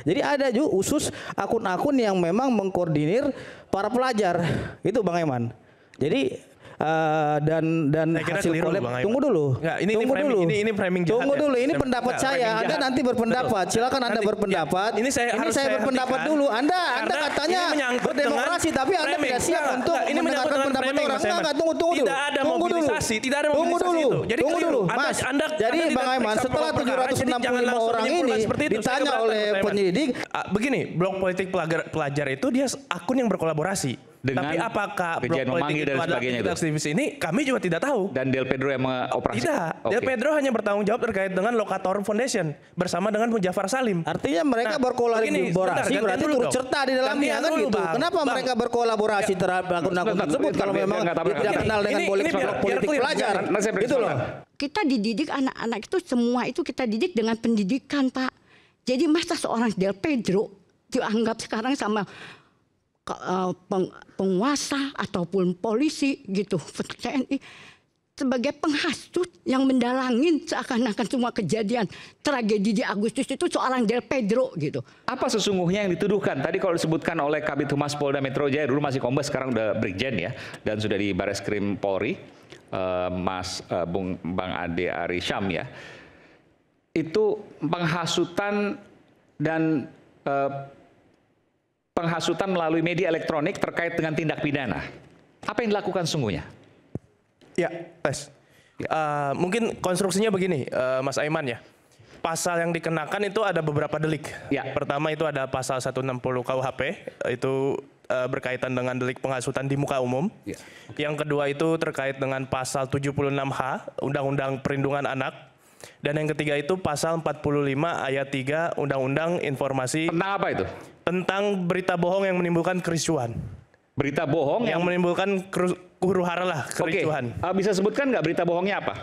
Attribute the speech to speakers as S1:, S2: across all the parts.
S1: Jadi ada juga usus akun-akun yang memang mengkoordinir para pelajar. Itu Bang Eman. Jadi dan hasil kolab tunggu dulu.
S2: Nggak, ini
S1: tunggu
S2: framing,
S1: dulu.
S2: Ini framing jahat.
S1: Tunggu dulu, ini pendapat saya. Anda
S2: jahat.
S1: nanti berpendapat.
S2: Betul.
S1: Silakan Anda berpendapat.
S2: Ya, ini saya
S1: berpendapat dulu. Anda katanya berdemokrasi tapi Anda tidak siap untuk mendengarkan pendapat orang. Enggak, tunggu dulu.
S2: Tidak ada mobilisasi, tidak ada mobilisasi itu. Jadi
S1: tunggu dulu, Mas. Jadi Bang Aiman, setelah 765 orang ini ditanya oleh penyidik,
S2: begini, blok politik pelajar itu dia akun yang berkolaborasi. Tapi apakah blok politik itu adalah aktivis ini, kami juga tidak tahu.
S3: Dan Del Pedro yang mengoperasi?
S2: Tidak, Del Pedro hanya bertanggung jawab terkait dengan Lokator Foundation bersama dengan Mujafar Salim.
S1: Artinya mereka berkolaborasi berarti turut serta di dalamnya kan gitu. Kenapa mereka berkolaborasi terhadap akun-akun tersebut kalau memang tidak kenal dengan politik pelajar? Itu loh.
S4: Kita dididik anak-anak itu semua itu kita didik dengan pendidikan, Pak. Jadi masa seorang Del Pedro dianggap sekarang sama penguasa ataupun polisi gitu, TNI sebagai penghasut yang mendalangin seakan-akan semua kejadian tragedi di Agustus itu seorang Del Pedro gitu.
S3: Apa sesungguhnya yang dituduhkan? Tadi kalau disebutkan oleh Kabid Humas Polda Metro Jaya, dulu masih Kombes, sekarang udah Brigjen ya, dan sudah di Bareskrim Polri, Bang Ade Arisham ya, itu penghasutan dan penghasutan melalui media elektronik terkait dengan tindak pidana. Apa yang dilakukan sesungguhnya?
S2: Ya, tes. Mungkin konstruksinya begini, Mas Aiman ya. Pasal yang dikenakan itu ada beberapa delik.
S3: Ya.
S2: Pertama itu ada pasal 160 KUHP, itu berkaitan dengan delik penghasutan di muka umum.
S3: Ya.
S2: Yang kedua itu terkait dengan pasal 76H, Undang-Undang Perlindungan Anak. Dan yang ketiga itu pasal 45 ayat 3 Undang-Undang Informasi.
S3: Tentang apa itu?
S2: Tentang berita bohong yang menimbulkan kericuhan.
S3: Berita bohong
S2: yang menimbulkan huru-hara lah, kericuhan.
S3: Bisa sebutkan nggak berita bohongnya apa?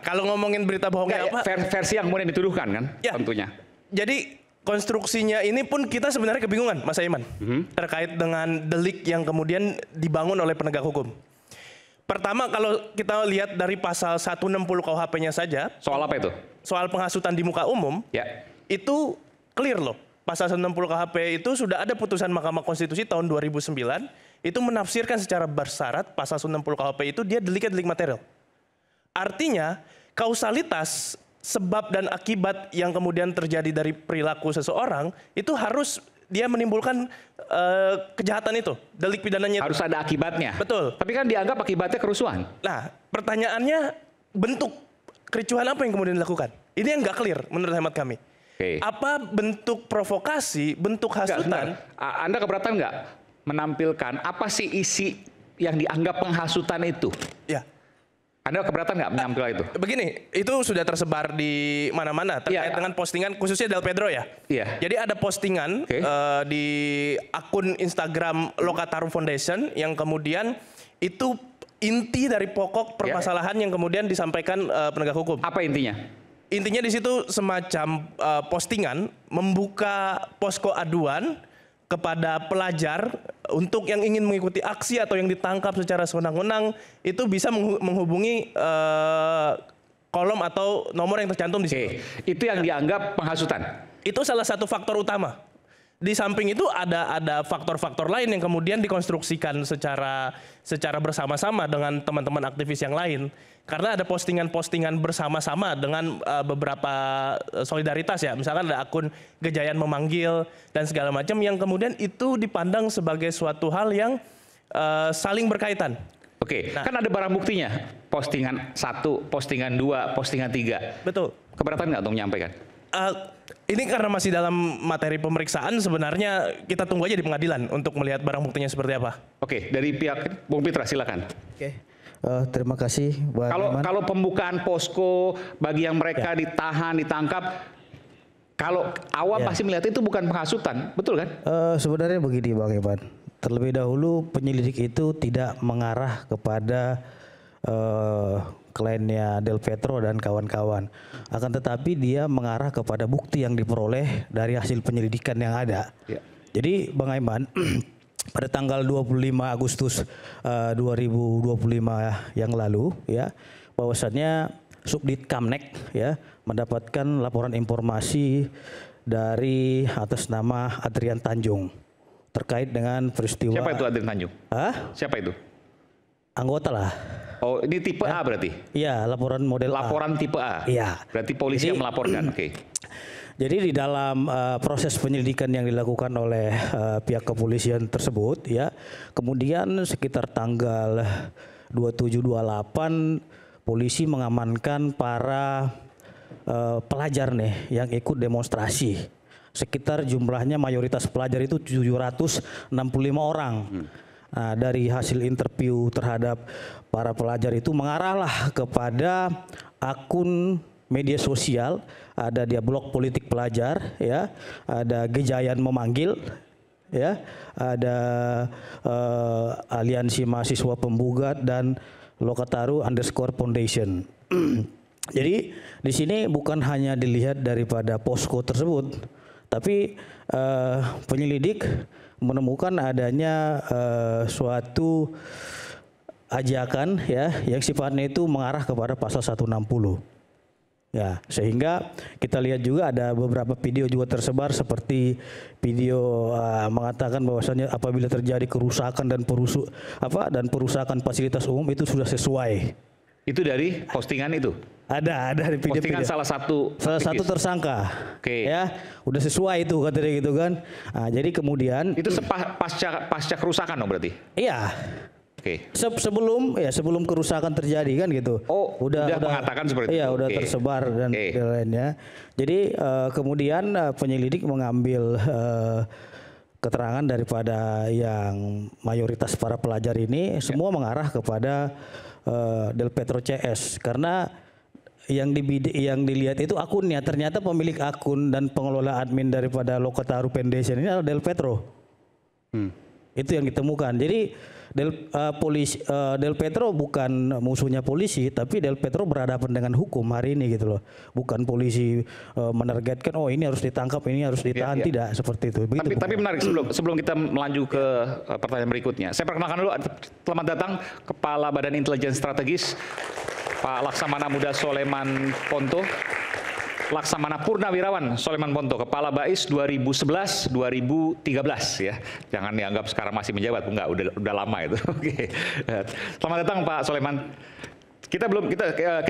S2: Kalau ngomongin berita bohongnya apa?
S3: Versi yang kemudian dituduhkan kan,
S2: ya,
S3: tentunya.
S2: Jadi konstruksinya ini pun kita sebenarnya kebingungan, Mas Aiman, terkait dengan delik yang kemudian dibangun oleh penegak hukum. Pertama, kalau kita lihat dari pasal 160 KUHP-nya saja.
S3: Soal apa itu?
S2: Soal penghasutan di muka umum,
S3: ya.
S2: Itu clear loh. Pasal 160 KUHP itu sudah ada putusan Mahkamah Konstitusi tahun 2009, itu menafsirkan secara bersyarat pasal 160 KUHP itu dia delik material. Artinya, kausalitas sebab dan akibat yang kemudian terjadi dari perilaku seseorang, itu harus dia menimbulkan kejahatan itu, delik pidananya itu.
S3: Harus ada akibatnya.
S2: Betul.
S3: Tapi kan dianggap akibatnya kerusuhan.
S2: Nah, pertanyaannya bentuk kericuhan apa yang kemudian dilakukan? Ini yang nggak clear menurut hemat kami. Apa bentuk provokasi, bentuk hasutan?
S3: Anda keberatan nggak menampilkan apa sih isi yang dianggap penghasutan itu?
S2: Ya.
S3: Anda keberatan nggak menampilkan itu?
S2: Begini, itu sudah tersebar di mana-mana terkait dengan postingan khususnya Del Pedro ya.
S3: Iya.
S2: Jadi ada postingan di akun Instagram Lokatarum Foundation yang kemudian itu inti dari pokok permasalahan yang kemudian disampaikan penegak hukum.
S3: Apa intinya?
S2: Intinya di situ semacam postingan membuka posko aduan kepada pelajar untuk yang ingin mengikuti aksi atau yang ditangkap secara sewenang-wenang itu bisa menghubungi kolom atau nomor yang tercantum di situ.
S3: Itu yang dianggap penghasutan.
S2: Itu salah satu faktor utama. Di samping itu ada faktor-faktor lain yang kemudian dikonstruksikan secara bersama-sama dengan teman-teman aktivis yang lain. Karena ada postingan-postingan bersama-sama dengan beberapa solidaritas ya. Misalkan ada akun Gejayan Memanggil dan segala macam yang kemudian itu dipandang sebagai suatu hal yang saling berkaitan.
S3: Oke, kan ada barang buktinya. Postingan 1, postingan 2, postingan 3.
S2: Betul.
S3: Keberatan nggak untuk menyampaikan?
S2: Ini karena masih dalam materi pemeriksaan, sebenarnya kita tunggu aja di pengadilan untuk melihat barang buktinya seperti apa.
S3: Oke, dari pihak Bung Pitra silakan.
S1: Oke. Terima kasih,
S3: Kalau pembukaan posko bagi yang mereka ditahan, ditangkap, kalau awam pasti melihat itu bukan penghasutan, betul kan?
S1: Sebenarnya begini Bang Ivan, terlebih dahulu penyelidik itu tidak mengarah kepada kliennya Del Pedro dan kawan-kawan. Akan tetapi dia mengarah kepada bukti yang diperoleh dari hasil penyelidikan yang ada. Ya. Jadi Bang Aiman, pada tanggal 25 Agustus 2025 yang lalu ya, bahwasannya Subdit Kamnek ya mendapatkan laporan informasi dari atas nama Adrian Tanjung terkait dengan peristiwa.
S3: Siapa itu Adrian Tanjung?
S1: Hah?
S3: Siapa itu?
S1: Anggota lah.
S3: Oh, ini tipe A berarti?
S1: Iya, laporan model A.
S3: Laporan tipe A?
S1: Iya.
S3: Berarti polisi yang melaporkan, oke.
S1: Jadi di dalam proses penyelidikan yang dilakukan oleh pihak kepolisian tersebut, ya, kemudian sekitar tanggal 27-28 polisi mengamankan para pelajar nih yang ikut demonstrasi. Sekitar jumlahnya mayoritas pelajar itu 765 orang. Nah, dari hasil interview terhadap para pelajar itu mengarahlah kepada akun media sosial, ada dia blog politik pelajar, ya, ada Gejayan Memanggil, ya, ada Aliansi Mahasiswa Pembugat dan Lokataru_Foundation. Jadi di sini bukan hanya dilihat daripada posko tersebut, tapi penyelidik menemukan adanya suatu ajakan, ya, yang sifatnya itu mengarah kepada pasal 160. Ya, sehingga kita lihat juga ada beberapa video juga tersebar seperti video mengatakan bahwasanya apabila terjadi kerusakan dan perusakan fasilitas umum itu sudah sesuai.
S3: Itu dari postingan itu?
S1: Ada di video.
S3: Postingan salah satu
S1: tersangka.
S3: Oke.
S1: Ya, udah sesuai itu katanya gitu kan. Nah, jadi kemudian
S3: itu pasca kerusakan dong berarti?
S1: Iya.
S3: Oke.
S1: Sebelum kerusakan terjadi kan gitu.
S3: Oh, udah mengatakan seperti itu.
S1: Iya, udah tersebar dan lainnya. Jadi kemudian penyelidik mengambil keterangan daripada yang mayoritas para pelajar ini semua mengarah kepada Del Petro CS, karena yang dilihat itu akunnya, ternyata pemilik akun dan pengelola admin daripada Lokataru Foundation ini adalah Del Petro. Itu yang ditemukan. Jadi Del Petro bukan musuhnya polisi, tapi Del Petro berhadapan dengan hukum hari ini gitu loh. Bukan polisi menargetkan ini harus ditangkap, ini harus ditahan, tidak seperti itu.
S3: Tapi menarik, sebelum kita melanjut ke pertanyaan berikutnya, saya perkenalkan dulu, selamat datang Kepala Badan Intelijen Strategis Pak Laksamana Muda Soleman Ponto, Laksamana Purnawirawan Soleman Ponto, Kepala BAIS 2011-2013 ya. Jangan dianggap sekarang masih menjabat, enggak, udah lama itu. Oke. Selamat datang Pak Soleman. Kita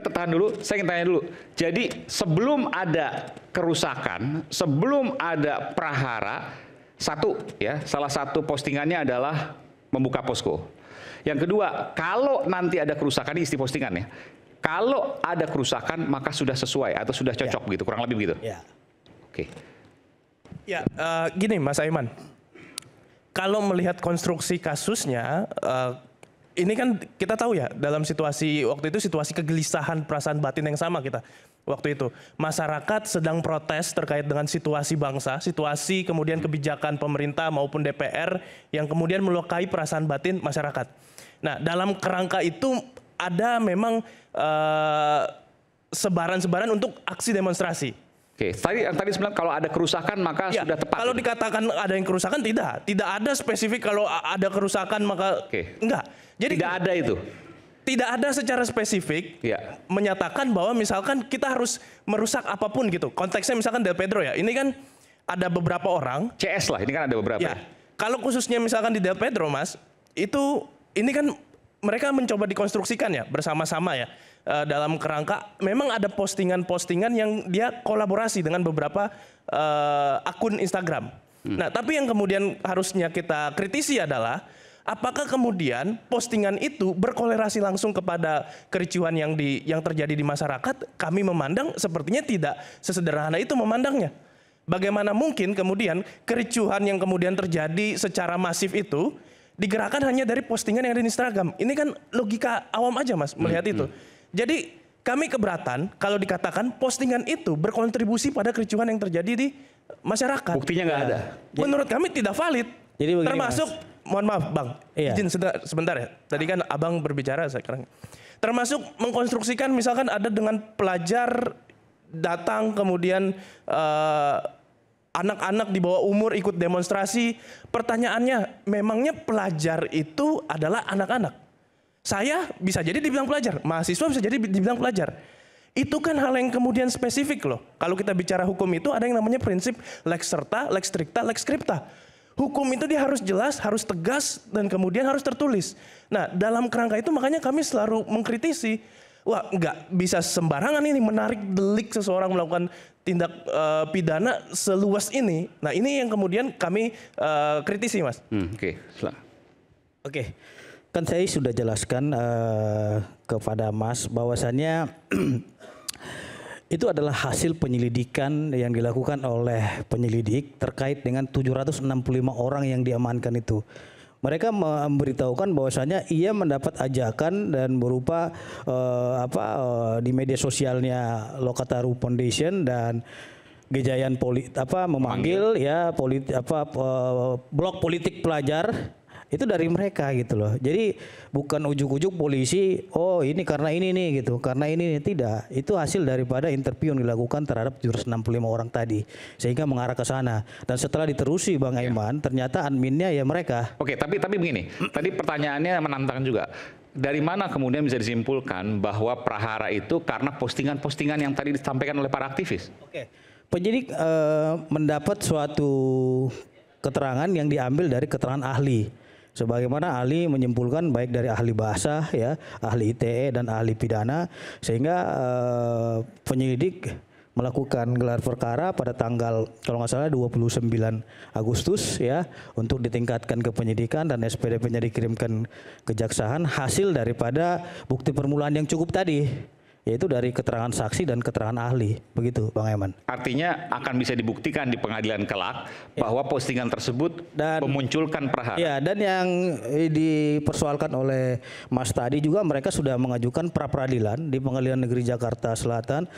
S3: tahan dulu, saya ingin tanya dulu. Jadi sebelum ada kerusakan, sebelum ada prahara, salah satu postingannya adalah membuka posko. Yang kedua, kalau nanti ada kerusakan, ini isi postingannya. Kalau ada kerusakan maka sudah sesuai atau sudah cocok gitu, kurang lebih begitu.
S1: Ya.
S3: Oke.
S2: Ya, gini Mas Aiman. Kalau melihat konstruksi kasusnya, ini kan kita tahu ya dalam situasi waktu itu, situasi kegelisahan perasaan batin yang sama kita waktu itu. Masyarakat sedang protes terkait dengan situasi bangsa, situasi kemudian kebijakan pemerintah maupun DPR yang kemudian melukai perasaan batin masyarakat. Nah, dalam kerangka itu ada memang sebaran-sebaran untuk aksi demonstrasi.
S3: Oke, tadi sebenarnya kalau ada kerusakan maka sudah tepat.
S2: Kalau dikatakan ada yang kerusakan, tidak ada spesifik kalau ada kerusakan maka enggak. Jadi
S3: tidak ada itu.
S2: Tidak ada secara spesifik menyatakan bahwa misalkan kita harus merusak apapun gitu. Konteksnya misalkan Del Petro ya. Ini kan ada beberapa orang.
S3: CS lah, ini kan ada beberapa.
S2: Ya. Kalau khususnya misalkan di Del Petro Mas, ini kan mereka mencoba dikonstruksikan ya bersama-sama ya dalam kerangka memang ada postingan-postingan yang dia kolaborasi dengan beberapa akun Instagram. Nah, tapi yang kemudian harusnya kita kritisi adalah apakah kemudian postingan itu berkolerasi langsung kepada kericuhan yang terjadi di masyarakat? Kami memandang sepertinya tidak sesederhana itu memandangnya. Bagaimana mungkin kemudian kericuhan yang kemudian terjadi secara masif itu digerakkan hanya dari postingan yang ada di Instagram. Ini kan logika awam aja Mas melihat itu. Jadi kami keberatan kalau dikatakan postingan itu berkontribusi pada kericuhan yang terjadi di masyarakat.
S3: Buktinya nggak ada.
S2: Menurut kami tidak valid.
S1: Jadi begini,
S2: termasuk, mohon maaf Bang, izin sebentar ya. Tadi kan Abang berbicara sekarang. Termasuk mengkonstruksikan misalkan ada dengan pelajar datang kemudian anak-anak di bawah umur ikut demonstrasi. Pertanyaannya, memangnya pelajar itu adalah anak-anak? Saya bisa jadi dibilang pelajar, mahasiswa bisa jadi dibilang pelajar. Itu kan hal yang kemudian spesifik loh. Kalau kita bicara hukum itu ada yang namanya prinsip lex serta, lex stricta, lex scripta. Hukum itu dia harus jelas, harus tegas, dan kemudian harus tertulis. Nah, dalam kerangka itu makanya kami selalu mengkritisi, wah nggak bisa sembarangan ini menarik delik seseorang melakukan tindak pidana seluas ini. Nah, ini yang kemudian kami kritisi, Mas.
S1: Oke. Kan saya sudah jelaskan kepada Mas bahwasannya itu adalah hasil penyelidikan yang dilakukan oleh penyelidik terkait dengan 765 orang yang diamankan itu. Mereka memberitahukan bahwasannya ia mendapat ajakan dan berupa di media sosialnya Lokataru Foundation dan Gejayan memanggil blog politik pelajar itu dari mereka gitu loh. Jadi bukan ujuk-ujuk polisi, oh ini karena ini nih gitu, karena ini nih. Tidak. Itu hasil daripada interview yang dilakukan terhadap 765 orang tadi, sehingga mengarah ke sana. Dan setelah diterusi Bang Aiman, ternyata adminnya ya mereka.
S3: Oke, tapi begini, tadi pertanyaannya menantang juga. Dari mana kemudian bisa disimpulkan bahwa prahara itu karena postingan-postingan yang tadi disampaikan oleh para aktivis?
S1: Oke, penyidik mendapat suatu keterangan yang diambil dari keterangan ahli. Sebagaimana ahli menyimpulkan baik dari ahli bahasa, ya, ahli ITE dan ahli pidana, sehingga penyelidik melakukan gelar perkara pada tanggal kalau nggak salah 29 Agustus ya untuk ditingkatkan ke penyidikan dan SPDP-nya dikirimkan kejaksaan hasil daripada bukti permulaan yang cukup tadi, yaitu dari keterangan saksi dan keterangan ahli. Begitu Bang Aiman.
S3: Artinya akan bisa dibuktikan di pengadilan kelak bahwa postingan tersebut dan memunculkan prahara.
S1: Ya, dan yang dipersoalkan oleh Mas tadi juga mereka sudah mengajukan pra peradilan di Pengadilan Negeri Jakarta Selatan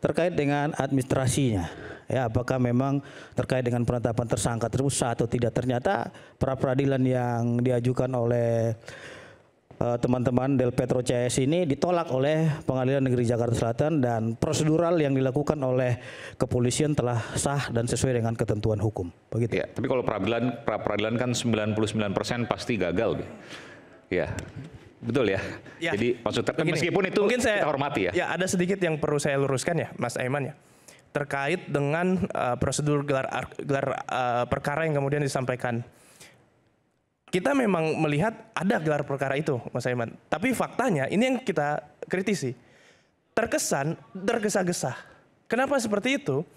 S1: terkait dengan administrasinya. Ya, apakah memang terkait dengan penetapan tersangka tersebut sah atau tidak. Ternyata pra peradilan yang diajukan oleh teman-teman Del Petro CS ini ditolak oleh Pengadilan Negeri Jakarta Selatan dan prosedural yang dilakukan oleh kepolisian telah sah dan sesuai dengan ketentuan hukum. Begitu.
S3: Ya, tapi kalau pra peradilan kan 99% pasti gagal. Ya. Betul ya. Ya. Jadi maksudnya meskipun itu mungkin kita hormati ya.
S2: Ya, ada sedikit yang perlu saya luruskan ya, Mas Aiman ya. Terkait dengan prosedur gelar perkara yang kemudian disampaikan. Kita memang melihat ada gelar perkara itu, Mas Aiman. Tapi faktanya ini yang kita kritisi. Terkesan tergesa-gesa. Kenapa seperti itu?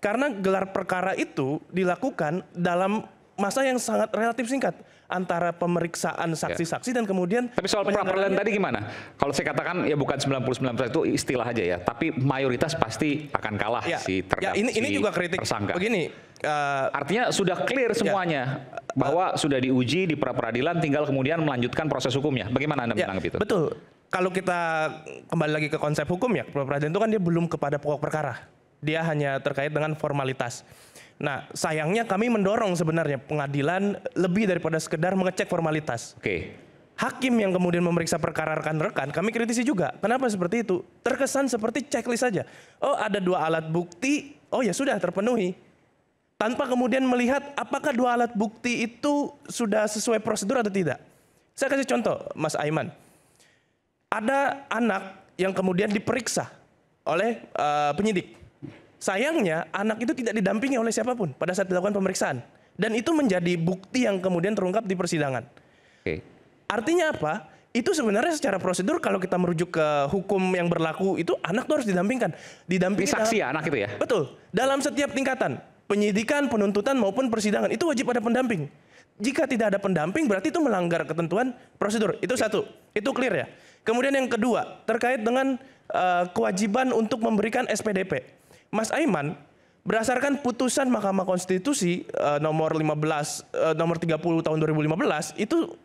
S2: Karena gelar perkara itu dilakukan dalam masa yang sangat relatif singkat antara pemeriksaan saksi-saksi dan kemudian.
S3: Tapi soal pra peradilan tadi gimana? Kalau saya katakan ya bukan 99% itu istilah aja ya, tapi mayoritas pasti akan kalah si terdakwa.
S2: Ya, ini juga kritik.
S3: Tersangka.
S2: Begini,
S3: artinya sudah clear semuanya bahwa sudah diuji di pra peradilan, tinggal kemudian melanjutkan proses hukumnya. Bagaimana Anda menanggapi itu?
S2: Betul. Kalau kita kembali lagi ke konsep hukum ya, pra peradilan itu kan dia belum kepada pokok perkara. Dia hanya terkait dengan formalitas. Nah, sayangnya kami mendorong sebenarnya pengadilan lebih daripada sekedar mengecek formalitas.
S3: Oke.
S2: Hakim yang kemudian memeriksa perkara rekan-rekan, kami kritisi juga. Kenapa seperti itu? Terkesan seperti checklist saja. Oh, ada 2 alat bukti, oh ya sudah terpenuhi. Tanpa kemudian melihat apakah 2 alat bukti itu sudah sesuai prosedur atau tidak. Saya kasih contoh, Mas Aiman. Ada anak yang kemudian diperiksa oleh penyidik. Sayangnya anak itu tidak didampingi oleh siapapun pada saat dilakukan pemeriksaan. Dan itu menjadi bukti yang kemudian terungkap di persidangan.
S3: Oke.
S2: Artinya apa? Itu sebenarnya secara prosedur kalau kita merujuk ke hukum yang berlaku itu anak itu harus didampingkan. Didampingi
S3: saksi ya anak itu ya?
S2: Betul. Dalam setiap tingkatan. Penyidikan, penuntutan maupun persidangan. Itu wajib ada pendamping. Jika tidak ada pendamping berarti itu melanggar ketentuan prosedur. Itu satu. Itu clear ya. Kemudian yang kedua terkait dengan kewajiban untuk memberikan SPDP. Mas Aiman, berdasarkan putusan Mahkamah Konstitusi nomor 30 tahun 2015 itu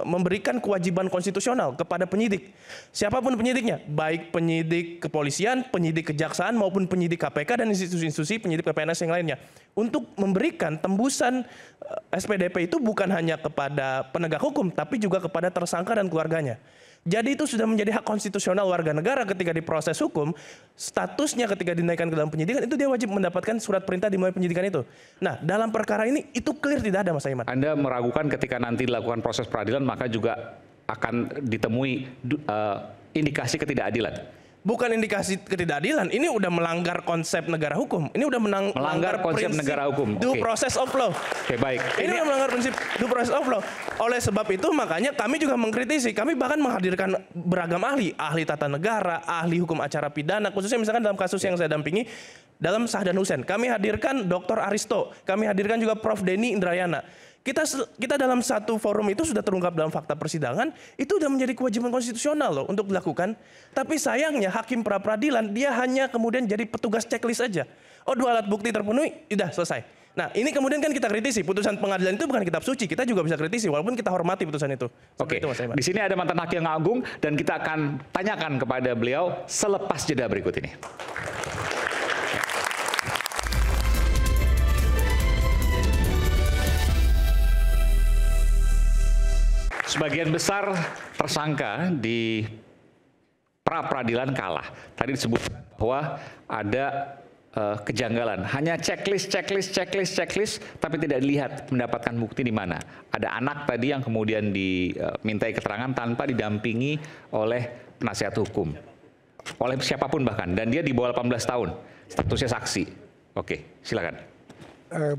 S2: memberikan kewajiban konstitusional kepada penyidik. Siapapun penyidiknya, baik penyidik kepolisian, penyidik kejaksaan maupun penyidik KPK dan institusi-institusi penyidik PPNS yang lainnya. Untuk memberikan tembusan SPDP itu bukan hanya kepada penegak hukum tapi juga kepada tersangka dan keluarganya. Jadi itu sudah menjadi hak konstitusional warga negara ketika diproses hukum, statusnya ketika dinaikkan ke dalam penyidikan itu dia wajib mendapatkan surat perintah dimulai penyidikan itu. Nah, dalam perkara ini itu clear tidak ada, Mas Aiman.
S3: Anda meragukan ketika nanti dilakukan proses peradilan maka juga akan ditemui indikasi ketidakadilan.
S2: bukan indikasi ketidakadilan. Ini udah melanggar konsep negara hukum. Ini udah
S3: melanggar konsep negara hukum.
S2: Due process of law.
S3: Oke, baik.
S2: Ini udah melanggar prinsip due process of law. Oleh sebab itu makanya kami juga mengkritisi. Kami bahkan menghadirkan beragam ahli tata negara, ahli hukum acara pidana, khususnya misalkan dalam kasus yang saya dampingi dalam Sahdan Hussein. Kami hadirkan Dr. Aristo, kami hadirkan juga Prof. Denny Indrayana. Kita dalam satu forum itu sudah terungkap dalam fakta persidangan, itu sudah menjadi kewajiban konstitusional loh untuk dilakukan. Tapi sayangnya hakim pra peradilan dia hanya kemudian jadi petugas checklist aja. Oh, 2 alat bukti terpenuhi, udah selesai. Nah, ini kemudian kan kita kritisi, putusan pengadilan itu bukan kitab suci, kita juga bisa kritisi walaupun kita hormati putusan itu.
S3: Oke, di sini ada mantan hakim agung dan kita akan tanyakan kepada beliau selepas jeda berikut ini. Sebagian besar tersangka di pra peradilan kalah. Tadi disebut bahwa ada kejanggalan. Hanya checklist, tapi tidak dilihat mendapatkan bukti di mana. Ada anak tadi yang kemudian dimintai keterangan tanpa didampingi oleh penasihat hukum. Oleh siapapun bahkan. Dan dia di bawah 18 tahun. Statusnya saksi. Oke, silakan.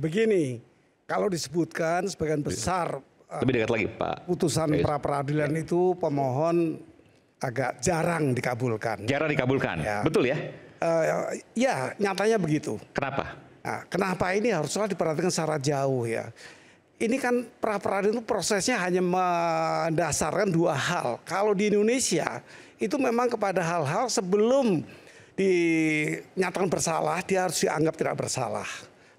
S5: Begini, kalau disebutkan sebagian besar
S3: lebih dekat lagi, Pak.
S5: Putusan pra peradilan itu pemohon agak jarang dikabulkan.
S3: Jarang dikabulkan, ya. Betul ya?
S5: Ya, nyatanya begitu.
S3: Kenapa?
S5: Nah, kenapa ini haruslah diperhatikan secara jauh ya. Ini kan pra peradilan itu prosesnya hanya mendasarkan 2 hal. Kalau di Indonesia itu memang kepada hal-hal sebelum dinyatakan bersalah dia harus dianggap tidak bersalah.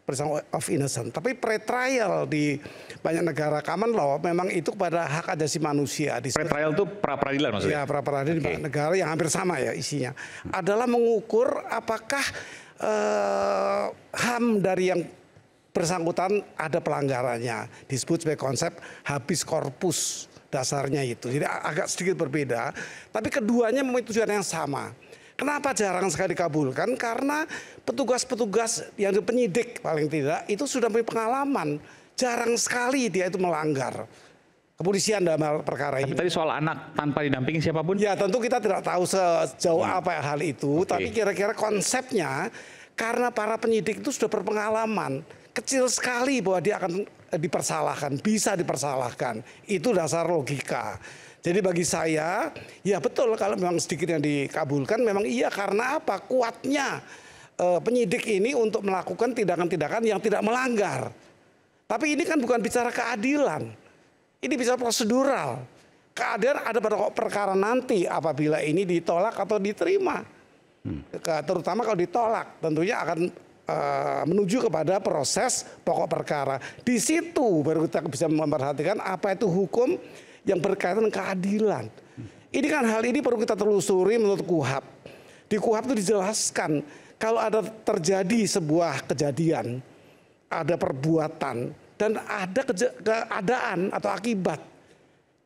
S5: Presumption of innocent. Tapi pre-trial di banyak negara common law memang itu kepada hak asasi manusia.
S3: Pre-trial itu pra-peradilan maksudnya?
S5: Ya, pra-peradilan di banyak negara yang hampir sama ya isinya. Adalah mengukur apakah HAM dari yang bersangkutan ada pelanggarannya. Disebut sebagai konsep habeas corpus dasarnya itu. Jadi agak sedikit berbeda. Tapi keduanya memiliki tujuan yang sama. Kenapa jarang sekali dikabulkan? Karena petugas-petugas yang penyidik paling tidak itu sudah memiliki pengalaman. Jarang sekali dia itu melanggar. Kepolisian dalam hal perkara ini.
S3: Tapi tadi soal anak tanpa didampingi siapapun?
S5: Ya tentu kita tidak tahu sejauh apa hal itu. Tapi kira-kira konsepnya karena para penyidik itu sudah berpengalaman. Kecil sekali bahwa dia akan dipersalahkan, bisa dipersalahkan. Itu dasar logika. Jadi bagi saya, ya betul kalau memang sedikit yang dikabulkan, memang iya karena apa? Kuatnya penyidik ini untuk melakukan tindakan-tindakan yang tidak melanggar. Tapi ini kan bukan bicara keadilan, ini bicara prosedural. Keadilan ada pada perkara nanti apabila ini ditolak atau diterima. Terutama kalau ditolak, tentunya akan menuju kepada proses pokok perkara. Di situ baru kita bisa memperhatikan apa itu hukum yang berkaitan dengan keadilan. Ini kan hal ini perlu kita telusuri menurut KUHAP. Di KUHAP itu dijelaskan kalau ada terjadi sebuah kejadian, ada perbuatan dan ada keadaan atau akibat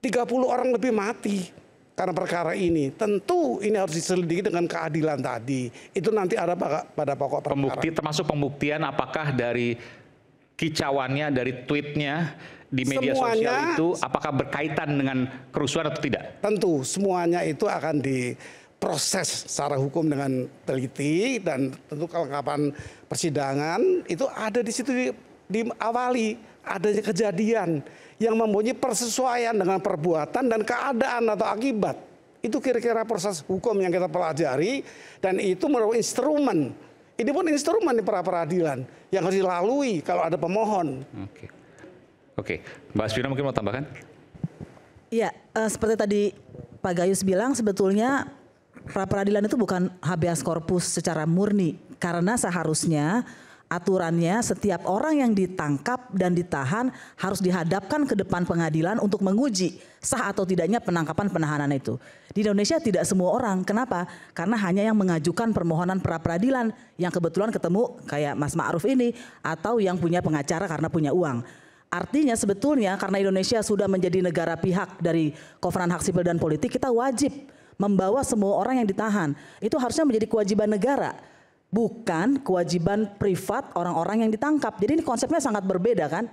S5: 30 orang lebih mati karena perkara ini. Tentu ini harus diselidiki dengan keadilan tadi. Itu nanti ada pada pokok perkara.
S3: Termasuk pembuktian apakah dari kicauannya, dari tweetnya di media sosial itu apakah berkaitan dengan kerusuhan atau tidak? Tentu
S5: semuanya itu akan diproses secara hukum dengan teliti dan tentu kelengkapan persidangan itu ada di situ diawali adanya kejadian yang mempunyai persesuaian dengan perbuatan dan keadaan atau akibat. Itu kira-kira proses hukum yang kita pelajari dan itu merupakan instrumen. Ini pun instrumen di pra peradilan yang harus dilalui kalau ada pemohon.
S3: Oke, Mbak Asvina mungkin mau tambahkan?
S6: Iya, seperti tadi Pak Gayus bilang sebetulnya pra peradilan itu bukan habeas corpus secara murni. Karena seharusnya aturannya setiap orang yang ditangkap dan ditahan harus dihadapkan ke depan pengadilan untuk menguji sah atau tidaknya penangkapan penahanan itu. Di Indonesia tidak semua orang. Kenapa? Karena hanya yang mengajukan permohonan pra peradilan yang kebetulan ketemu kayak Mas Ma'ruf ini atau yang punya pengacara karena punya uang. Artinya sebetulnya karena Indonesia sudah menjadi negara pihak dari Kovenan Hak Sipil dan Politik, kita wajib membawa semua orang yang ditahan. Itu harusnya menjadi kewajiban negara, bukan kewajiban privat orang-orang yang ditangkap. Jadi ini konsepnya sangat berbeda kan.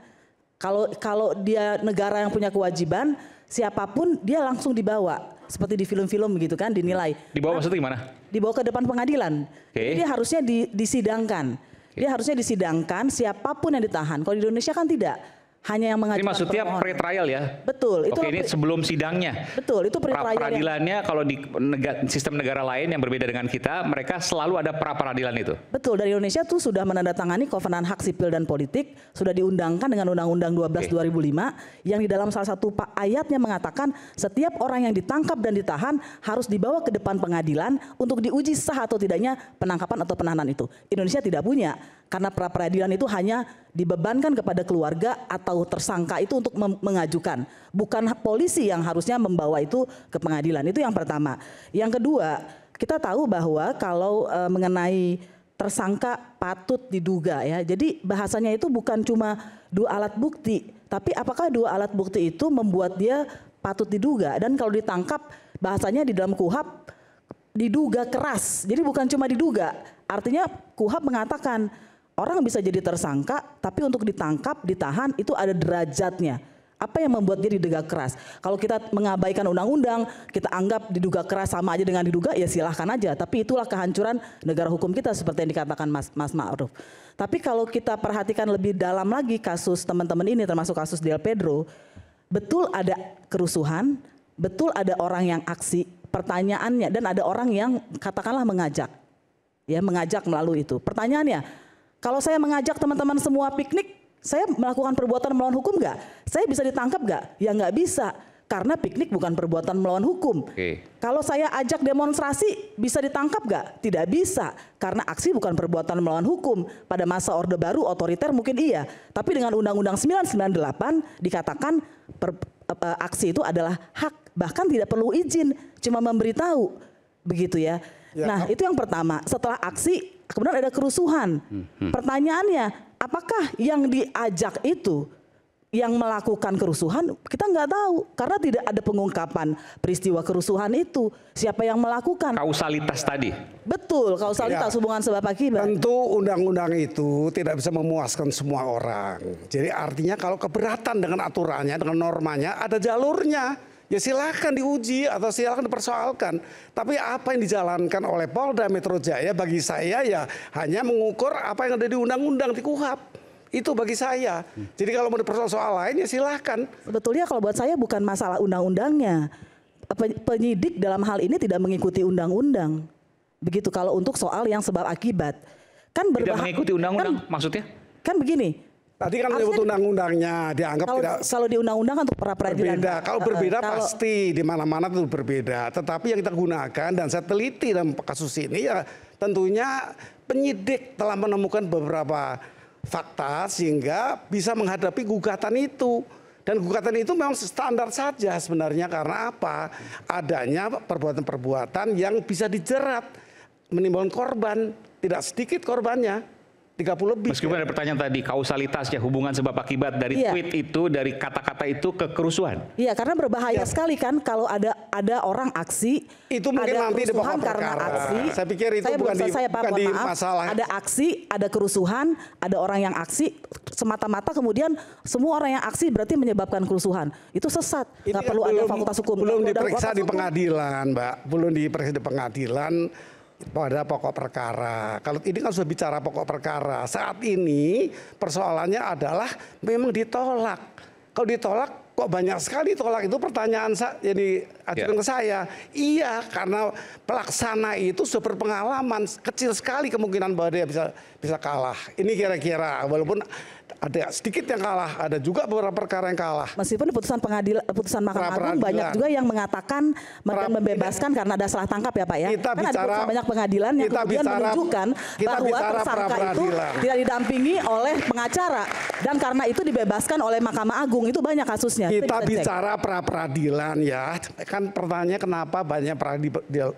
S6: Kalau dia negara yang punya kewajiban, siapapun dia langsung dibawa. Seperti di film-film begitu kan, dinilai.
S3: Dibawa maksudnya gimana?
S6: Dibawa ke depan pengadilan. Jadi dia harusnya disidangkan. Dia harusnya disidangkan siapapun yang ditahan. Kalau di Indonesia kan tidak. Hanya yang mengajukan
S3: Ini maksudnya pre-trial ya?
S6: Betul.
S3: Oke, ini sebelum sidangnya.
S6: Betul, itu pre-trial.
S3: Peradilannya kalau di sistem negara lain yang berbeda dengan kita, mereka selalu ada pra-peradilan itu.
S6: Betul, dari Indonesia tuh sudah menandatangani Kovenan Hak Sipil dan Politik, sudah diundangkan dengan Undang-Undang 12 2005, yang di dalam salah satu ayatnya mengatakan setiap orang yang ditangkap dan ditahan harus dibawa ke depan pengadilan untuk diuji sah atau tidaknya penangkapan atau penahanan itu. Indonesia tidak punya. Karena pra-peradilan itu hanya dibebankan kepada keluarga atau tersangka itu untuk mengajukan. Bukan polisi yang harusnya membawa itu ke pengadilan. Itu yang pertama. Yang kedua, kita tahu bahwa kalau mengenai tersangka patut diduga ya. Jadi bahasanya itu bukan cuma 2 alat bukti. Tapi apakah 2 alat bukti itu membuat dia patut diduga. Dan kalau ditangkap bahasanya di dalam KUHP diduga keras. Jadi bukan cuma diduga. Artinya KUHP mengatakan orang bisa jadi tersangka, tapi untuk ditangkap, ditahan itu ada derajatnya. Apa yang membuat dia diduga keras? Kalau kita mengabaikan undang-undang, kita anggap diduga keras sama aja dengan diduga, ya silahkan aja. Tapi itulah kehancuran negara hukum kita seperti yang dikatakan Mas Ma'ruf. Tapi kalau kita perhatikan lebih dalam lagi kasus teman-teman ini, termasuk kasus Del Pedro, betul ada kerusuhan, betul ada orang yang aksi, pertanyaannya, dan ada orang yang katakanlah mengajak. Ya, mengajak melalui itu. Pertanyaannya, kalau saya mengajak teman-teman semua piknik, saya melakukan perbuatan melawan hukum nggak? Saya bisa ditangkap nggak? Ya nggak bisa, karena piknik bukan perbuatan melawan hukum. Kalau saya ajak demonstrasi, bisa ditangkap nggak? Tidak bisa, karena aksi bukan perbuatan melawan hukum. Pada masa Orde Baru, otoriter mungkin iya. Tapi dengan Undang-Undang 998 dikatakan aksi itu adalah hak, bahkan tidak perlu izin, cuma memberitahu. Begitu ya. Nah itu yang pertama, setelah aksi kemudian ada kerusuhan. Pertanyaannya, apakah yang diajak itu yang melakukan kerusuhan? Kita nggak tahu karena tidak ada pengungkapan peristiwa kerusuhan itu. Siapa yang melakukan?
S3: Kausalitas tadi.
S6: Betul, kausalitas hubungan sebab akibat.
S5: Tentu undang-undang itu tidak bisa memuaskan semua orang. Jadi artinya kalau keberatan dengan aturannya, dengan normanya, ada jalurnya. Ya silakan diuji atau silakan dipersoalkan. Tapi apa yang dijalankan oleh Polda Metro Jaya bagi saya ya hanya mengukur apa yang ada di undang-undang di KUHP. Itu bagi saya. Jadi kalau mau dipersoal lain ya silakan.
S6: Sebetulnya kalau buat saya bukan masalah undang-undangnya. Penyidik dalam hal ini tidak mengikuti undang-undang. Begitu kalau untuk soal yang sebab akibat. Kan
S3: tidak mengikuti undang-undang maksudnya?
S6: Kan begini.
S5: Tadi kan menyebut undang-undangnya dianggap tidak.
S6: Kalau di undang-undang kan untuk pra-peradilan.
S5: Berbeda. Kalau berbeda pasti di mana-mana itu berbeda. Tetapi yang kita gunakan dan saya teliti dalam kasus ini ya tentunya penyidik telah menemukan beberapa fakta sehingga bisa menghadapi gugatan itu. Dan gugatan itu memang standar saja sebenarnya karena apa? Adanya perbuatan-perbuatan yang bisa dijerat, menimbulkan korban, tidak sedikit korbannya. 30 lebih.
S3: Meskipun ada pertanyaan tadi, kausalitasnya, hubungan sebab akibat dari tweet itu, dari kata-kata itu ke kerusuhan.
S6: Iya, karena berbahaya sekali kan kalau ada orang aksi.
S5: Itu mungkin nanti di pokok perkara.
S6: Aksi.
S5: Saya pikir itu bukan di masalah.
S6: Ada aksi, ada kerusuhan, ada orang yang aksi, semata-mata kemudian semua orang yang aksi berarti menyebabkan kerusuhan. Itu sesat, nggak perlu ada fakultas hukum.
S5: Belum diperiksa di pengadilan, Mbak. Belum diperiksa di pengadilan. Pada pokok perkara. Kalau ini kan sudah bicara pokok perkara. Saat ini persoalannya adalah memang ditolak. Kalau ditolak kok banyak sekali tolak itu pertanyaan yang diajukan ke saya. Iya, karena pelaksana itu sudah berpengalaman, kecil sekali kemungkinan bahwa dia bisa kalah. Ini kira-kira walaupun ada sedikit yang kalah, ada juga beberapa perkara yang kalah.
S6: Meskipun putusan Mahkamah Agung banyak juga yang mengatakan membebaskan karena ada salah tangkap ya Pak ya. Kan ada putusan banyak pengadilan yang kemudian menunjukkan bahwa tersangka itu tidak didampingi oleh pengacara dan karena itu dibebaskan oleh Mahkamah Agung. Itu banyak kasusnya.
S5: Kita bicara pra-peradilan ya. Kan pertanyaannya kenapa banyak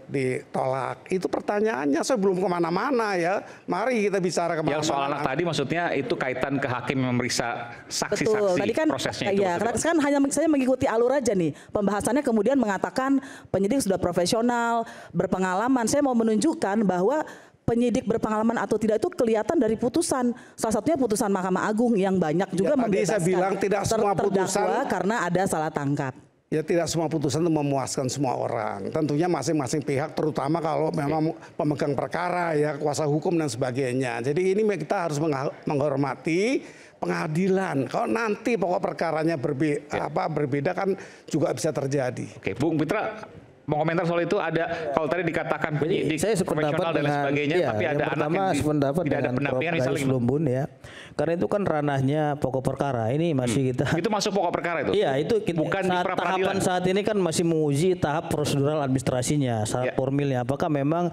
S5: ditolak. Itu pertanyaannya, saya belum kemana-mana ya. Mari kita bicara kemana-mana.
S3: Yang soal anak tadi maksudnya itu kaitan ke hakim memeriksa saksi-saksi kan, prosesnya itu.
S6: Iya, karena kan hanya saya mengikuti alur aja nih. Pembahasannya kemudian mengatakan penyidik sudah profesional, berpengalaman. Saya mau menunjukkan bahwa penyidik berpengalaman atau tidak itu kelihatan dari putusan. Salah satunya putusan Mahkamah Agung yang banyak juga
S5: tadi saya bilang tidak semua
S6: terdakwa
S5: putusan
S6: karena ada salah tangkap.
S5: ya tidak semua putusan itu memuaskan semua orang. Tentunya masing-masing pihak, terutama kalau memang pemegang perkara ya, kuasa hukum dan sebagainya. Jadi ini kita harus menghormati pengadilan. Kalau nanti pokok perkaranya berbeda kan juga bisa terjadi.
S3: Oke, Bung Pitra mau komentar soal itu. Ada kalau tadi dikatakan penyidik
S1: saya
S3: profesional dan lain sebagainya, tapi ada anak yang tidak ada pendampingan yang saling
S1: Lumbun ya. Karena itu kan ranahnya pokok perkara. Ini masih kita.
S3: Itu masuk pokok perkara itu?
S1: Iya, itu kita,
S3: bukan di
S1: tahapan saat ini kan masih menguji tahap prosedural administrasinya, syarat formilnya. Apakah memang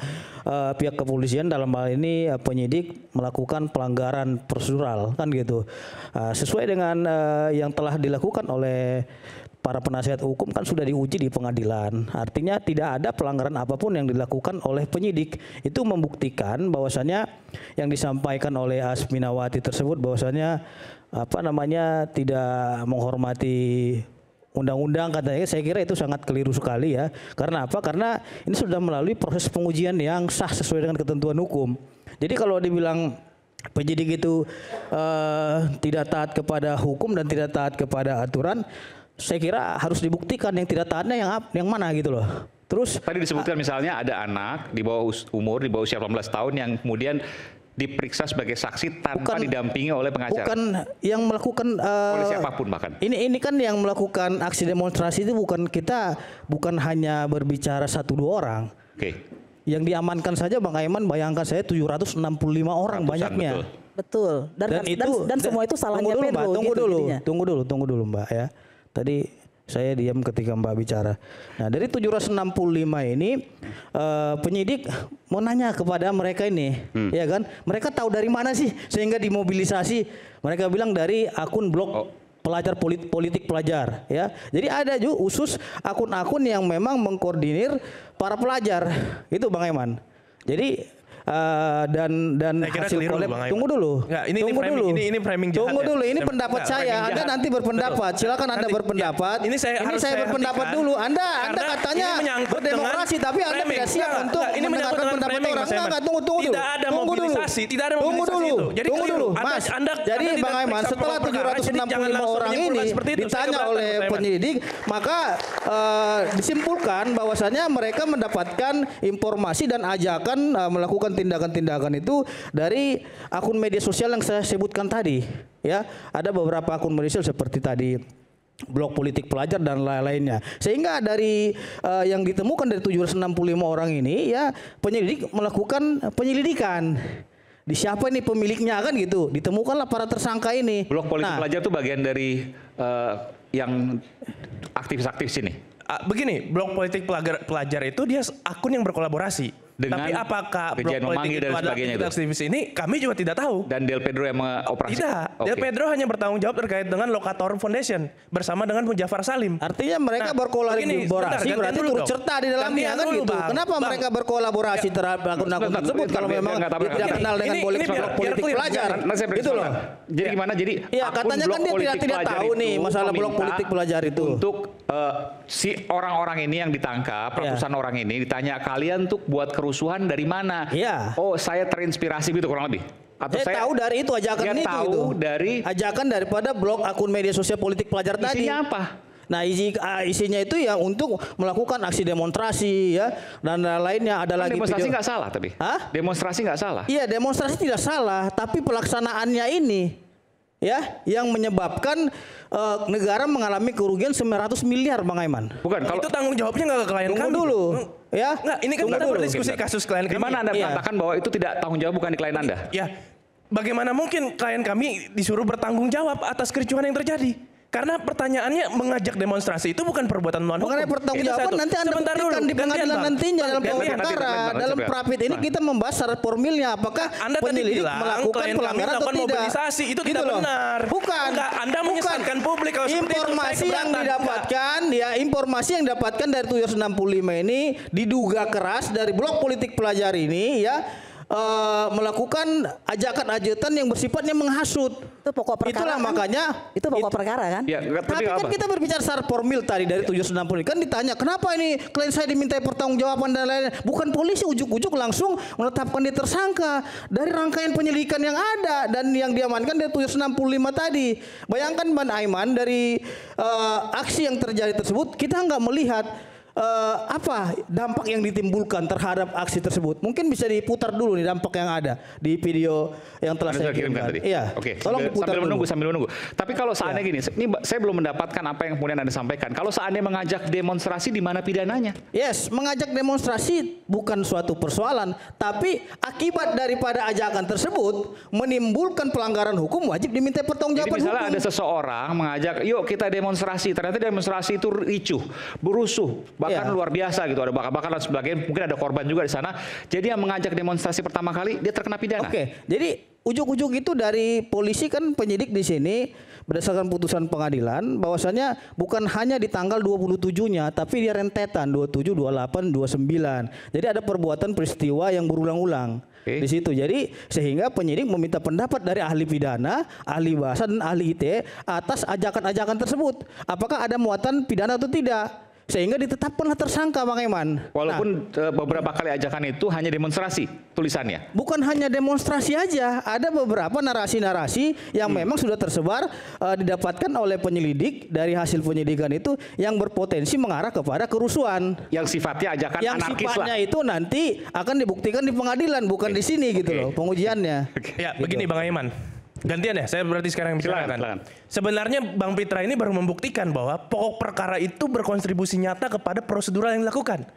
S1: pihak kepolisian dalam hal ini penyidik melakukan pelanggaran prosedural kan gitu. Sesuai dengan yang telah dilakukan oleh para penasihat hukum kan sudah diuji di pengadilan. Artinya tidak ada pelanggaran apapun yang dilakukan oleh penyidik. Itu membuktikan bahwasannya yang disampaikan oleh Asminawati tersebut bahwasannya tidak menghormati undang-undang katanya. Saya kira itu sangat keliru sekali ya. Karena apa? Karena ini sudah melalui proses pengujian yang sah sesuai dengan ketentuan hukum. Jadi kalau dibilang penyidik itu tidak taat kepada hukum dan tidak taat kepada aturan, saya kira harus dibuktikan yang tidak taatnya yang mana gitu loh. Terus
S3: tadi disebutkan misalnya ada anak di bawah umur di bawah usia 18 tahun yang kemudian diperiksa sebagai saksi tanpa didampingi oleh pengacara.
S1: Bukan yang melakukan
S3: oleh siapapun bahkan.
S1: Ini kan yang melakukan aksi demonstrasi itu bukan hanya berbicara 1-2 orang.
S3: Oke.
S1: Yang diamankan saja Bang Aiman, bayangkan saya 765 orang banyaknya.
S6: Betul. Dan semua itu salahnya Pedro.
S1: Tunggu dulu Mbak ya. Tadi saya diam ketika Mbak bicara. Nah dari 765 ini penyidik mau nanya kepada mereka ini, ya kan? Mereka tahu dari mana sih sehingga dimobilisasi? Mereka bilang dari akun blog pelajar politik pelajar, ya. Jadi ada juga khusus akun-akun yang memang mengkoordinir para pelajar, itu Bang Eman. Jadi dan hasil kolab. Tunggu dulu.
S2: Ini framing jahat.
S1: Tunggu dulu. Ini pendapat saya. Anda nanti berpendapat. Silakan Anda berpendapat.
S2: Ini saya
S1: berpendapat dulu. Anda katanya berdemokrasi, tapi Anda tidak siap untuk mendengarkan pendapat orang. Enggak, tunggu dulu.
S2: Tidak ada mobilisasi. Tidak ada mobilisasi itu.
S1: Tunggu dulu, Mas. Jadi Bang Aiman, setelah 765 orang ini ditanya oleh penyidik, maka disimpulkan bahwasannya mereka mendapatkan informasi dan ajakan melakukan tindakan-tindakan itu dari akun media sosial yang saya sebutkan tadi, ya. Ada beberapa akun media sosial seperti tadi blog politik pelajar dan lain-lainnya. Sehingga dari yang ditemukan dari 765 orang ini, ya, penyelidik melakukan penyelidikan. Di siapa ini pemiliknya kan gitu. Ditemukanlah para tersangka ini.
S3: Blog politik pelajar itu bagian dari yang aktivis-aktivis ini.
S2: Begini, blog politik pelajar itu dia akun yang berkolaborasi. Tapi apakah blog politik itu adalah aktivis ini, kami juga tidak tahu.
S3: Dan Del Pedro yang mengoperasi?
S2: Tidak, Del Pedro hanya bertanggung jawab terkait dengan Lokator Foundation bersama dengan Jafar Salim.
S1: Artinya mereka berkolaborasi berarti turut serta di dalamnya kan gitu. Kenapa mereka berkolaborasi terhadap akun-akun tersebut kalau memang tidak kenal dengan blog politik pelajar? Gitu loh.
S3: Jadi gimana? Jadi
S1: ya katanya kan dia tidak tahu nih masalah blog politik pelajar itu.
S3: Untuk si orang-orang ini yang ditangkap, ratusan orang ini ditanya, kalian tuh buat kerusuhan dari mana?
S1: Iya.
S3: Oh, saya terinspirasi gitu kurang lebih.
S1: Atau saya tahu dari itu ajakan itu.
S3: Tahu dari
S1: ajakan daripada blog akun media sosial politik pelajar tadi.
S3: Isinya apa?
S1: Nah, isinya itu ya untuk melakukan aksi demonstrasi ya dan lainnya. Ada lagi
S3: demonstrasi nggak salah tapi.
S1: Hah?
S3: Demonstrasi nggak salah.
S1: Iya, demonstrasi tidak salah, tapi pelaksanaannya ini ya yang menyebabkan negara mengalami kerugian 900 miliar Bang Aiman.
S2: Bukan, kalau itu tanggung jawabnya nggak ke klien kami.
S1: Tunggu dulu. Ya.
S2: Nggak, ini kan kita berdiskusi kasus klien kami.
S3: Gimana Anda mengatakan bahwa itu tidak tanggung jawab bukan di klien Anda?
S2: Ya. Bagaimana mungkin klien kami disuruh bertanggung jawab atas kericuhan yang terjadi? Karena pertanyaannya mengajak demonstrasi itu bukan perbuatan melawan hukum.
S1: Mengenai pertanggungjawaban nanti Anda buktikan di pengadilan nantinya dalam perkara. Dalam prapit ini kita membahas syarat formilnya. Apakah penyelidik melakukan pelanggaran atau tidak?
S2: Mobilisasi itu tidak benar.
S1: Bukan.
S2: Anda menyesatkan publik kalau
S1: informasi yang didapatkan, ya informasi yang didapatkan dari 765 ini diduga keras dari blog politik pelajar ini, ya. melakukan ajakan-ajakan yang bersifatnya menghasut.
S6: Itu pokok perkara.
S1: Itulah
S6: kan?
S1: makanya
S6: Itu pokok perkara kan?
S3: Ya,
S1: tapi kan kita berbicara secara formil tadi dari 760 kan ditanya kenapa ini klien saya dimintai pertanggungjawaban dan lain-lain. Bukan polisi ujuk-ujuk langsung menetapkan dia tersangka dari rangkaian penyelidikan yang ada dan yang diamankan dari 765 tadi. Bayangkan Bang Aiman dari aksi yang terjadi tersebut kita nggak melihat apa dampak yang ditimbulkan terhadap aksi tersebut. Mungkin bisa diputar dulu nih dampak yang ada di video yang telah saya kirimkan tadi. Iya.
S3: Oke,
S1: tolong diputar
S3: sambil menunggu. Tapi kalau seandainya gini, ini saya belum mendapatkan apa yang kemudian Anda sampaikan. Kalau seandainya mengajak demonstrasi di mana pidananya?
S1: Yes, mengajak demonstrasi bukan suatu persoalan, tapi akibat daripada ajakan tersebut menimbulkan pelanggaran hukum wajib diminta pertanggungjawaban.
S3: Jadi misalnya
S1: hukum.
S3: ada seseorang mengajak, yuk kita demonstrasi. Ternyata demonstrasi itu ricuh, berusuh, bahkan luar biasa gitu. Ada bakar-bakar dan sebagainya. Mungkin ada korban juga di sana. Jadi yang mengajak demonstrasi pertama kali dia terkena pidana.
S1: Oke, jadi ujuk-ujuk itu dari polisi kan penyidik di sini berdasarkan putusan pengadilan bahwasannya bukan hanya di tanggal 27-nya tapi di rentetan 27, 28, 29. Jadi ada perbuatan peristiwa yang berulang-ulang. Di situ. Jadi sehingga penyidik meminta pendapat dari ahli pidana, ahli bahasa dan ahli ITE atas ajakan-ajakan tersebut. Apakah ada muatan pidana atau tidak? Sehingga ditetapkanlah tersangka Bang Eman.
S3: Walaupun beberapa kali ajakan itu hanya demonstrasi tulisannya.
S1: Bukan hanya demonstrasi aja, ada beberapa narasi-narasi yang memang sudah tersebar didapatkan oleh penyelidik dari hasil penyidikan itu yang berpotensi mengarah kepada kerusuhan.
S3: Yang sifatnya ajakan
S1: yang
S3: anarkis
S1: sifatnya
S3: lah.
S1: itu nanti akan dibuktikan di pengadilan, bukan di sini gitu loh pengujiannya.
S2: Ya, begini Bang Aiman. Gantian ya, saya berarti sekarang yang bicara kan.
S3: Silakan.
S2: Sebenarnya Bang Pitra ini baru membuktikan bahwa pokok perkara itu berkontribusi nyata kepada prosedural yang dilakukan.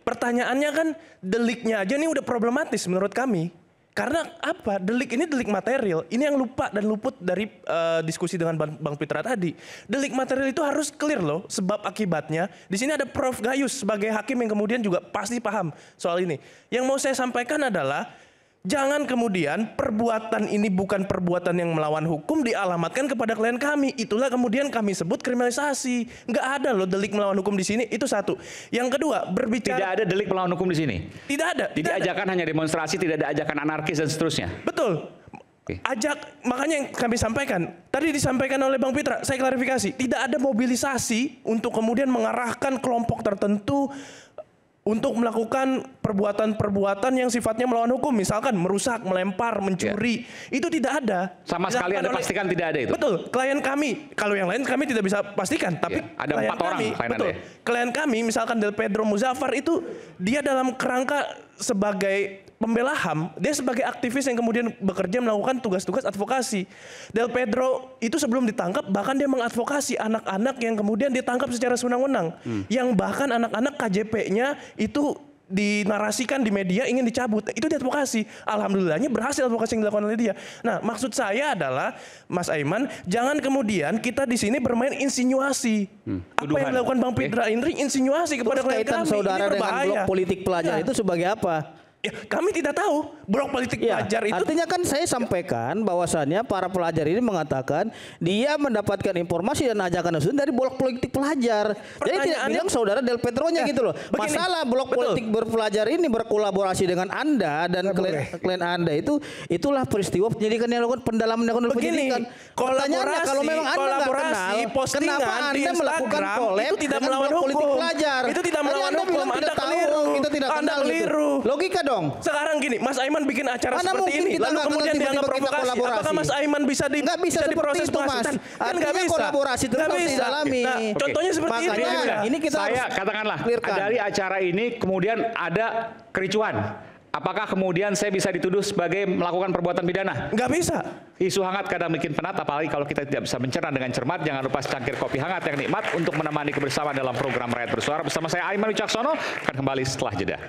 S2: Pertanyaannya kan deliknya aja ini udah problematis menurut kami. Karena apa? Delik ini delik material. Ini yang lupa dan luput dari diskusi dengan Bang Pitra tadi. Delik material itu harus clear loh sebab akibatnya. Di sini ada Prof Gayus sebagai hakim yang kemudian juga pasti paham soal ini. Yang mau saya sampaikan adalah jangan kemudian perbuatan ini bukan perbuatan yang melawan hukum dialamatkan kepada klien kami. Itulah kemudian kami sebut kriminalisasi. Nggak ada loh delik melawan hukum di sini. Itu satu. Yang kedua, berbicara
S3: Tidak ada delik melawan hukum di sini.
S2: Tidak ada.
S3: Jadi ajakan hanya demonstrasi, tidak ada ajakan anarkis dan seterusnya.
S2: Betul. Makanya yang kami sampaikan, tadi disampaikan oleh Bang Pitra, saya klarifikasi, tidak ada mobilisasi untuk kemudian mengarahkan kelompok tertentu untuk melakukan perbuatan-perbuatan yang sifatnya melawan hukum, misalkan merusak, melempar, mencuri, itu tidak ada.
S3: Sama sekali Anda pastikan tidak ada itu.
S2: Betul, klien kami, kalau yang lain kami tidak bisa pastikan, tapi
S3: ada 4 orang klien
S2: betul.
S3: Anda.
S2: Klien kami, misalkan Del Pedro Muzaffar itu dia dalam kerangka sebagai pembela HAM, dia sebagai aktivis yang kemudian bekerja melakukan tugas-tugas advokasi. Del Pedro itu sebelum ditangkap bahkan dia mengadvokasi anak-anak yang kemudian ditangkap secara sewenang-wenang. Yang bahkan anak-anak KJP-nya itu dinarasikan di media ingin dicabut. Itu diadvokasi. Alhamdulillahnya berhasil advokasi yang dilakukan oleh dia. Nah, maksud saya adalah Mas Aiman, jangan kemudian kita di sini bermain insinuasi. Apa yang dilakukan Bang Pitra Indri insinuasi kepada klien kami.
S1: Saudara
S2: ini
S1: dengan blok politik pelajar itu sebagai apa?
S2: Ya, kami tidak tahu blok politik pelajar itu.
S1: Artinya kan saya sampaikan bahwasannya para pelajar ini mengatakan dia mendapatkan informasi dan ajakan tersebut dari blok politik pelajar. Jadi tidak bilang saudara Del Pedronya gitu loh.
S2: Begini,
S1: masalah blok politik berpelajar ini berkolaborasi dengan Anda dan klien Anda itulah peristiwa penyidikan yang dilakukan, pendalaman yang dilakukan penyidikan.
S2: Kolaborasi,
S1: kalau memang Anda nggak kenal,
S2: postingan
S1: kenapa Anda melakukan collab
S2: itu tidak melawan
S1: blok
S2: hukum.
S1: politik pelajar?
S2: Itu tidak melawan hukum. Anda keliru.
S1: Kita tidak
S2: Anda
S1: kenal
S2: keliru.
S1: Logika dong.
S2: Sekarang gini, Mas Aiman bikin acara
S1: Mana
S2: seperti ini,
S1: kita
S2: lalu kemudian dianggap provokasi. Apakah Mas Aiman bisa
S1: diproses
S2: itu, Mas?
S1: Kan nggak bisa. Kolaborasi terus harus didalami.
S2: Nah, contohnya seperti
S1: ini kita
S3: saya katakanlah dari acara ini kemudian ada kericuan. Apakah kemudian saya bisa dituduh sebagai melakukan perbuatan pidana?
S2: Nggak bisa.
S3: Isu hangat kadang bikin penat, apalagi kalau kita tidak bisa mencerna dengan cermat. Jangan lupa secangkir kopi hangat yang nikmat untuk menemani kebersamaan dalam program Rakyat Bersuara. Bersama saya Aiman Wicaksono, akan kembali setelah jeda.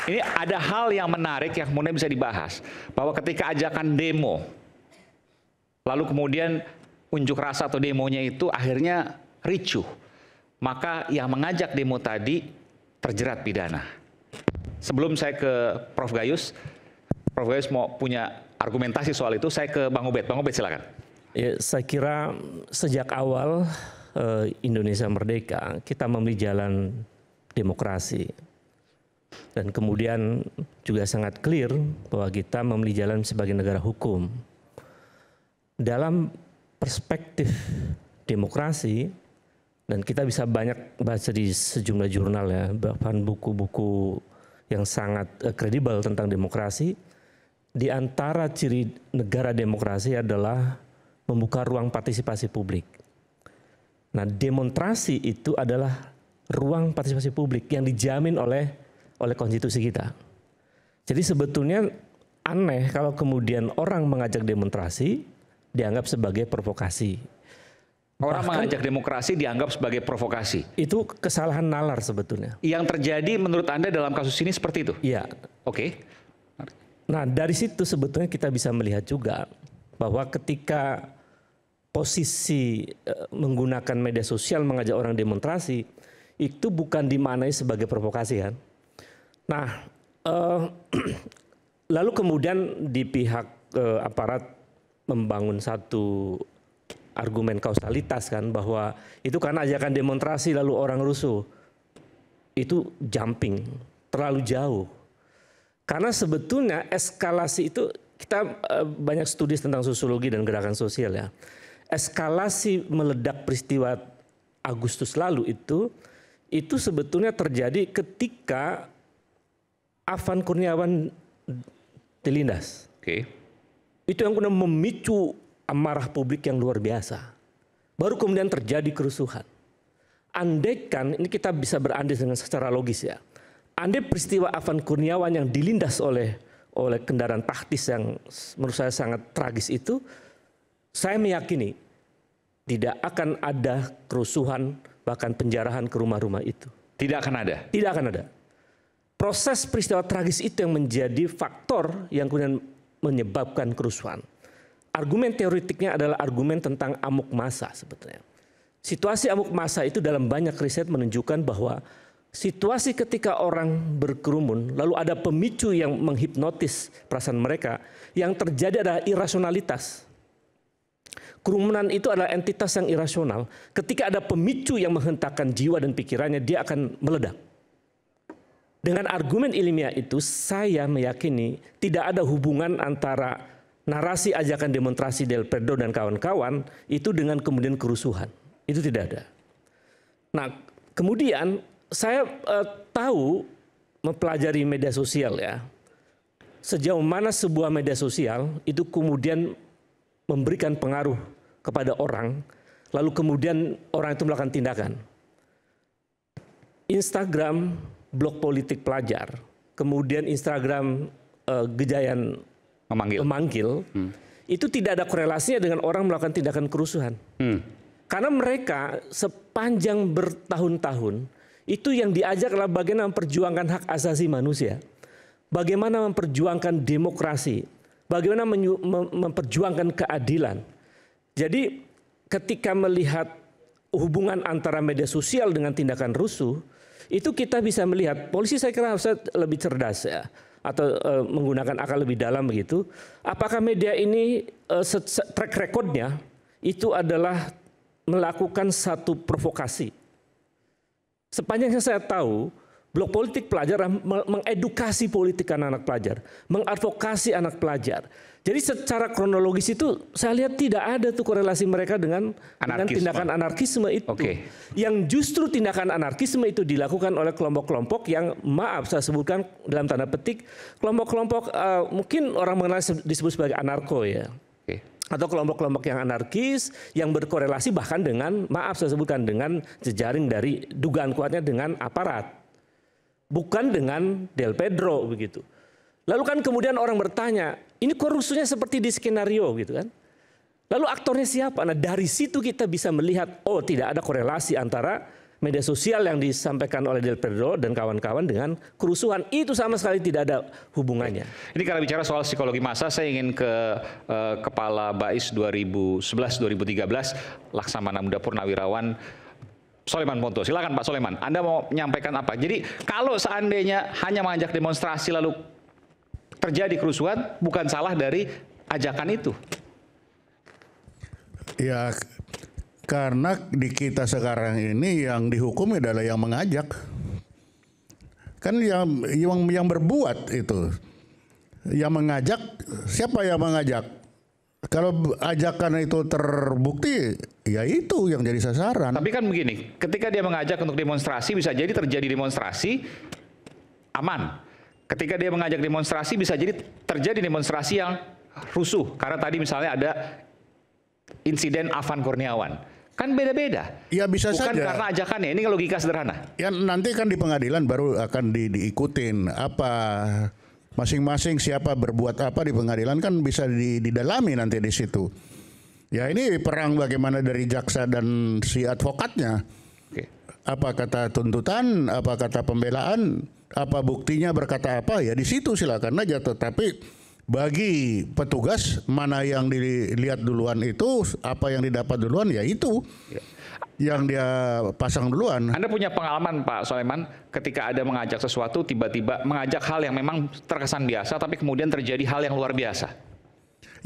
S3: Ini ada hal yang menarik yang kemudian bisa dibahas. Bahwa ketika ajakan demo, lalu kemudian unjuk rasa atau demonya itu akhirnya ricuh. Maka yang mengajak demo tadi terjerat pidana. Sebelum saya ke Prof Gayus mau punya argumentasi soal itu. Saya ke Bang Ubed. Bang Ubed silakan.
S7: Ya, saya kira sejak awal Indonesia merdeka, kita memilih jalan demokrasi. Dan kemudian juga sangat clear bahwa kita memilih jalan sebagai negara hukum. Dalam perspektif demokrasi, dan kita bisa banyak baca di sejumlah jurnal ya, bahkan buku-buku yang sangat kredibel tentang demokrasi, di antara ciri negara demokrasi adalah membuka ruang partisipasi publik. Nah, demonstrasi itu adalah ruang partisipasi publik yang dijamin oleh konstitusi kita. Jadi sebetulnya aneh kalau kemudian orang mengajak demonstrasi dianggap sebagai provokasi.
S3: Orang mengajak demokrasi dianggap sebagai provokasi.
S7: Itu kesalahan nalar sebetulnya.
S3: Yang terjadi menurut Anda dalam kasus ini seperti itu?
S7: Iya.
S3: Oke.
S7: Nah, dari situ sebetulnya kita bisa melihat juga bahwa ketika posisi menggunakan media sosial mengajak orang demonstrasi itu bukan dimaknai sebagai provokasi kan. Nah, lalu kemudian di pihak aparat membangun satu argumen kausalitas kan, bahwa itu karena ajakan demonstrasi lalu orang rusuh. Itu jumping, terlalu jauh. Karena sebetulnya eskalasi itu, kita banyak studi tentang sosiologi dan gerakan sosial ya. Eskalasi meledak peristiwa Agustus lalu itu sebetulnya terjadi ketika Afan Kurniawan dilindas.
S3: Oke.
S7: Itu yang kemudian memicu amarah publik yang luar biasa. Baru kemudian terjadi kerusuhan. Andaikan, ini kita bisa berandai dengan secara logis ya. Andai peristiwa Afan Kurniawan yang dilindas oleh kendaraan taktis yang menurut saya sangat tragis itu, saya meyakini tidak akan ada kerusuhan bahkan penjarahan ke rumah-rumah itu.
S3: Tidak akan ada?
S7: Tidak akan ada. Proses peristiwa tragis itu yang menjadi faktor yang kemudian menyebabkan kerusuhan. Argumen teoretiknya adalah argumen tentang amuk massa sebetulnya. Situasi amuk massa itu dalam banyak riset menunjukkan bahwa situasi ketika orang berkerumun lalu ada pemicu yang menghipnotis perasaan mereka, yang terjadi adalah irasionalitas. Kerumunan itu adalah entitas yang irasional. Ketika ada pemicu yang menghentakkan jiwa dan pikirannya, dia akan meledak. Dengan argumen ilmiah itu, saya meyakini tidak ada hubungan antara narasi ajakan demonstrasi Del Perdo dan kawan-kawan itu dengan kemudian kerusuhan. Itu tidak ada. Nah, kemudian saya tahu mempelajari media sosial ya, sejauh mana sebuah media sosial itu kemudian memberikan pengaruh kepada orang, lalu kemudian orang itu melakukan tindakan. Instagram, blog politik pelajar, kemudian Instagram Gejayan memanggil, itu tidak ada korelasinya dengan orang melakukan tindakan kerusuhan. Karena mereka sepanjang bertahun-tahun, itu yang diajak adalah bagaimana memperjuangkan hak asasi manusia, bagaimana memperjuangkan demokrasi, bagaimana memperjuangkan keadilan. Jadi ketika melihat hubungan antara media sosial dengan tindakan rusuh, itu kita bisa melihat, polisi saya kira harusnya lebih cerdas ya, atau menggunakan akal lebih dalam begitu. Apakah media ini track recordnya itu adalah melakukan satu provokasi. Sepanjang yang saya tahu, blog politik pelajar mengedukasi politik anak-anak pelajar, mengadvokasi anak pelajar. Jadi secara kronologis itu saya lihat tidak ada tuh korelasi mereka dengan tindakan anarkisme itu.
S3: Okay.
S7: Yang justru tindakan anarkisme itu dilakukan oleh kelompok-kelompok yang maaf saya sebutkan dalam tanda petik kelompok-kelompok mungkin orang mengenal disebut sebagai anarko ya.
S3: Okay.
S7: Atau kelompok-kelompok yang anarkis yang berkorelasi bahkan dengan maaf saya sebutkan dengan jejaring dari dugaan kuatnya dengan aparat. Bukan dengan Del Pedro begitu. Lalu kan kemudian orang bertanya, ini kok rusuhnya seperti di skenario gitu kan. Lalu aktornya siapa? Nah dari situ kita bisa melihat, oh tidak ada korelasi antara media sosial yang disampaikan oleh Del Pedro dan kawan-kawan dengan kerusuhan. Itu sama sekali tidak ada hubungannya.
S3: Ini karena bicara soal psikologi massa, saya ingin ke Kepala BAIS 2011-2013, Laksamana Muda Purnawirawan, Soleman Ponto. Silakan Pak Soleman, Anda mau menyampaikan apa? Jadi kalau seandainya hanya mengajak demonstrasi lalu terjadi kerusuhan bukan salah dari ajakan itu.
S8: Ya, karena di kita sekarang ini yang dihukum adalah yang mengajak. Kan yang berbuat itu. Yang mengajak, siapa yang mengajak? Kalau ajakan itu terbukti, ya itu yang jadi sasaran.
S3: Tapi kan begini, ketika dia mengajak untuk demonstrasi, bisa jadi terjadi demonstrasi aman. Ketika dia mengajak demonstrasi, bisa jadi terjadi demonstrasi yang rusuh. Karena tadi misalnya ada insiden Afan Kurniawan. Kan beda-beda.
S8: Ya bisa
S3: Bukan
S8: saja.
S3: karena ajakannya, ini logika sederhana.
S8: Ya nanti kan di pengadilan baru akan diikutin apa masing-masing siapa berbuat apa di pengadilan kan bisa didalami nanti di situ. Ya ini perang bagaimana dari jaksa dan si advokatnya.
S3: Oke.
S8: Apa kata tuntutan, apa kata pembelaan, apa buktinya berkata apa ya di situ silakan aja. Tetapi bagi petugas mana yang dilihat duluan itu, apa yang didapat duluan ya itu.
S3: Ya.
S8: Yang dia pasang duluan.
S3: Anda punya pengalaman Pak Soleman ketika ada mengajak sesuatu tiba-tiba mengajak hal yang memang terkesan biasa tapi kemudian terjadi hal yang luar biasa.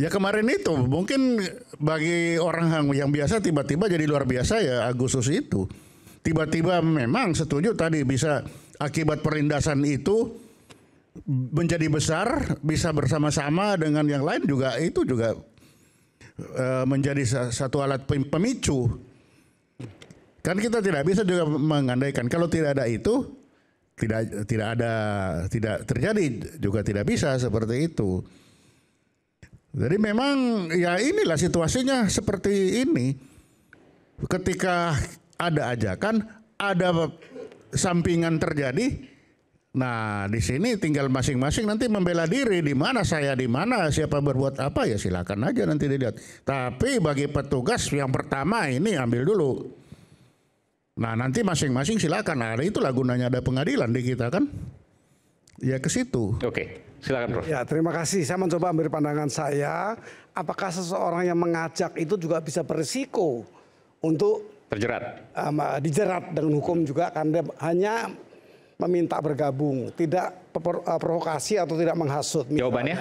S8: Ya kemarin itu mungkin bagi orang yang biasa tiba-tiba jadi luar biasa ya Agustus itu. Tiba-tiba memang setuju tadi bisa akibat perindasan itu menjadi besar, bisa bersama-sama dengan yang lain juga itu juga menjadi satu alat pemicu. Kan kita tidak bisa juga mengandaikan kalau tidak ada itu tidak terjadi juga tidak bisa seperti itu. Jadi memang ya inilah situasinya seperti ini. Ketika ada ajakan, ada sampingan terjadi. Nah, di sini tinggal masing-masing nanti membela diri di mana saya di mana siapa berbuat apa ya silakan aja nanti dilihat. Tapi bagi petugas yang pertama ini ambil dulu. Nah nanti masing-masing silakan. Nah itulah gunanya ada pengadilan di kita kan. Ya ke situ.
S3: Oke, silakan Prof.
S5: Ya terima kasih. Saya mencoba ambil pandangan saya. Apakah seseorang yang mengajak itu juga bisa berisiko untuk
S3: terjerat,
S5: dijerat dengan hukum juga karena hanya meminta bergabung, tidak provokasi atau tidak menghasut. Misalnya.
S3: Jawabannya?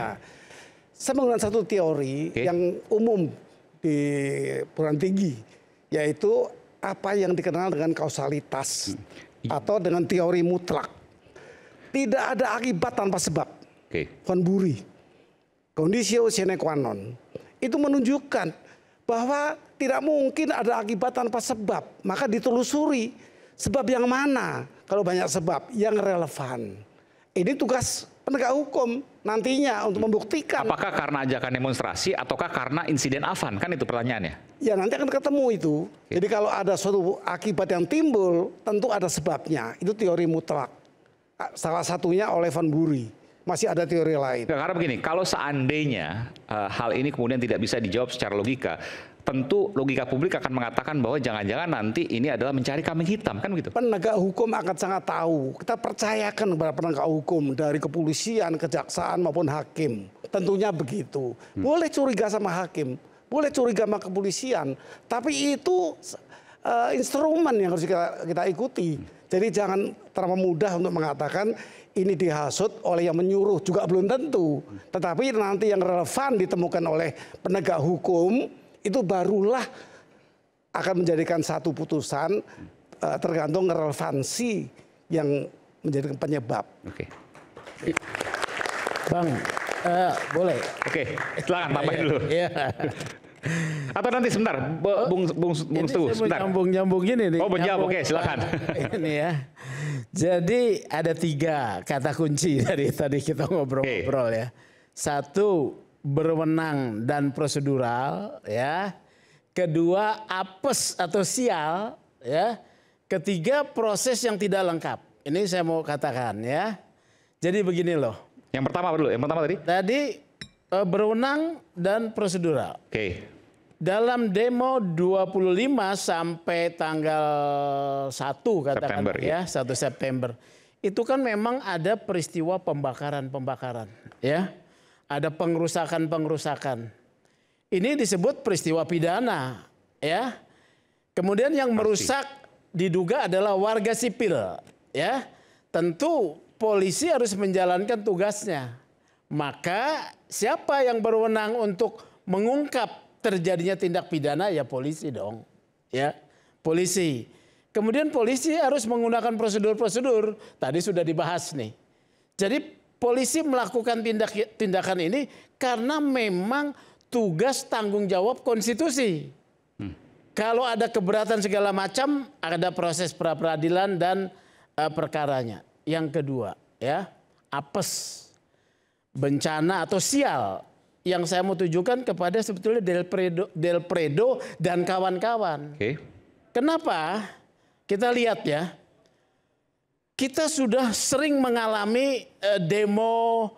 S5: Saya menggunakan satu teori yang umum di perguruan tinggi, yaitu apa yang dikenal dengan kausalitas atau dengan teori mutlak. Tidak ada akibat tanpa sebab. Von Bury, conditio sine qua non. Itu menunjukkan bahwa tidak mungkin ada akibat tanpa sebab. Maka ditelusuri sebab yang mana. Kalau banyak sebab yang relevan. Ini tugas penegak hukum nantinya untuk membuktikan.
S3: Apakah karena ajakan demonstrasi ataukah karena insiden Afan? Kan itu pertanyaannya.
S5: Ya nanti akan ketemu itu. Jadi kalau ada suatu akibat yang timbul, tentu ada sebabnya. Itu teori mutlak. Salah satunya oleh Von Bury. Masih ada teori lain.
S3: Karena begini, kalau seandainya hal ini kemudian tidak bisa dijawab secara logika, tentu logika publik akan mengatakan bahwa jangan-jangan nanti ini adalah mencari kambing hitam, kan begitu?
S5: Penegak hukum akan sangat tahu. Kita percayakan kepada penegak hukum dari kepolisian, kejaksaan maupun hakim. Tentunya begitu. Boleh curiga sama hakim, boleh curiga sama kepolisian, tapi itu instrumen yang harus kita ikuti. Jadi jangan terlalu mudah untuk mengatakan ini dihasut oleh yang menyuruh, juga belum tentu. Tetapi nanti yang relevan ditemukan oleh penegak hukum, itu barulah akan menjadikan satu putusan tergantung relevansi yang menjadi penyebab.
S3: Oke.
S1: Bang, boleh.
S3: Oke, silakan tambah dulu.
S1: Iya.
S3: Atau nanti sebentar, Bung Stu, sebentar.
S1: Nyambung gini nih.
S3: Oh, menjawab, oke, silakan.
S1: Ini ya. Jadi ada 3 kata kunci dari tadi kita ngobrol-ngobrol ya. 1, berwenang dan prosedural ya. 2, apes atau sial ya. 3, proses yang tidak lengkap. Ini saya mau katakan ya. Jadi begini loh.
S3: Yang pertama dulu, yang pertama tadi?
S1: Tadi berwenang dan prosedural.
S3: Oke.
S1: Dalam demo 25 sampai tanggal 1 katakan
S3: September,
S1: ya, 1 September. Itu kan memang ada peristiwa pembakaran ya. Ada pengerusakan. Ini disebut peristiwa pidana ya. Kemudian yang merusak diduga adalah warga sipil ya. Tentu polisi harus menjalankan tugasnya.
S9: Maka siapa yang berwenang untuk mengungkap terjadinya tindak pidana? Ya polisi dong. Ya, polisi. Kemudian polisi harus menggunakan prosedur-prosedur. Tadi sudah dibahas nih. Jadi polisi melakukan tindakan ini karena memang tugas tanggung jawab konstitusi. Kalau ada keberatan segala macam, ada proses pra-peradilan dan perkaranya. Yang kedua, ya, apes. Bencana atau sial yang saya mau tujukan kepada sebetulnya Delpredo dan kawan-kawan. Kenapa? Kita lihat ya, kita sudah sering mengalami demo,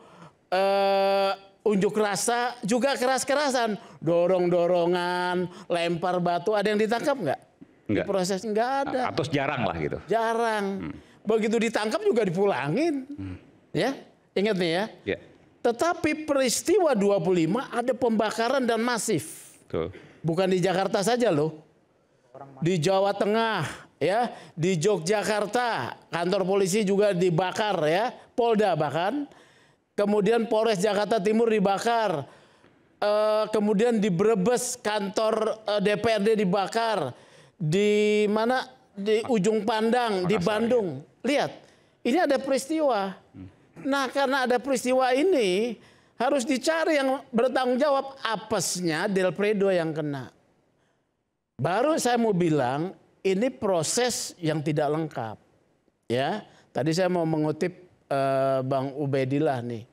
S9: unjuk rasa, juga keras-kerasan, dorong-dorongan, lempar batu. Ada yang ditangkap nggak? Enggak. Proses nggak ada.
S3: Atau jarang lah gitu.
S9: Jarang. Begitu ditangkap juga dipulangin. Ya, ingat nih ya.
S3: Ya.
S9: Tetapi peristiwa 25 ada pembakaran dan masif.
S3: Tuh.
S9: Bukan di Jakarta saja loh. Di Jawa Tengah, ya, di Yogyakarta, kantor polisi juga dibakar ya, Polda bahkan. Kemudian Polres Jakarta Timur dibakar. Kemudian di Brebes kantor DPRD dibakar. Di mana? Di Ujung Pandang, di Bandung. Lihat, ini ada peristiwa. Nah, karena ada peristiwa ini harus dicari yang bertanggung jawab. Apesnya Delpredo yang kena. Baru saya mau bilang ini proses yang tidak lengkap. Ya, tadi saya mau mengutip Bang Ubedillah nih.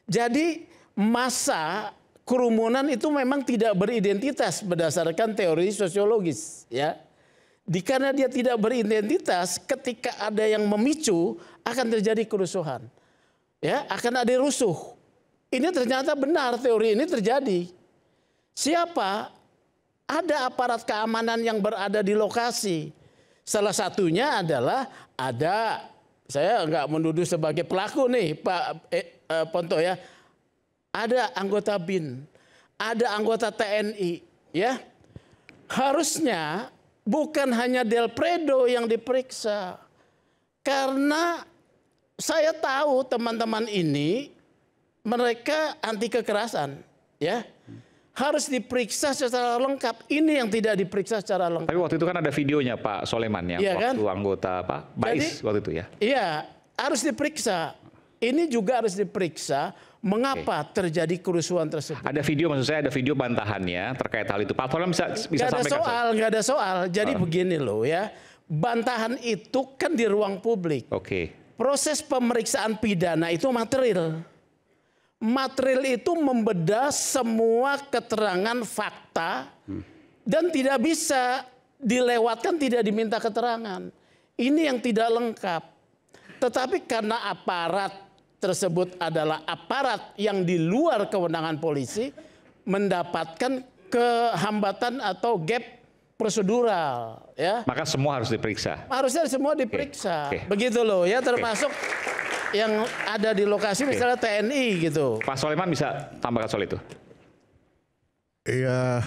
S9: Jadi massa kerumunan itu memang tidak beridentitas berdasarkan teori sosiologis. Ya, karena dia tidak beridentitas, ketika ada yang memicu akan terjadi kerusuhan. Ya, akan ada rusuh. Ini ternyata benar, teori ini terjadi. Siapa? Ada aparat keamanan yang berada di lokasi. Salah satunya adalah ada, saya nggak menuduh sebagai pelaku nih Pak Ponto ya. Ada anggota BIN, ada anggota TNI, ya. Harusnya bukan hanya Delpredo yang diperiksa. Karena saya tahu teman-teman ini mereka anti kekerasan, ya, harus diperiksa secara lengkap. Ini yang tidak diperiksa secara lengkap.
S3: Tapi waktu itu kan ada videonya Pak Soleman yang
S9: ya,
S3: waktu
S9: kan?
S3: Anggota Pak Bais waktu itu ya.
S9: Iya, harus diperiksa. Ini juga harus diperiksa. Mengapa terjadi kerusuhan tersebut?
S3: Ada video, maksud saya ada video bantahannya terkait hal itu. Pak Soleman bisa sampaikan.
S9: Nggak ada soal. Jadi begini loh ya, bantahan itu kan di ruang publik. Proses pemeriksaan pidana itu material. Material itu membedah semua keterangan fakta dan tidak bisa dilewatkan, tidak diminta keterangan. Ini yang tidak lengkap. Tetapi karena aparat tersebut adalah aparat yang di luar kewenangan polisi, mendapatkan kehambatan atau gap prosedural, ya.
S3: Maka semua harus diperiksa.
S9: Harusnya semua diperiksa. Begitu loh ya, termasuk yang ada di lokasi misalnya TNI gitu.
S3: Pak Soleman bisa tambahkan soal itu?
S8: Ya,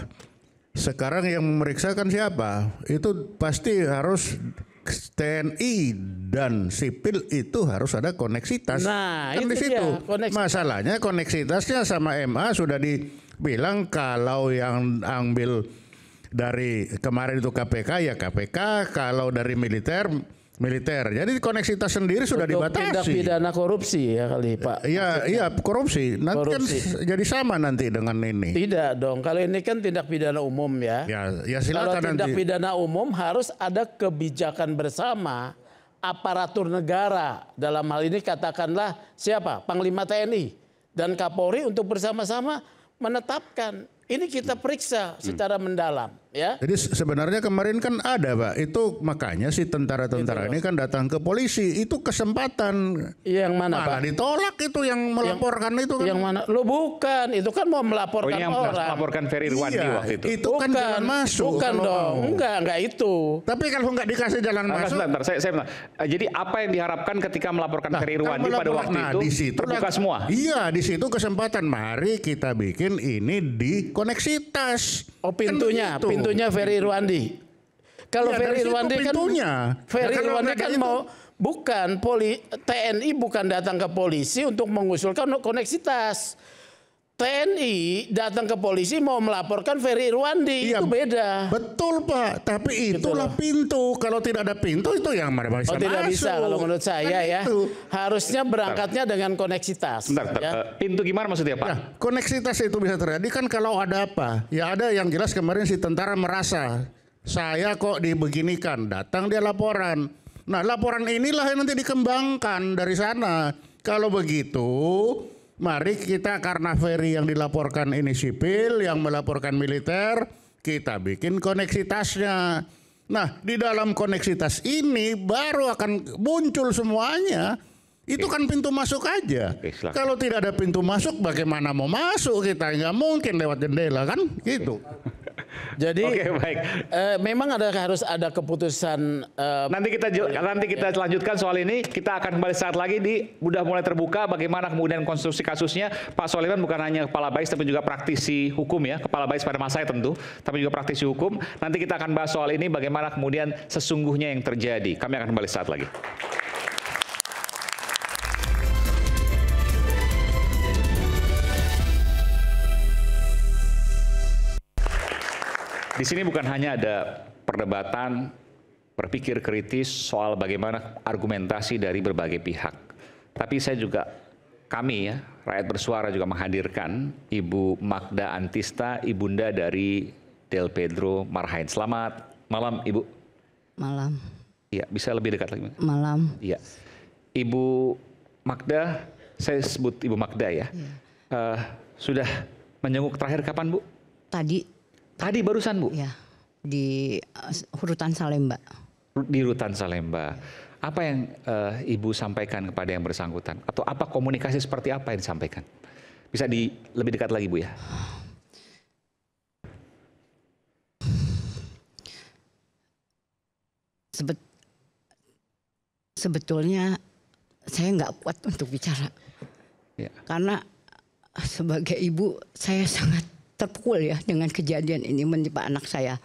S8: sekarang yang memeriksa kan siapa? Itu pasti harus TNI dan sipil, itu harus ada koneksitas.
S9: Nah,
S8: kan
S9: itu
S8: di situ. Masalahnya koneksitasnya sama MA sudah dibilang kalau yang ambil dari kemarin itu KPK ya KPK, kalau dari militer. Jadi koneksitas sendiri sudah dibatasi.
S9: Tindak pidana korupsi ya kali Pak.
S8: Iya korupsi. Nanti korupsi kan jadi sama nanti dengan ini.
S9: Tidak dong. Kalau ini kan tindak pidana umum ya.
S8: Ya silakan.
S9: Kalau tindak pidana umum harus ada kebijakan bersama aparatur negara. Dalam hal ini katakanlah siapa? Panglima TNI dan Kapolri untuk bersama-sama menetapkan. Ini kita periksa secara mendalam, ya.
S8: Jadi sebenarnya kemarin kan ada, Pak. Itu makanya si tentara-tentara ini kan datang ke polisi. Itu kesempatan.
S9: Yang mana,
S8: Pak? Ditolak itu yang melaporkan itu kan.
S9: Yang mana? Lo bukan. Itu kan mau melaporkan
S3: yang
S9: orang.
S3: Melaporkan Ferry Irwandi waktu itu.
S8: Itu kan jalan masuk.
S9: Bukan dong. Enggak itu.
S8: Tapi kalau nggak dikasih jalan masuk.
S3: Sebentar, saya bentar. Jadi apa yang diharapkan ketika melaporkan Ferry Irwandi pada waktu itu
S8: di situ
S3: terbuka semua?
S8: Iya, di situ kesempatan. Mari kita bikin ini di koneksitas.
S9: Oh pintunya Ferry Irwandi. Kalau Ferry Irwandi kan Bukan, TNI bukan datang ke polisi untuk mengusulkan koneksitas. TNI datang ke polisi mau melaporkan Ferry Irwandi,
S8: Iya,
S9: itu beda.
S8: Betul Pak, tapi itulah pintu. Kalau tidak ada pintu itu yang mana bisa
S9: Oh, tidak
S8: masuk.
S9: bisa kalau menurut saya ya.
S8: Itu.
S9: Harusnya berangkatnya dengan koneksitas.
S3: Bentar,
S9: ya.
S3: pintu gimana maksudnya Pak?
S8: Nah, koneksitas itu bisa terjadi kan kalau ada apa? Ya ada yang jelas kemarin si tentara merasa saya kok dibeginikan, datang dia laporan. Nah laporan inilah yang nanti dikembangkan dari sana. Kalau begitu, mari kita karena Ferry yang dilaporkan ini sipil, yang melaporkan militer, kita bikin koneksitasnya. Nah di dalam koneksitas ini baru akan muncul semuanya. Itu kan pintu masuk aja.
S3: silakan.
S8: Kalau tidak ada pintu masuk, bagaimana mau masuk kita? Nggak mungkin lewat jendela kan, gitu.
S9: Jadi
S3: baik.
S9: memang harus ada keputusan.
S3: Nanti kita lanjutkan soal ini. Kita akan kembali saat lagi udah mulai terbuka bagaimana kemudian konstruksi kasusnya. Pak Soleman bukan hanya kepala BAIS tapi juga praktisi hukum ya, kepala BAIS pada masanya tentu, tapi juga praktisi hukum. Nanti kita akan bahas soal ini bagaimana kemudian sesungguhnya yang terjadi. Kami akan kembali saat lagi. Di sini bukan hanya ada perdebatan, berpikir kritis soal bagaimana argumentasi dari berbagai pihak. Tapi kami ya, rakyat bersuara juga menghadirkan Ibu Magda Antista, ibunda dari Del Pedro Marhain. Selamat malam Ibu.
S4: Malam.
S3: Iya, bisa lebih dekat lagi.
S4: Malam.
S3: Iya. Ibu Magda, saya sebut Ibu Magda ya. Sudah menjenguk terakhir kapan Bu? Tadi barusan Bu?
S4: Ya, di Rutan Salemba.
S3: Di Rutan Salemba. Apa yang Ibu sampaikan kepada yang bersangkutan? Atau apa komunikasi seperti apa yang disampaikan? Bisa lebih dekat lagi Bu ya?
S4: Sebetulnya saya nggak kuat untuk bicara.
S3: Ya.
S4: Karena sebagai ibu saya sangat terpukul ya dengan kejadian ini menimpa anak saya.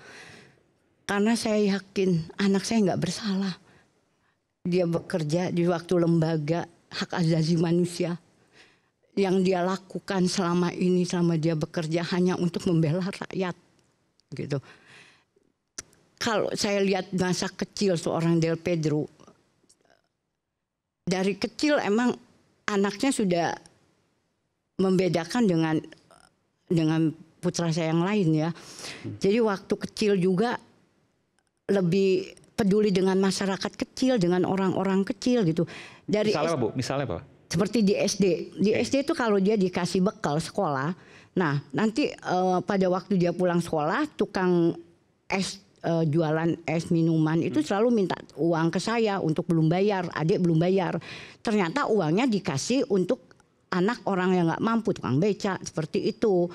S4: Karena saya yakin anak saya nggak bersalah. Dia bekerja di waktu lembaga hak asasi manusia. Yang dia lakukan selama ini, selama dia bekerja hanya untuk membela rakyat. Gitu. Kalau saya lihat masa kecil seorang Del Pedro, dari kecil emang anaknya sudah membedakan dengan putra saya yang lain ya. Jadi waktu kecil juga lebih peduli dengan masyarakat kecil, dengan orang-orang kecil gitu.
S3: Misalnya apa Bu? Misalnya apa?
S4: Seperti di SD. Di SD itu kalau dia dikasih bekal sekolah, nah nanti pada waktu dia pulang sekolah, tukang es jualan es minuman itu selalu minta uang ke saya untuk belum bayar, adik belum bayar. Ternyata uangnya dikasih untuk anak orang yang nggak mampu, tukang beca seperti itu.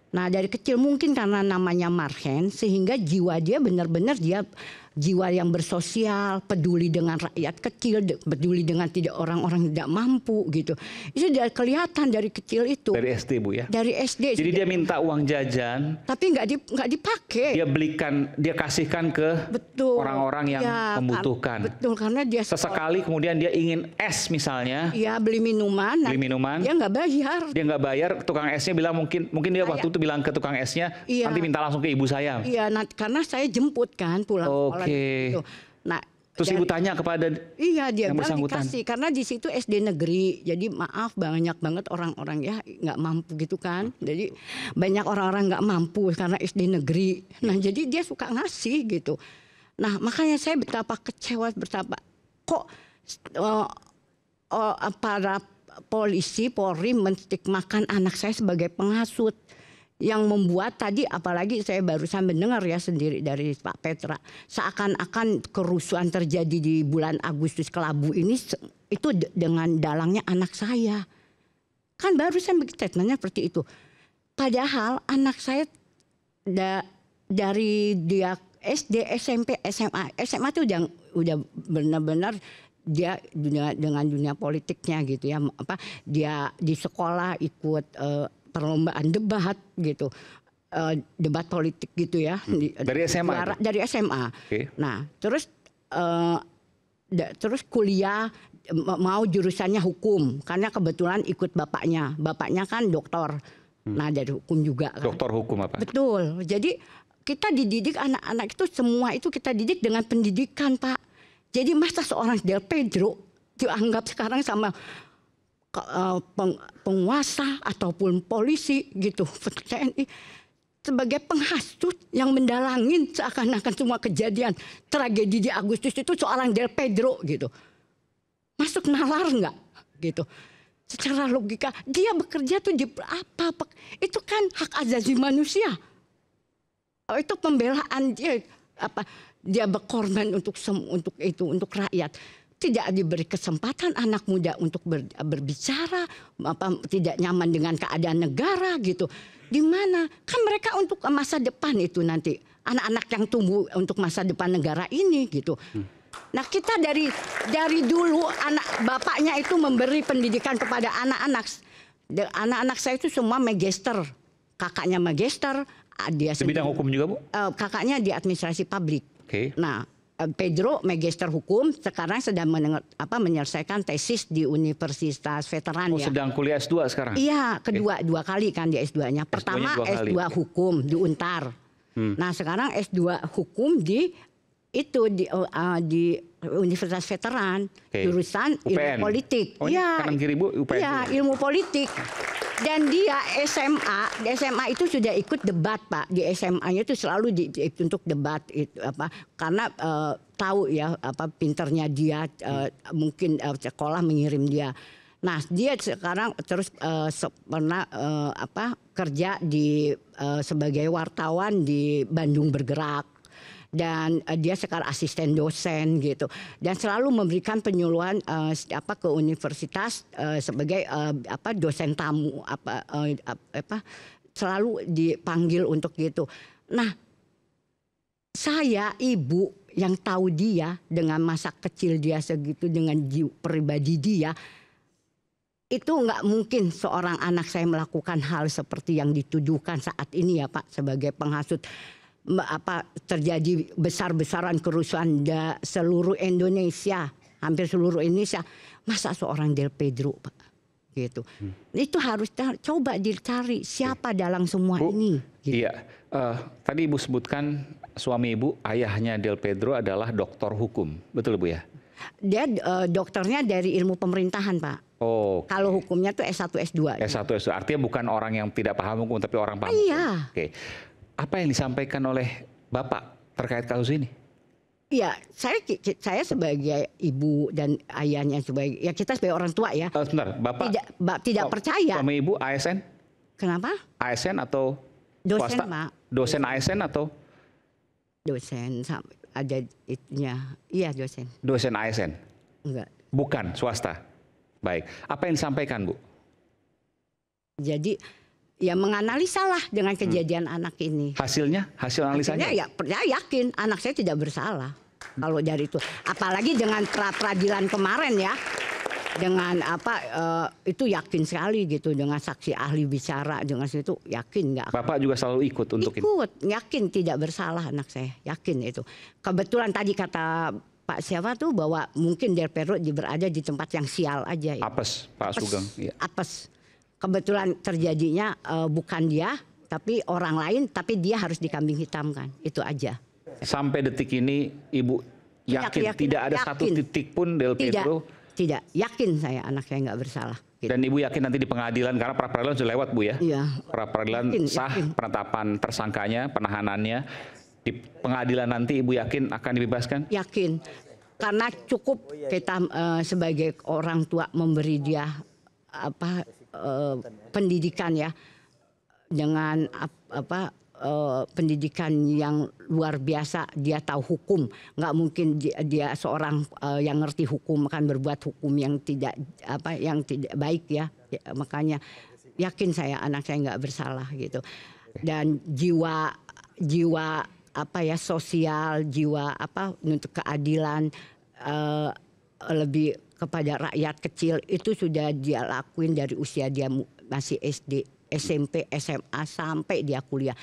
S4: Nah dari kecil mungkin karena namanya Marhen sehingga jiwa dia benar-benar dia jiwa yang bersosial, peduli dengan rakyat kecil, peduli dengan orang-orang tidak mampu gitu. Itu sudah kelihatan dari kecil itu.
S3: Dari SD Bu ya?
S4: Dari SD.
S3: Jadi dia minta uang jajan.
S4: Tapi nggak dipakai.
S3: Dia kasihkan ke orang-orang yang membutuhkan.
S4: Betul, karena dia
S3: sesekali kemudian dia ingin es misalnya.
S4: Iya beli minuman.
S3: Beli minuman.
S4: Dia nggak bayar.
S3: Dia nggak bayar. Tukang esnya bilang mungkin dia waktu itu bilang ke tukang esnya, nanti minta langsung ke ibu saya.
S4: Iya, karena saya jemput kan pulang sekolah. Gitu. Nah,
S3: terus ibu tanya kepada
S4: dia
S3: yang
S4: bilang
S3: bersangkutan.
S4: dikasih karena di situ SD negeri. Jadi maaf banyak banget orang-orang ya nggak mampu gitu kan. Jadi banyak orang-orang nggak mampu karena SD negeri. Nah, jadi dia suka ngasih gitu. Nah, makanya saya betapa kecewa, betapa kok para polisi, Polri menstigmakan anak saya sebagai penghasut. Yang membuat tadi apalagi saya barusan mendengar ya sendiri dari Pak Petra, seakan-akan kerusuhan terjadi di bulan Agustus Kelabu ini itu dengan dalangnya anak saya. Kan barusan statementnya seperti itu. Padahal anak saya dari dia SD, SMP, SMA itu udah benar-benar dia dengan dunia politiknya gitu ya. Dia di sekolah ikut perlombaan debat gitu, debat politik gitu ya.
S3: Dari SMA?
S4: Dari SMA.
S3: Okay.
S4: Nah terus terus kuliah mau jurusannya hukum karena kebetulan ikut bapaknya kan dokter. Nah dari hukum juga kan.
S3: Dokter hukum apa?
S4: Betul. Jadi kita dididik anak-anak itu semua itu kita didik dengan pendidikan, Pak. Jadi masa seorang Del Pedro dianggap sekarang sama penguasa ataupun polisi gitu, TNI sebagai penghasut yang mendalangin seakan-akan semua kejadian tragedi di Agustus itu seorang Del Pedro gitu. Masuk nalar nggak gitu? Secara logika dia bekerja tuh di apa? Itu kan hak asasi manusia. Itu pembelaan dia apa? Dia berkorban untuk itu untuk rakyat. Tidak diberi kesempatan anak muda untuk berbicara, tidak nyaman dengan keadaan negara gitu. Di mana kan mereka untuk masa depan itu nanti anak-anak yang tumbuh untuk masa depan negara ini gitu. Nah kita dari dulu anak bapaknya itu memberi pendidikan kepada anak-anak. Anak-anak saya itu semua magister, kakaknya magister, dia
S3: di bidang hukum juga Bu?
S4: Kakaknya di administrasi publik.
S3: Okay.
S4: Nah Pedro magister hukum sekarang sedang menyelesaikan tesis di Universitas Veteran ya.
S3: Sedang kuliah S2 sekarang?
S4: Iya, dua kali kan di S2-nya. Pertama S2 hukum di Untar. Nah, sekarang S2 hukum di Universitas Veteran, jurusan ilmu politik. Iya. Kanan kiri Bu, UPN. Iya, ilmu politik. Dan dia SMA itu sudah ikut debat Pak. Di SMA-nya itu selalu untuk debat itu karena tahu ya pinternya dia, mungkin sekolah mengirim dia. Nah, dia sekarang terus pernah kerja sebagai wartawan di Bandung Bergerak. Dan dia sekarang asisten dosen gitu dan selalu memberikan penyuluhan ke universitas sebagai dosen tamu selalu dipanggil untuk gitu. Nah, saya ibu yang tahu dia dengan masa kecil dia segitu dengan pribadi dia itu nggak mungkin seorang anak saya melakukan hal seperti yang dituduhkan saat ini ya Pak sebagai penghasut. Terjadi besar-besaran kerusuhan seluruh Indonesia, hampir seluruh Indonesia. Masa seorang Del Pedro Pak gitu. Itu harus coba dicari siapa dalam semua Bu, ini gitu.
S3: Iya, tadi Ibu sebutkan suami Ibu, ayahnya Del Pedro adalah doktor hukum, betul Bu ya?
S4: Dia dokternya dari ilmu pemerintahan Pak.
S3: Oh.
S4: Kalau hukumnya tuh S1 S2.
S3: S1 S2 artinya bukan orang yang tidak paham hukum tapi orang paham.
S4: Iya.
S3: Oke. Apa yang disampaikan oleh Bapak terkait kasus ini?
S4: Iya, saya sebagai ibu dan ayahnya kita sebagai orang tua ya.
S3: Sebentar, Bapak
S4: tidak percaya.
S3: Suami Ibu ASN?
S4: Kenapa?
S3: ASN atau
S4: dosen,
S3: swasta?
S4: Pak.
S3: Dosen ASN atau?
S4: Dosen ada itunya. Iya, dosen.
S3: Dosen ASN?
S4: Enggak.
S3: Bukan, swasta. Baik. Apa yang disampaikan, Bu?
S4: Jadi ya menganalisa lah dengan kejadian anak ini.
S3: Hasilnya? Hasil analisanya?
S4: Ya yakin anak saya tidak bersalah. Kalau dari itu. Apalagi dengan peradilan kemarin ya. Dengan itu yakin sekali gitu. Dengan saksi ahli bicara. Dengan itu yakin nggak.
S3: Bapak juga selalu ikut untuk itu?
S4: Ikut. Yakin tidak bersalah anak saya. Yakin itu. Kebetulan tadi kata Pak siapa tuh bahwa mungkin Del Pedro berada di tempat yang sial aja. Ya.
S3: Apes, Pak Sugeng. Ya.
S4: Apes. Kebetulan terjadinya bukan dia, tapi orang lain, tapi dia harus dikambing hitamkan. Itu aja.
S3: Sampai detik ini Ibu yakin tidak ada satu titik pun Del Pedro?
S4: Tidak, yakin saya anak saya nggak bersalah. Gitu.
S3: Dan Ibu yakin nanti di pengadilan, karena pra peradilan sudah lewat Bu ya?
S4: Iya.
S3: Pra peradilan sah penetapan tersangkanya, penahanannya. Di pengadilan nanti Ibu yakin akan dibebaskan?
S4: Yakin. Karena cukup kita sebagai orang tua memberi dia pendidikan ya dengan pendidikan yang luar biasa. Dia tahu hukum, nggak mungkin dia seorang yang ngerti hukum akan berbuat hukum yang tidak baik ya. Makanya yakin saya anak saya nggak bersalah gitu. Dan jiwa sosial, jiwa untuk keadilan lebih kepada rakyat kecil itu sudah dia lakuin dari usia dia masih SD, SMP, SMA sampai dia kuliah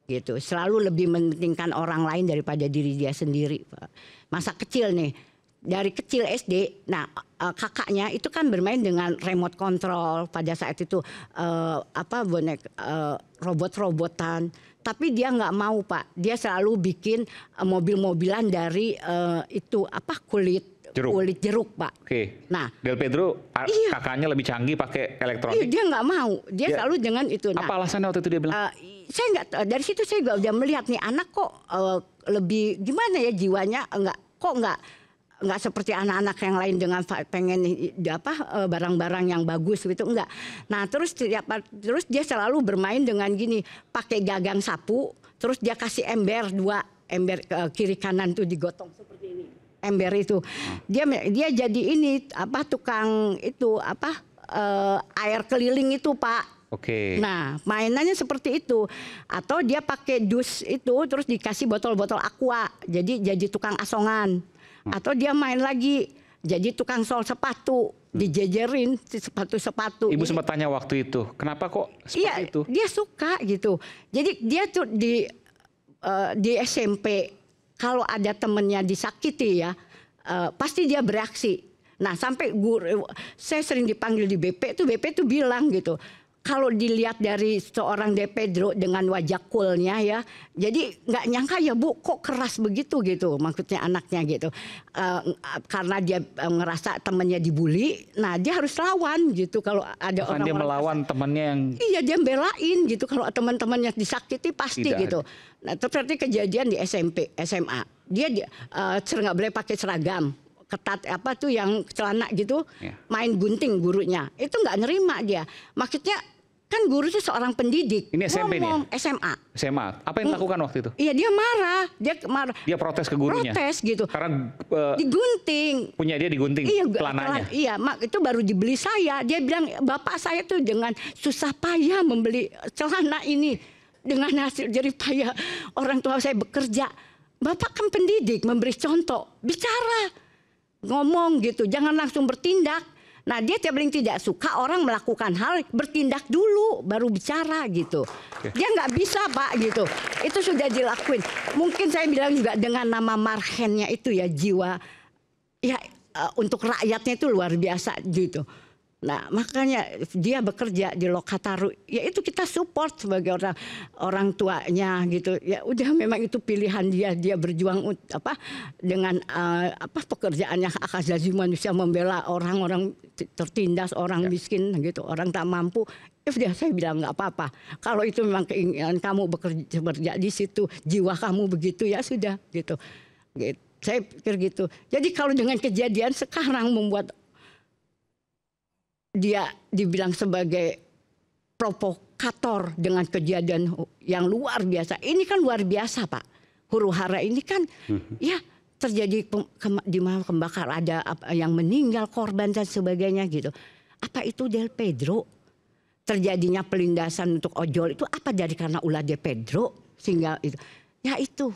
S4: gitu. Selalu lebih mementingkan orang lain daripada diri dia sendiri. Masa kecil nih dari kecil SD. Nah, kakaknya itu kan bermain dengan remote control pada saat itu robot-robotan. Tapi dia nggak mau, Pak. Dia selalu bikin mobil-mobilan dari kulit jeruk, Pak.
S3: Oke.
S4: Nah,
S3: Del Pedro kakaknya lebih canggih pakai elektronik.
S4: Iya, dia nggak mau. Dia selalu dengan itu. Nah,
S3: apa alasannya waktu itu dia bilang?
S4: Saya nggak, dari situ saya juga udah melihat nih anak kok lebih gimana ya jiwanya, nggak seperti anak-anak yang lain dengan pengen barang-barang yang bagus gitu, enggak. Nah, terus dia selalu bermain dengan gini, pakai gagang sapu, terus dia kasih ember kiri kanan tuh digotong seperti ini. Ember itu. Dia jadi ini tukang itu air keliling itu, Pak.
S3: Oke.
S4: Nah, mainannya seperti itu. Atau dia pakai dus itu terus dikasih botol-botol aqua. Jadi tukang asongan. Atau dia main lagi jadi tukang sol sepatu, dijejerin sepatu-sepatu.
S3: Ibu sempat tanya waktu itu, kenapa kok seperti itu?
S4: Dia suka gitu. Jadi dia tuh di SMP kalau ada temennya disakiti ya, pasti dia bereaksi. Nah, sampai guru, saya sering dipanggil di BP tuh bilang gitu. Kalau dilihat dari seorang Del Pedro dengan wajah coolnya ya, jadi nggak nyangka ya Bu, kok keras begitu gitu, maksudnya anaknya gitu. Karena dia ngerasa temannya dibully, nah dia harus lawan gitu kalau ada orang-orang.
S3: Dia melawan temannya yang.
S4: Iya, dia belain gitu kalau teman-temannya disakiti pasti gitu. Nah, itu berarti kejadian di SMP, SMA. Dia nggak boleh pakai seragam. Ketat yang celana gitu, main gunting gurunya. Itu nggak nerima dia. Maksudnya kan guru itu seorang pendidik.
S3: Ini SMP nih?
S4: SMA.
S3: SMA. Apa yang dilakukan waktu itu?
S4: Iya, dia marah. Dia
S3: protes ke gurunya?
S4: Protes gitu.
S3: Karena
S4: digunting.
S3: Punya dia digunting celananya?
S4: Iya, itu baru dibeli saya. Dia bilang, bapak saya tuh dengan susah payah membeli celana ini. Dengan hasil jerih payah orang tua saya bekerja. Bapak kan pendidik, memberi contoh. Bicara. Ngomong gitu, jangan langsung bertindak. Nah, dia paling tidak suka orang melakukan hal, bertindak dulu baru bicara gitu. Dia nggak bisa, Pak, gitu. Itu sudah dilakuin. Mungkin saya bilang juga dengan nama marhennya itu ya, jiwa ya untuk rakyatnya itu luar biasa gitu. Nah, makanya dia bekerja di Lokataru, ya itu kita support sebagai orang tuanya gitu. Ya udah, memang itu pilihan dia berjuang dengan pekerjaannya hak asasi manusia, membela orang-orang tertindas, orang miskin gitu, orang tak mampu. Ya udah, saya bilang nggak apa-apa. Kalau itu memang keinginan kamu bekerja di situ, jiwa kamu begitu, ya sudah gitu. Saya pikir gitu. Jadi kalau dengan kejadian sekarang membuat dia dibilang sebagai provokator dengan kejadian yang luar biasa. Ini kan luar biasa, Pak. Huru-hara ini kan ya terjadi di kebakaran, ada yang meninggal, korban dan sebagainya gitu. Apa itu Del Pedro? Terjadinya pelindasan untuk ojol itu apa dari karena ulah Del Pedro sehingga itu. Ya itu.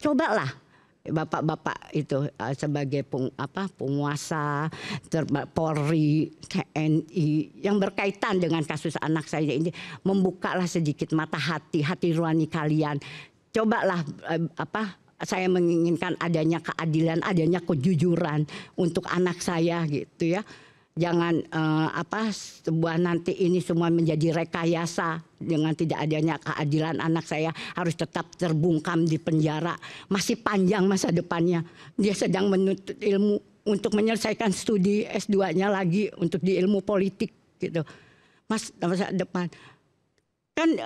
S4: Cobalah bapak-bapak itu sebagai penguasa, Polri, TNI yang berkaitan dengan kasus anak saya ini, membukalah sedikit mata hati nurani kalian. Cobalah saya menginginkan adanya keadilan, adanya kejujuran untuk anak saya gitu ya. Jangan sebuah nanti ini semua menjadi rekayasa dengan tidak adanya keadilan. Anak saya harus tetap terbungkam di penjara. Masih panjang masa depannya. Dia sedang menuntut ilmu untuk menyelesaikan studi S2-nya lagi untuk di ilmu politik gitu. Masa depan. Kan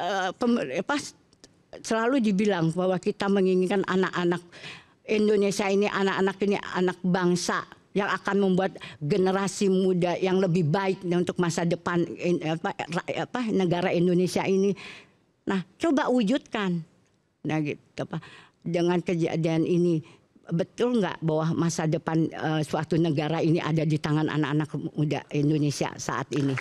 S4: selalu dibilang bahwa kita menginginkan anak-anak Indonesia ini, anak-anak ini anak bangsa yang akan membuat generasi muda yang lebih baik untuk masa depan negara Indonesia ini. Nah, coba wujudkan. Nah, gitu, dengan kejadian ini, betul nggak bahwa masa depan suatu negara ini ada di tangan anak-anak muda Indonesia saat ini?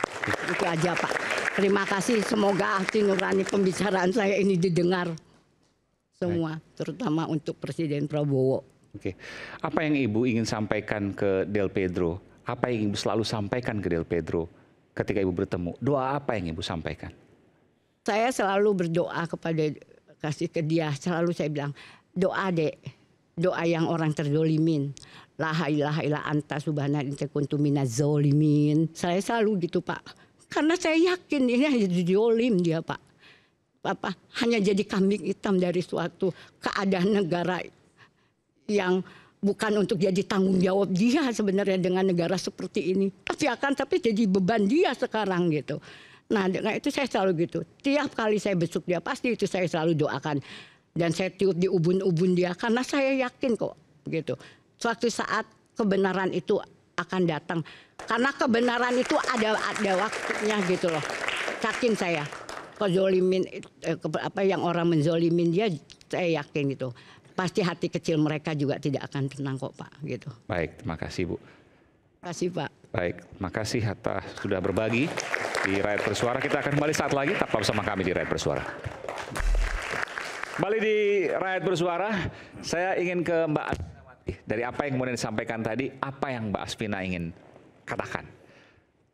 S4: Itu aja, Pak. Terima kasih. Semoga hati nurani pembicaraan saya ini didengar semua, terutama untuk Presiden Prabowo.
S3: Oke, apa yang Ibu ingin sampaikan ke Del Pedro? Apa yang Ibu selalu sampaikan ke Del Pedro ketika Ibu bertemu? Doa apa yang Ibu sampaikan?
S4: Saya selalu berdoa kasih ke dia. Selalu saya bilang, doa Dek, doa yang orang terdolimin. La ilaha illa anta subhanaka inni kuntu minaz zalimin. Saya selalu gitu Pak. Karena saya yakin ini hanya zolim dia Pak. Hanya jadi kambing hitam dari suatu keadaan negara yang bukan untuk jadi tanggung jawab dia sebenarnya dengan negara seperti ini. Tapi jadi beban dia sekarang gitu. Nah dengan itu saya selalu gitu. Tiap kali saya besuk dia pasti itu saya selalu doakan. Dan saya tiup di ubun-ubun dia karena saya yakin kok gitu. Suatu saat kebenaran itu akan datang. Karena kebenaran itu ada waktunya gitu loh. Yakin saya. Kezolimin yang orang menzolimin dia saya yakin gitu. Pasti hati kecil mereka juga tidak akan tenang kok Pak gitu.
S3: Baik, terima kasih Bu.
S4: Terima kasih Pak.
S3: Baik, makasih atas sudah berbagi di Rakyat Bersuara. Kita akan kembali saat lagi, tetap bersama kami di Rakyat Bersuara. Kembali di Rakyat Bersuara, saya ingin ke Mbak Asfinawati. Dari apa yang kemudian disampaikan tadi, apa yang Mbak Asfina ingin katakan?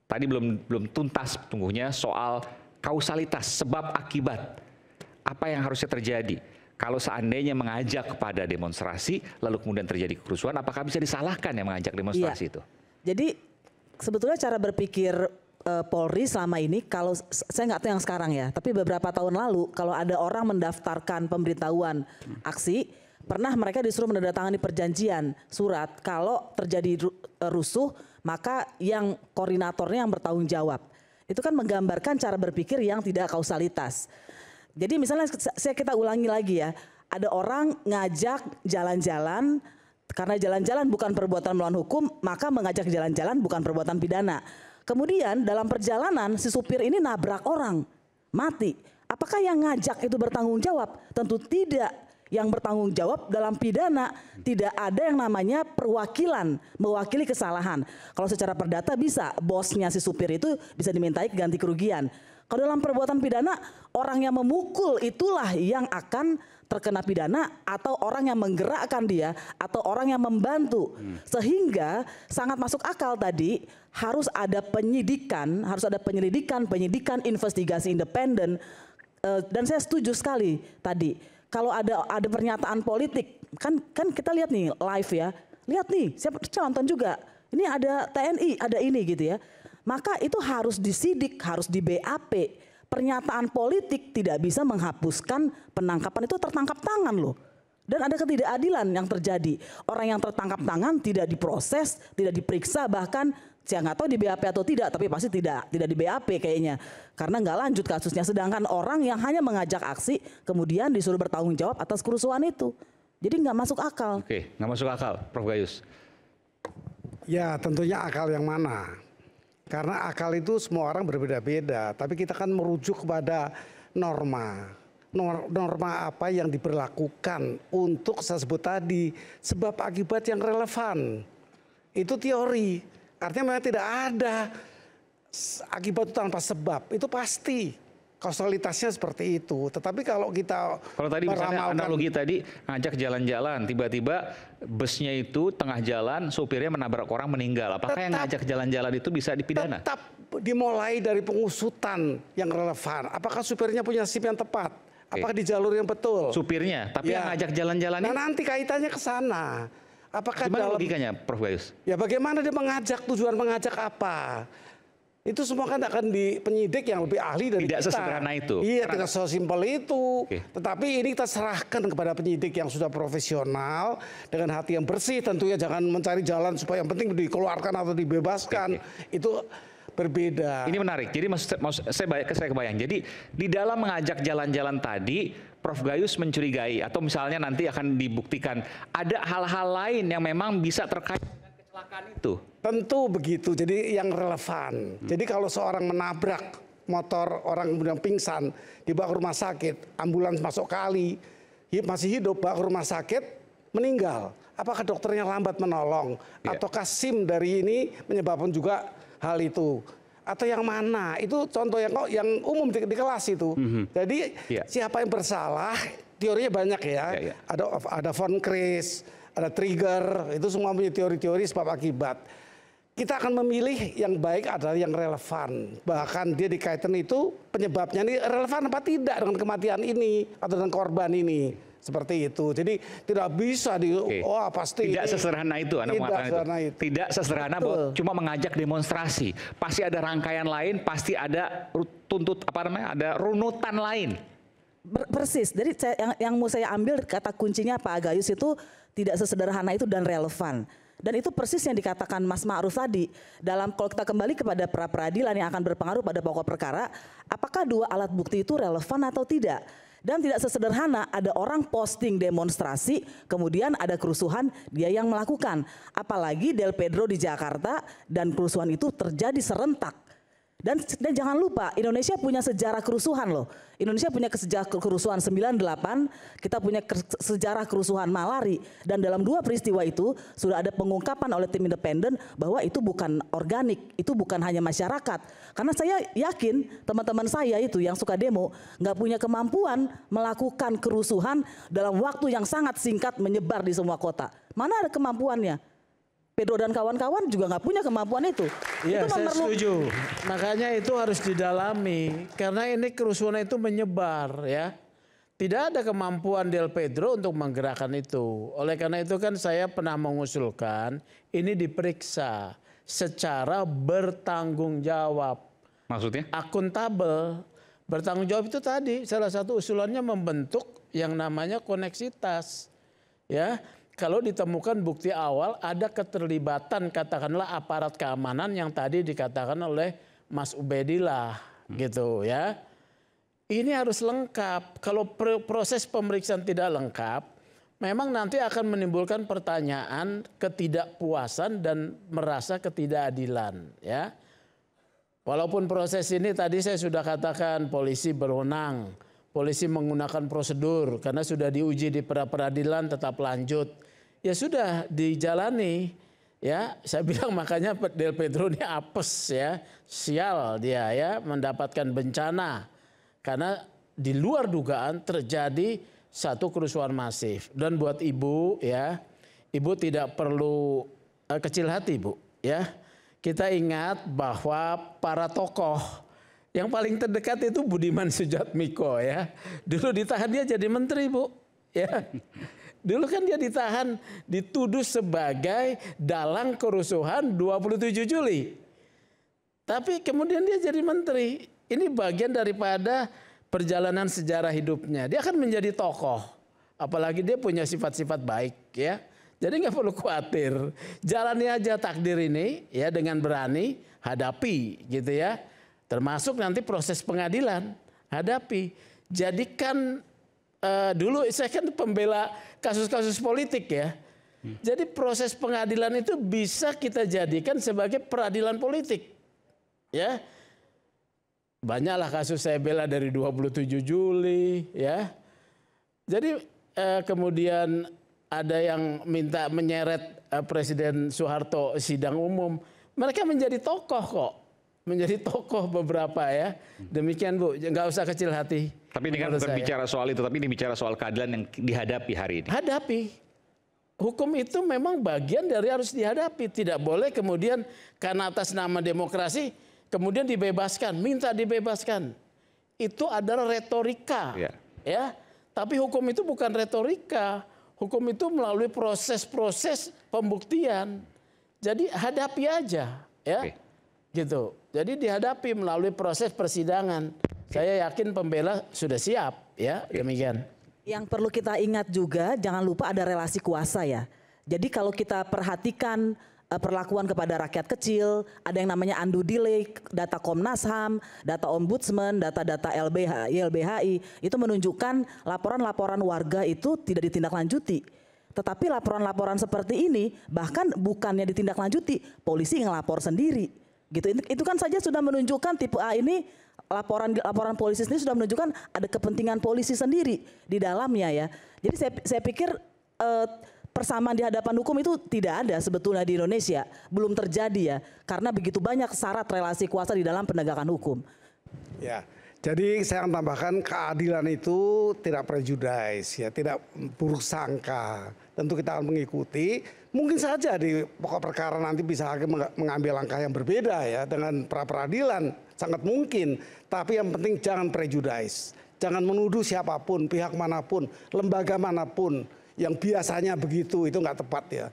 S3: Tadi belum tuntas tunggunya soal kausalitas, sebab akibat. Apa yang harusnya terjadi? Kalau seandainya mengajak kepada demonstrasi, lalu kemudian terjadi kerusuhan, apakah bisa disalahkan yang mengajak demonstrasi itu?
S6: Jadi sebetulnya cara berpikir Polri selama ini, kalau saya nggak tahu yang sekarang ya, tapi beberapa tahun lalu kalau ada orang mendaftarkan pemberitahuan aksi, pernah mereka disuruh menandatangani perjanjian surat kalau terjadi rusuh, maka yang koordinatornya yang bertanggung jawab. Itu kan menggambarkan cara berpikir yang tidak kausalitas. Jadi misalnya kita ulangi lagi ya, ada orang ngajak jalan-jalan, karena jalan-jalan bukan perbuatan melawan hukum, maka mengajak jalan-jalan bukan perbuatan pidana. Kemudian dalam perjalanan si supir ini nabrak orang, mati. Apakah yang ngajak itu bertanggung jawab? Tentu tidak. Yang bertanggung jawab dalam pidana tidak ada yang namanya perwakilan, mewakili kesalahan. Kalau secara perdata bisa, bosnya si supir itu bisa dimintai ganti kerugian. Kalau dalam perbuatan pidana, orang yang memukul itulah yang akan terkena pidana, atau orang yang menggerakkan dia, atau orang yang membantu. Sehingga sangat masuk akal tadi, harus ada penyidikan, penyidikan, investigasi independen. Dan saya setuju sekali tadi. Kalau ada pernyataan politik, kan kita lihat nih live ya, lihat nih, siapa nonton juga, ini ada TNI, ada ini gitu ya. Maka itu harus disidik, harus di BAP. Pernyataan politik tidak bisa menghapuskan penangkapan, itu tertangkap tangan loh. Dan ada ketidakadilan yang terjadi. Orang yang tertangkap tangan tidak diproses, tidak diperiksa, bahkan saya nggak tahu di BAP atau tidak, tapi pasti tidak di BAP kayaknya. Karena nggak lanjut kasusnya. Sedangkan orang yang hanya mengajak aksi, kemudian disuruh bertanggung jawab atas kerusuhan itu. Jadi nggak masuk akal.
S3: Oke, nggak masuk akal, Prof. Gayus.
S5: Ya tentunya akal yang mana? Karena akal itu semua orang berbeda-beda. Tapi kita kan merujuk kepada norma. Norma apa yang diberlakukan untuk saya sebut tadi. Sebab akibat yang relevan. Itu teori. Artinya memang tidak ada akibat tanpa sebab, itu pasti kausalitasnya seperti itu. Tetapi kalau kita
S3: tadi misalnya analogi tadi ngajak jalan-jalan, tiba-tiba busnya itu tengah jalan, supirnya menabrak orang meninggal. Apakah yang ngajak jalan-jalan itu bisa dipidana?
S5: Tetap dimulai dari pengusutan yang relevan. Apakah supirnya punya SIM yang tepat? Apakah di jalur yang betul?
S3: Supirnya, tapi yang ngajak jalan-jalan
S5: ini? Nah nanti kaitannya ke sana. Apakah
S3: gimana logikanya, Prof. Gayus?
S5: Ya bagaimana dia mengajak, tujuan mengajak apa? Itu semua kan akan di penyidik yang lebih ahli dari
S3: tidak
S5: kita.
S3: Tidak sesederhana itu.
S5: Iya, tidak sesimpel itu. Tetapi ini kita serahkan kepada penyidik yang sudah profesional dengan hati yang bersih. Tentunya jangan mencari jalan supaya yang penting dikeluarkan atau dibebaskan. Itu berbeda.
S3: Ini menarik. Jadi saya kebayang. Jadi di dalam mengajak jalan-jalan tadi, Prof. Gayus mencurigai atau misalnya nanti akan dibuktikan ada hal-hal lain yang memang bisa terkait dengan kecelakaan itu.
S5: Tentu begitu. Jadi yang relevan. Jadi kalau seorang menabrak motor orang kemudian pingsan, dibawa ke rumah sakit, ambulans masuk kali, masih hidup, bawa ke rumah sakit, meninggal. Apakah dokternya lambat menolong? Ataukah SIM dari ini menyebabkan juga hal itu? Atau yang mana? Itu contoh yang umum di kelas itu. Jadi siapa yang bersalah, teorinya banyak ya. Ada von Kres, ada trigger, itu semua punya teori-teori sebab akibat. Kita akan memilih yang baik adalah yang relevan. Bahkan dia dikaitkan itu penyebabnya ini relevan apa tidak dengan kematian ini atau dengan korban ini. Seperti itu. Jadi tidak bisa pasti
S3: tidak sesederhana itu Anda mengatakan itu. Tidak sesederhana bahwa cuma mengajak demonstrasi. Pasti ada rangkaian lain, pasti ada ada runutan lain.
S6: Persis. Jadi yang mau saya ambil kata kuncinya Pak Gayus itu tidak sesederhana itu dan relevan. Dan itu persis yang dikatakan Mas Ma'ruf tadi. Kalau kita kembali kepada pra peradilan yang akan berpengaruh pada pokok perkara, apakah dua alat bukti itu relevan atau tidak? Dan tidak sesederhana ada orang posting demonstrasi, kemudian ada kerusuhan, dia yang melakukan. Apalagi Del Pedro di Jakarta dan kerusuhan itu terjadi serentak. Dan jangan lupa Indonesia punya sejarah kerusuhan loh. Indonesia punya sejarah kerusuhan 98, kita punya sejarah kerusuhan Malari. Dan dalam dua peristiwa itu sudah ada pengungkapan oleh tim independen bahwa itu bukan organik, itu bukan hanya masyarakat. Karena saya yakin teman-teman saya itu yang suka demo nggak punya kemampuan melakukan kerusuhan dalam waktu yang sangat singkat menyebar di semua kota. Mana ada kemampuannya? Pedro dan kawan-kawan juga nggak punya kemampuan itu.
S9: Iya, saya setuju. Makanya itu harus didalami karena ini kerusuhan itu menyebar ya. Tidak ada kemampuan Del Pedro untuk menggerakkan itu. Oleh karena itu kan saya pernah mengusulkan ini diperiksa secara bertanggung jawab.
S3: Maksudnya?
S9: Akuntabel. Bertanggung jawab itu tadi salah satu usulannya membentuk yang namanya koneksitas. Ya. Kalau ditemukan bukti awal ada keterlibatan katakanlah aparat keamanan yang tadi dikatakan oleh Mas Ubedillah gitu ya. Ini harus lengkap. Kalau proses pemeriksaan tidak lengkap, memang nanti akan menimbulkan pertanyaan ketidakpuasan dan merasa ketidakadilan ya. Walaupun proses ini tadi saya sudah katakan polisi berwenang, polisi menggunakan prosedur karena sudah diuji di pra-peradilan tetap lanjut. Ya sudah dijalani ya, saya bilang makanya Del Pedro ini apes ya, sial dia ya mendapatkan bencana karena di luar dugaan terjadi satu kerusuhan masif. Dan buat ibu ya, ibu tidak perlu kecil hati Bu ya. Kita ingat bahwa para tokoh yang paling terdekat itu Budiman Sujatmiko ya. Dulu ditahan dia jadi menteri Bu ya. Dulu kan dia ditahan, dituduh sebagai dalang kerusuhan 27 Juli. Tapi kemudian dia jadi menteri. Ini bagian daripada perjalanan sejarah hidupnya. Dia akan menjadi tokoh. Apalagi dia punya sifat-sifat baik ya. Jadi nggak perlu khawatir. Jalani aja takdir ini ya dengan berani, hadapi gitu ya. Termasuk nanti proses pengadilan, hadapi. Jadikan dulu saya kan pembela kasus-kasus politik ya. Jadi proses pengadilan itu bisa kita jadikan sebagai peradilan politik. Ya. Banyaklah kasus saya bela dari 27 Juli ya. Jadi kemudian ada yang minta menyeret Presiden Soeharto sidang umum. Mereka menjadi tokoh kok. Menjadi tokoh beberapa ya. Demikian Bu, nggak usah kecil hati.
S3: Tapi ini kan berbicara soal itu, tapi ini bicara soal keadilan yang dihadapi hari ini.
S9: Hadapi. Hukum itu memang bagian dari harus dihadapi. Tidak boleh kemudian karena atas nama demokrasi kemudian dibebaskan, minta dibebaskan. Itu adalah retorika. Ya. Tapi hukum itu bukan retorika. Hukum itu melalui proses-proses pembuktian. Jadi hadapi aja ya. Gitu. Jadi dihadapi melalui proses persidangan. Saya yakin pembela sudah siap ya, demikian.
S6: Yang perlu kita ingat juga jangan lupa ada relasi kuasa ya. Jadi kalau kita perhatikan perlakuan kepada rakyat kecil, ada yang namanya undue delay, data Komnas HAM, data Ombudsman, data-data YLBHI, itu menunjukkan laporan-laporan warga itu tidak ditindaklanjuti. Tetapi laporan-laporan seperti ini bahkan bukannya ditindaklanjuti, polisi ngelapor sendiri. Gitu. Itu kan saja sudah menunjukkan tipe A ini laporan polisi sendiri sudah menunjukkan ada kepentingan polisi sendiri di dalamnya ya. Jadi saya pikir persamaan di hadapan hukum itu tidak ada sebetulnya di Indonesia, belum terjadi ya, karena begitu banyak syarat relasi kuasa di dalam penegakan hukum.
S5: Ya, jadi saya akan tambahkan keadilan itu tidak prejudice ya, tidak buruk sangka. Tentu kita akan mengikuti. Mungkin saja di pokok perkara nanti bisa hakim mengambil langkah yang berbeda ya dengan pra peradilan, sangat mungkin. Tapi yang penting jangan prejudice, Jangan menuduh siapapun, pihak manapun, lembaga manapun yang biasanya begitu, itu nggak tepat ya.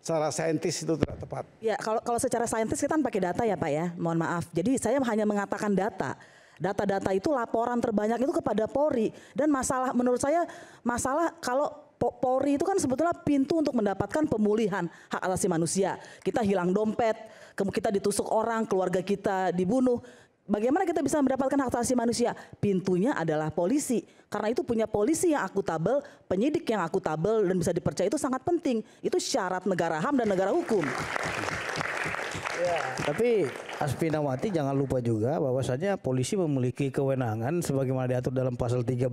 S5: Secara saintis itu tidak tepat.
S6: Ya, kalau secara saintis kita kan pakai data ya Pak ya, mohon maaf. Jadi saya hanya mengatakan data. Data-data itu laporan terbanyak itu kepada Polri. Dan masalah menurut saya, masalah kalau Polri itu kan sebetulnya pintu untuk mendapatkan pemulihan hak asasi manusia. Kita hilang dompet, kita ditusuk orang, keluarga kita dibunuh. Bagaimana kita bisa mendapatkan hak asasi manusia? Pintunya adalah polisi. Karena itu punya polisi yang akuntabel, penyidik yang akuntabel dan bisa dipercaya itu sangat penting. Itu syarat negara HAM dan negara hukum.
S1: Ya, tapi Aspinawati jangan lupa juga bahwasanya polisi memiliki kewenangan sebagaimana diatur dalam pasal 13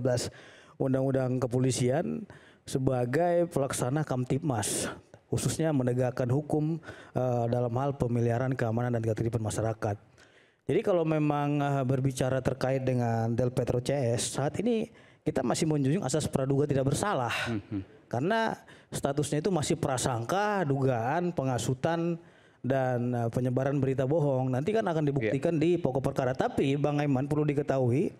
S1: Undang-Undang Kepolisian sebagai pelaksana Kamtibmas, khususnya menegakkan hukum dalam hal pemeliharaan keamanan dan ketertiban masyarakat. Jadi kalau memang berbicara terkait dengan Del Petro CS, saat ini kita masih menjunjung asas praduga tidak bersalah. Karena statusnya itu masih prasangka, dugaan, penghasutan, dan penyebaran berita bohong. Nanti kan akan dibuktikan di pokok perkara. Tapi Bang Aiman perlu diketahui,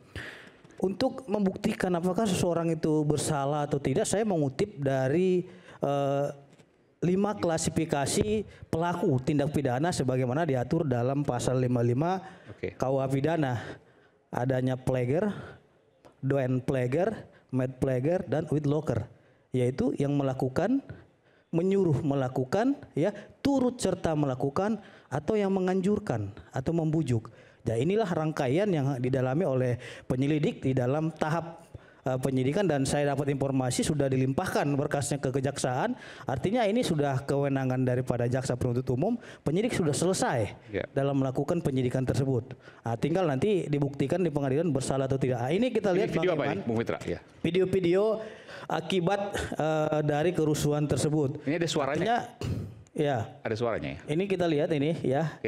S1: untuk membuktikan apakah seseorang itu bersalah atau tidak, saya mengutip dari 5 klasifikasi pelaku tindak pidana sebagaimana diatur dalam pasal 55 KUH pidana. Adanya plager, doen plager, med plager, dan with locker, yaitu yang melakukan, menyuruh melakukan, ya, turut serta melakukan, atau yang menganjurkan atau membujuk. Nah, inilah rangkaian yang didalami oleh penyelidik di dalam tahap penyidikan, dan saya dapat informasi sudah dilimpahkan berkasnya ke kejaksaan. Artinya ini sudah kewenangan daripada jaksa penuntut umum, penyidik sudah selesai dalam melakukan penyidikan tersebut. Nah, tinggal nanti dibuktikan di pengadilan bersalah atau tidak. Ini kita lihat
S3: video apa ini, Bung Mitra? Ya.
S1: Video-video akibat dari kerusuhan tersebut.
S3: Ini ada suaranya?
S1: Artinya, ya.
S3: Ada suaranya ya?
S1: Ini kita lihat ini ya.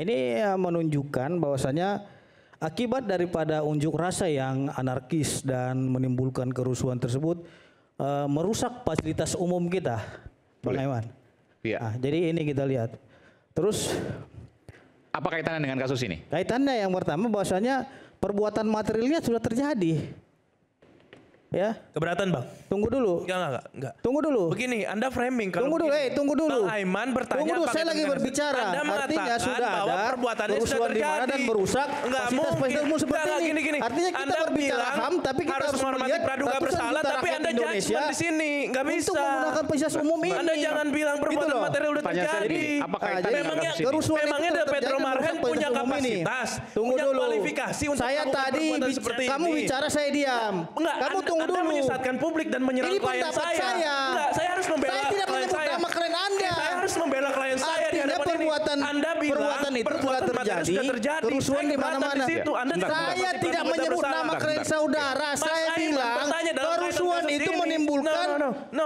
S1: Ini menunjukkan bahwasanya akibat daripada unjuk rasa yang anarkis dan menimbulkan kerusuhan tersebut merusak fasilitas umum kita, Bang Aiman.
S3: Iya.
S1: Nah, jadi ini kita lihat. Terus
S3: apa kaitannya dengan kasus ini?
S1: Kaitannya yang pertama bahwasanya perbuatan materialnya sudah terjadi. Ya.
S2: Keberatan Bang?
S1: Tunggu dulu.
S2: Enggak.
S1: Tunggu dulu.
S2: Begini, Anda framing kalau
S1: tunggu dulu, tunggu dulu.
S2: Bang Aiman bertanya.
S1: Tunggu dulu, saya lagi berbicara.
S2: Anda
S1: Artinya sudah
S2: bahwa
S1: ada
S2: perbuatannya sudah
S1: kerusuhan di mana
S2: terjadi
S1: dan merusak fasilitas umum seperti ini.
S2: Gini.
S1: Artinya kita
S2: Anda
S1: berbicara HAM, tapi kita harus
S2: menghormati
S1: melihat
S2: praduga bersalah, tapi Anda judgement di sini. Nggak bisa.
S1: Untuk menggunakan fasilitas umum ini.
S2: Anda jangan bilang perbuatan material udah terjadi.
S3: Apa kaitannya dengan kasus ini?
S2: Memangnya Del Petro Marhen punya kapasitas, punya kualifikasi untuk melakukan perbuatan seperti ini.
S1: Kamu bicara, saya diam. Kamu tunggu dulu.
S2: Anda menyesatkan publik dan menyerang klien saya. Enggak, saya harus membela klien saya.
S1: Saya tidak menyebut nama klien Anda.
S2: Saya harus membela klien saya di hadapan
S1: perbuatan,
S2: ini. Anda bilang
S1: perbuatan itu telah terjadi. Kerusuhan di mana-mana. Saya tidak menyebut nama klien saudara. Saya bilang kerusuhan itu menimbulkan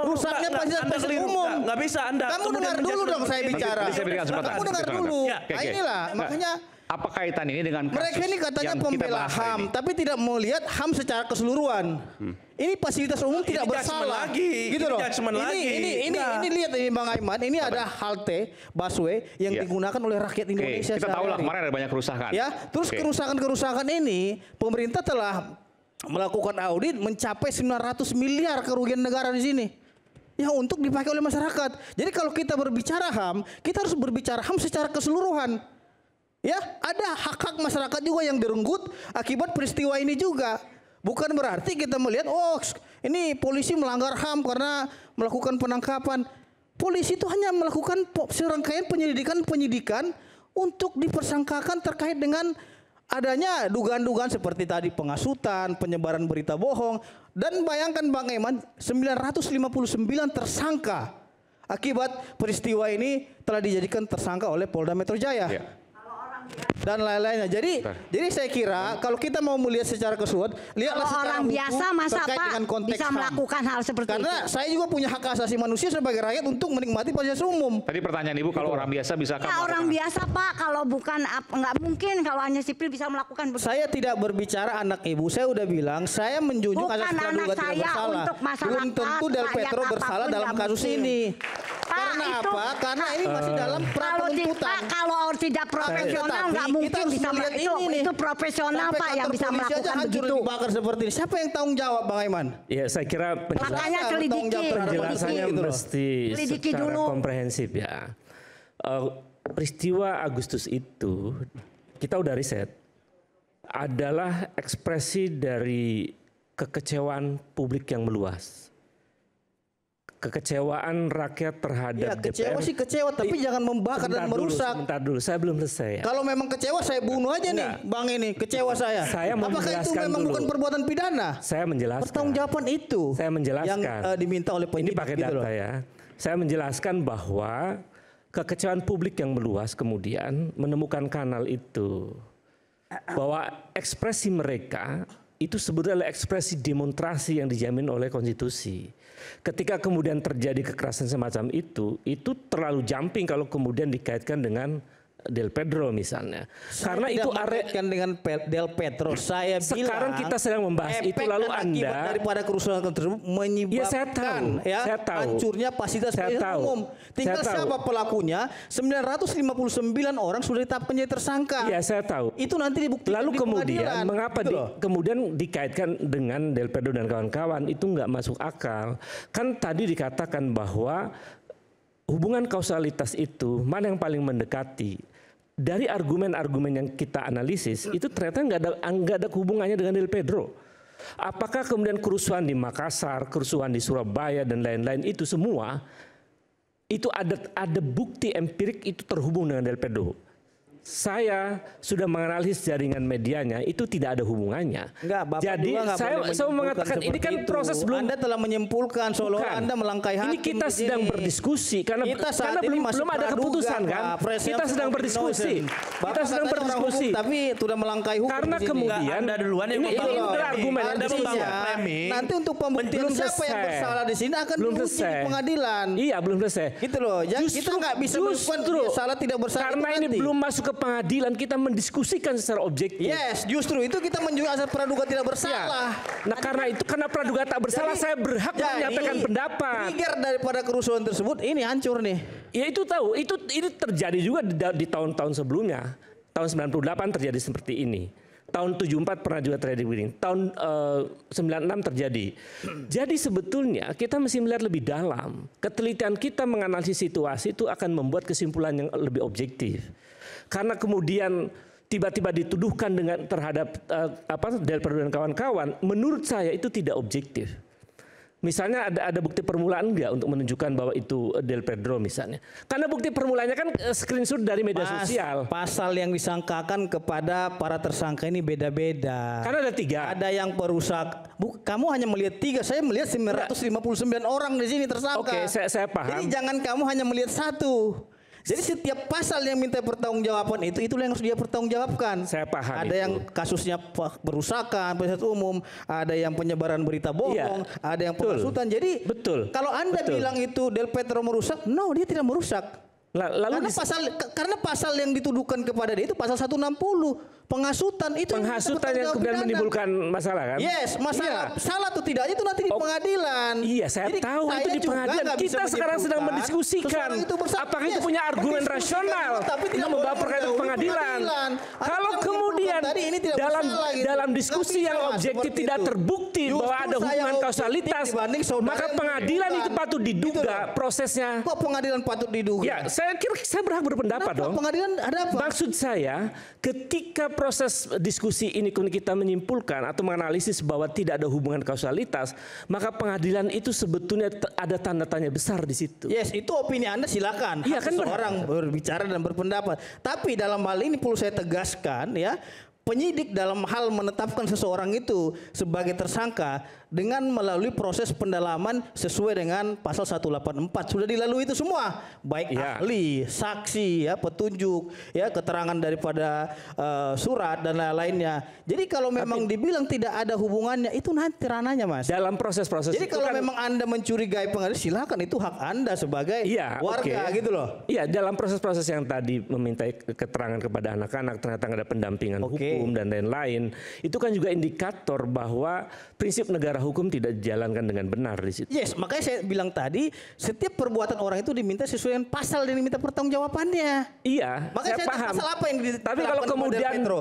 S1: rusaknya fasilitas umum.
S2: Enggak bisa Anda.
S1: Kamu dengar dulu dong saya bicara. Kamu dengar dulu. Inilah makanya.
S3: Apa kaitan ini dengan kasus
S1: mereka ini katanya pembela HAM, tapi tidak melihat HAM secara keseluruhan. Ini fasilitas umum tidak bersalah. Gitu loh. Ini lihat ini Bang Aiman, ini ada halte busway yang digunakan oleh rakyat Indonesia.
S3: Kita tahu lah kemarin ada banyak kerusakan.
S1: Ya, terus kerusakan-kerusakan ini pemerintah telah melakukan audit mencapai 900 miliar kerugian negara di sini. Yang untuk dipakai oleh masyarakat. Jadi kalau kita berbicara HAM, kita harus berbicara HAM secara keseluruhan. Ya, ada hak-hak masyarakat juga yang direnggut akibat peristiwa ini juga. Bukan berarti kita melihat, oh ini polisi melanggar HAM karena melakukan penangkapan. Polisi itu hanya melakukan serangkaian penyidikan untuk dipersangkakan terkait dengan adanya dugaan-dugaan seperti tadi penghasutan, penyebaran berita bohong. Dan bayangkan Bang Aiman, 959 tersangka akibat peristiwa ini telah dijadikan tersangka oleh Polda Metro Jaya. Dan lain-lainnya. Jadi saya kira kalau kita mau melihat secara keseluruhan, lihatlah secara
S4: orang biasa masa Pak bisa melakukan hal seperti itu.
S1: Karena saya juga punya hak asasi manusia sebagai rakyat untuk menikmati fasilitas umum.
S3: Tadi pertanyaan Ibu, kalau orang biasa bisa
S4: ya, orang biasa Pak, kalau bukan nggak mungkin kalau hanya sipil bisa melakukan begitu.
S1: Saya tidak berbicara anak Ibu, saya udah bilang saya menjunjung asas praduga tidak bersalah. Belum tentu Del Petro bersalah dalam kasus ini. Karena apa? Karena ini masih dalam pra penuntutan.
S4: Kalau tidak profesional nggak mungkin bisa itu profesional Pak yang bisa melakukan begitu.
S1: Dibakar seperti ini. Siapa yang tanggung jawab Bang Aiman?
S7: Ya saya kira
S4: Makanya
S7: penjelasannya mesti
S4: selidiki
S7: secara
S4: dulu.
S7: komprehensif ya. Peristiwa Agustus itu kita udah riset adalah ekspresi dari kekecewaan publik yang meluas. Kekecewaan rakyat terhadap DPR.
S1: Kecewa sih kecewa, tapi jangan membakar dan merusak.
S7: Sebentar dulu, saya belum selesai. Ya.
S1: Kalau memang kecewa saya bunuh aja nih, Bang ini kecewa saya. Apakah itu memang bukan perbuatan pidana?
S7: Saya menjelaskan.
S1: Pertanggungjawaban itu.
S7: Saya menjelaskan.
S1: Yang diminta oleh penyidik.
S7: Ini pakai data ya. Saya menjelaskan bahwa kekecewaan publik yang meluas kemudian menemukan kanal itu. Bahwa ekspresi mereka itu sebetulnya adalah ekspresi demonstrasi yang dijamin oleh konstitusi. Ketika kemudian terjadi kekerasan semacam itu terlalu jumping kalau kemudian dikaitkan dengan Del Pedro misalnya. Karena itu
S1: kan dengan Del Pedro. Saya
S7: sekarang
S1: bilang
S7: kita sedang membahas itu lalu Anda
S1: daripada kerusuhan tersebut menyebabkan
S7: saya tahu.
S1: Hancurnya fasilitas umum. Tinggal siapa pelakunya? 959 orang sudah ditetapkan jadi tersangka.
S7: Iya, saya tahu.
S1: Itu nanti dibuktikan.
S7: Lalu kemudian mengapa kemudian dikaitkan dengan Del Pedro dan kawan-kawan itu nggak masuk akal. Kan tadi dikatakan bahwa hubungan kausalitas itu mana yang paling mendekati. Dari argumen-argumen yang kita analisis itu ternyata nggak ada hubungannya dengan Del Pedro. Apakah kemudian kerusuhan di Makassar, kerusuhan di Surabaya dan lain-lain itu semua itu ada bukti empirik itu terhubung dengan Del Pedro. Saya sudah menganalisis jaringan medianya itu tidak ada hubungannya. Jadi saya mengatakan ini kan proses belum.
S1: Anda telah menyimpulkan seolah Anda melangkahi hakim.
S7: Ini kita sedang berdiskusi karena belum ada keputusan kan. Kita sedang berdiskusi. Kita sedang berdiskusi.
S1: Tapi sudah melangkahi hukum.
S7: Karena kemudian
S2: Anda duluan yang
S7: ini argumen
S2: Anda
S1: nanti untuk pembuktian siapa yang bersalah di sini akan diuji di pengadilan.
S7: Iya, belum selesai.
S1: Gitu loh. Kita nggak bisa menentukan dia salah tidak bersalah.
S7: Karena ini belum masuk ke pengadilan, kita mendiskusikan secara objektif.
S1: Yes, justru itu kita menunjukkan asal praduga tidak bersalah.
S7: Nah, karena praduga tak bersalah, saya berhak menyampaikan pendapat.
S1: Trigger daripada kerusuhan tersebut ini hancur nih.
S7: Ya itu tahu, ini terjadi juga di tahun-tahun sebelumnya. Tahun 98 terjadi seperti ini. Tahun 74 pernah juga terjadi begini. Tahun 96 terjadi. Jadi sebetulnya kita mesti melihat lebih dalam. Ketelitian kita menganalisis situasi itu akan membuat kesimpulan yang lebih objektif. Karena kemudian tiba-tiba dituduhkan terhadap Del Pedro dan kawan-kawan, menurut saya itu tidak objektif. Misalnya ada bukti permulaan enggak untuk menunjukkan bahwa itu Del Pedro misalnya. Karena bukti permulaannya kan screenshot dari media sosial.
S1: Pasal yang disangkakan kepada para tersangka ini beda-beda.
S7: Karena ada 3.
S1: Ada yang perusak. Kamu hanya melihat 3, saya melihat 959 orang di sini tersangka.
S7: Oke, saya paham.
S1: Jadi jangan kamu hanya melihat 1. Jadi setiap pasal yang minta pertanggungjawaban itu yang harus dia pertanggungjawabkan.
S7: Saya paham.
S1: Ada yang kasusnya perusakan, fasilitas umum, ada yang penyebaran berita bohong, ada yang penghasutan. Jadi kalau Anda bilang itu Del Pedro merusak, no, dia tidak merusak. Karena pasal yang dituduhkan kepada dia itu pasal 160 penghasutan itu
S7: yang kemudian menimbulkan masalah kan?
S1: Yes, masalah salah atau tidaknya itu nanti di pengadilan.
S7: Iya, saya tahu itu di pengadilan. Kita sekarang sedang mendiskusikan apakah itu punya argumen rasional yang membawa perkara ke pengadilan. Kalau kemudian dalam diskusi yang objektif tidak terbukti bahwa ada hubungan kausalitas, maka pengadilan itu patut diduga prosesnya.
S1: Kok pengadilan patut diduga?
S7: Ya, saya kira saya berhak berpendapat dong.
S1: Pengadilan ada apa?
S7: Maksud saya, ketika proses diskusi ini kita menyimpulkan atau menganalisis bahwa tidak ada hubungan kausalitas, maka pengadilan itu sebetulnya ada tanda tanya besar di situ.
S1: Yes, itu opini Anda silakan.
S7: Iya kan
S1: orang berbicara dan berpendapat. Tapi dalam hal ini perlu saya tegaskan ya, penyidik dalam hal menetapkan seseorang itu sebagai tersangka dengan melalui proses pendalaman sesuai dengan pasal 184 sudah dilalui itu semua, baik ahli, saksi, ya, petunjuk, ya, keterangan daripada surat dan lain-lainnya. Jadi kalau memang dibilang tidak ada hubungannya itu nanti ranahnya, Mas.
S7: Dalam proses-proses.
S1: Jadi kalau memang Anda mencurigai pengadilan, silakan, itu hak Anda sebagai warga gitu loh.
S7: Iya, dalam proses-proses yang tadi memintai keterangan kepada anak-anak ternyata ada pendampingan hukum dan lain-lain, itu kan juga indikator bahwa prinsip negara hukum tidak dijalankan dengan benar di situ.
S1: Yes, makanya saya bilang tadi setiap perbuatan orang itu diminta sesuai dengan pasal dan diminta pertanggungjawabannya.
S7: Iya,
S1: Makanya
S7: saya
S1: saya
S7: paham.
S1: pasal apa yang
S7: Tapi kalau kemudian
S1: Petro?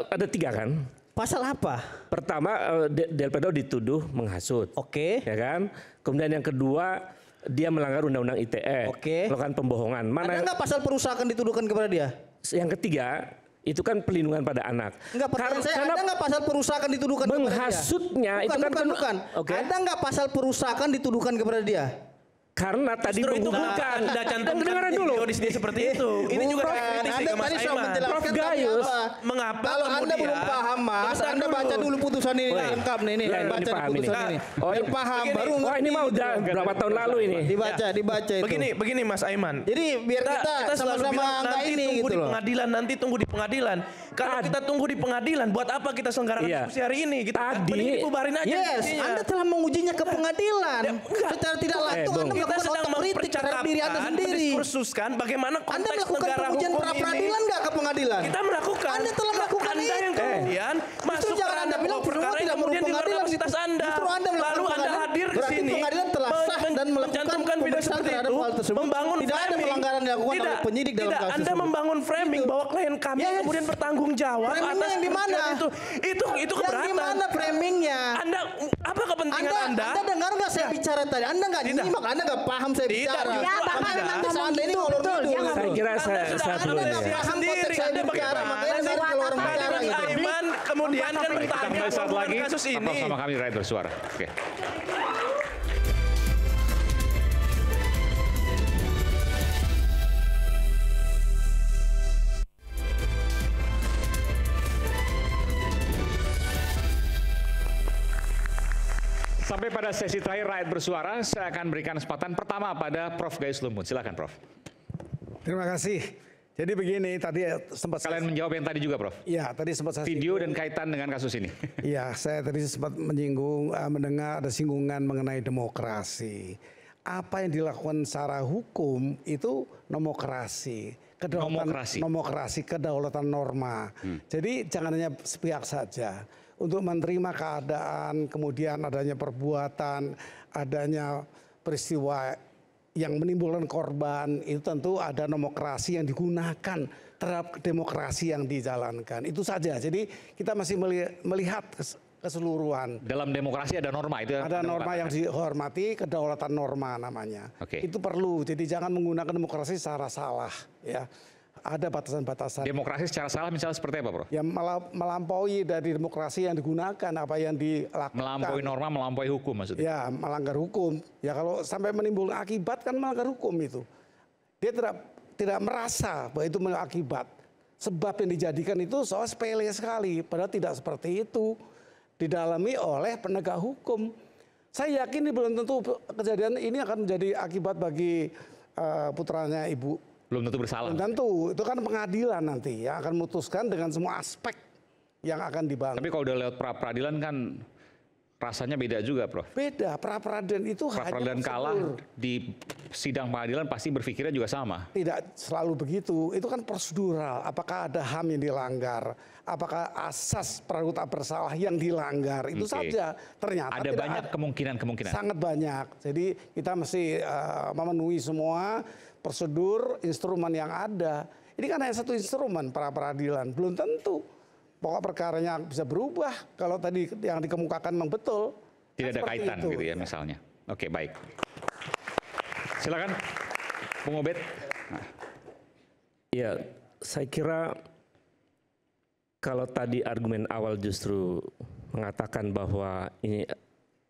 S7: ada 3 kan.
S1: Pasal apa?
S7: Pertama, Del Pedro dituduh menghasut.
S1: Oke.
S7: Ya kan? Kemudian yang kedua, dia melanggar undang-undang ITE.
S1: Oke.
S7: Melakukan pembohongan.
S1: Ada nggak pasal perusakan dituduhkan kepada dia?
S7: Yang ketiga, itu kan pelindungan pada anak.
S1: Enggak, pertanyaan saya, ada nggak pasal perusakan dituduhkan kepada dia?
S7: Menghasutnya itu kan
S1: bukan.
S7: Oke.
S1: Ada nggak pasal perusakan dituduhkan kepada dia?
S7: Karena tadi menghubungkan.
S2: Anda cantumkan
S7: dengaran dulu.
S2: video di sini seperti itu. Ini juga kritis
S1: Anda
S2: ke Mas
S1: tadi sudah
S2: Aiman.
S1: menjelaskan
S7: Prof.
S1: tapi
S7: Gayus,
S1: apa?
S2: mengapa
S1: Kalau Anda
S2: kemudian-
S1: belum paham, Mas,
S2: Bentar
S1: Anda baca dulu putusan ini lengkap nih,
S7: Ya, ini
S1: baca
S7: paham
S1: putusan
S7: ini.
S1: ini.
S7: Oh,
S1: Biar
S7: ini-
S1: paham,
S2: begini.
S1: baru
S7: Wah, ini mah udah berapa tahun lalu ini.
S1: dibaca itu.
S2: Begini Mas Aiman.
S1: Jadi biar kita
S2: selalu
S1: sama-sama
S2: bilang,
S1: nggak
S2: nanti
S1: ini
S2: tunggu
S1: gitu
S2: di
S1: loh.
S2: pengadilan, nanti tunggu di pengadilan. Kalau kita tunggu di pengadilan, buat apa kita selenggarakan
S7: Iya.
S2: diskusi hari ini? Gitu.
S7: Tadi-
S2: Mending dibubarin aja.
S1: Yes,
S2: diskusinya.
S1: Anda telah mengujinya ke pengadilan.
S2: enggak.
S1: Secara tidak langsung
S7: Bung.
S1: Anda
S2: Kita
S1: melakukan
S2: sedang
S1: otokritik terhadap diri Anda sendiri.
S2: mendiskursuskan bagaimana
S1: Anda
S2: konteks
S1: melakukan
S2: negara
S1: pengujian
S2: hukum
S1: pra
S2: ini.
S1: peradilan nggak ke pengadilan?
S2: Kita melakukan.
S1: Anda telah melakukan
S2: Anda yang
S1: itu.
S2: kemudian masuk
S1: jangan
S2: ke
S1: Anda
S2: ranah
S1: bilang
S2: pokok perkara
S1: semua
S2: yang
S1: tidak
S2: kemudian di luar
S1: pengadilan.
S2: kapasitas Anda.
S1: Justru Anda melakukan
S2: Lalu Anda
S1: pengadilan.
S2: hadir ke
S1: Berarti
S2: sini.
S1: pengadilan telah sah dan melakukan
S2: mencantumkan video
S1: pemeriksaan
S2: seperti
S1: terhadap
S2: itu.
S1: hal tersebut.
S2: Membangun
S1: Tidak ada
S2: framing.
S1: pelanggaran yang dilakukan oleh penyidik dalam
S2: Tidak,
S1: kasus
S2: Anda
S1: tersebut.
S2: membangun framing
S1: Itu.
S2: bahwa klien kami
S1: Yes.
S2: kemudian bertanggung jawab
S1: Framingnya
S2: atas
S1: yang di mana?
S2: itu. Itu
S1: Yang di
S2: keberatan.
S1: mana framingnya?
S2: Anda apa kepentingan Anda?
S1: Anda dengar nggak saya bicara tadi? Anda nggak
S2: Tidak.
S1: nyimak, Anda nggak paham saya
S2: Tidak,
S1: bicara.
S2: justru
S4: Ya, bahkan
S2: Anda-
S4: memang
S1: Nanti
S4: ngomong
S1: Anda ini
S4: gitu,
S1: ngolor
S4: betul.
S1: gitu.
S4: Dia nggak
S7: Saya kira
S2: Anda
S7: saya
S2: sudah
S7: dulu
S2: Anda
S7: ya.
S2: siap sendiri.
S1: Konteks saya
S2: Anda
S1: bicara,
S2: bagaimana?
S1: makanya Anda
S4: Lewat
S1: keluar
S4: apa?
S1: bicara
S2: Mas
S1: gitu.
S2: Aiman kemudian kan
S3: Kita
S2: bertanya
S3: kembali saat
S2: hubungan
S3: lagi.
S2: kasus
S3: Tetap
S2: ini.
S3: sama kami Rakyat Bersuara. Oke. Sampai pada sesi terakhir Rakyat Bersuara, saya akan berikan kesempatan pertama pada Prof. Gayus Lumbun. Silakan, Prof.
S5: Terima kasih. Jadi begini, tadi sempat
S3: Kalian menjawab yang tadi juga, Prof.
S5: ya tadi sempat saya
S3: Video dan kaitan dengan kasus ini.
S5: Iya, saya tadi sempat menyinggung, mendengar ada singgungan mengenai demokrasi. Apa yang dilakukan secara hukum itu nomokrasi. Nomokrasi, kedaulatan norma. Jadi jangan hanya sepihak saja. Untuk menerima keadaan, kemudian adanya perbuatan, adanya peristiwa yang menimbulkan korban, itu tentu ada nomokrasi yang digunakan terhadap demokrasi yang dijalankan. Itu saja. Jadi kita masih melihat keseluruhan.
S3: Dalam demokrasi ada norma itu.
S5: Ada norma yang dihormati, kedaulatan norma namanya.
S3: Oke.
S5: Itu perlu. Jadi jangan menggunakan demokrasi secara salah, ya. Ada batasan-batasan.
S3: Demokrasi secara salah misalnya seperti apa, Bro?
S5: Yang melampaui dari demokrasi yang digunakan, apa yang dilakukan.
S3: Melampaui norma, melampaui hukum maksudnya.
S5: Ya, melanggar hukum. Ya kalau sampai menimbulkan akibat kan melanggar hukum itu. Dia tidak merasa bahwa itu mengakibat. Sebab yang dijadikan itu soal sepele sekali. Padahal tidak seperti itu. Didalami oleh penegak hukum. Saya yakin belum tentu kejadian ini akan menjadi akibat bagi putranya Ibu.
S3: Belum tentu bersalah.
S5: Belum tentu. Itu kan pengadilan nanti ya akan memutuskan dengan semua aspek yang akan dibangun.
S3: Tapi kalau udah lewat pra-peradilan kan rasanya beda juga, Prof.
S5: Beda, pra-peradilan itu
S3: Pra-peradilan
S5: hanya
S3: kalah di sidang pengadilan pasti berpikirnya juga sama.
S5: tidak selalu begitu. Itu kan prosedural. Apakah ada HAM yang dilanggar? Apakah asas praduga tak bersalah yang dilanggar? Itu
S3: Oke.
S5: saja. Ternyata
S3: Ada
S5: tidak
S3: banyak kemungkinan-kemungkinan.
S5: sangat banyak. Jadi kita mesti memenuhi semua prosedur, instrumen yang ada. Ini kan hanya satu instrumen pra peradilan. Belum tentu pokok perkaranya bisa berubah. Kalau tadi yang dikemukakan memang betul.
S3: Tidak ada
S5: Seperti
S3: kaitan
S5: itu.
S3: gitu ya misalnya. Oke, baik. Silakan, Bung Obed.
S7: Ya, saya kira kalau tadi argumen awal justru mengatakan bahwa ini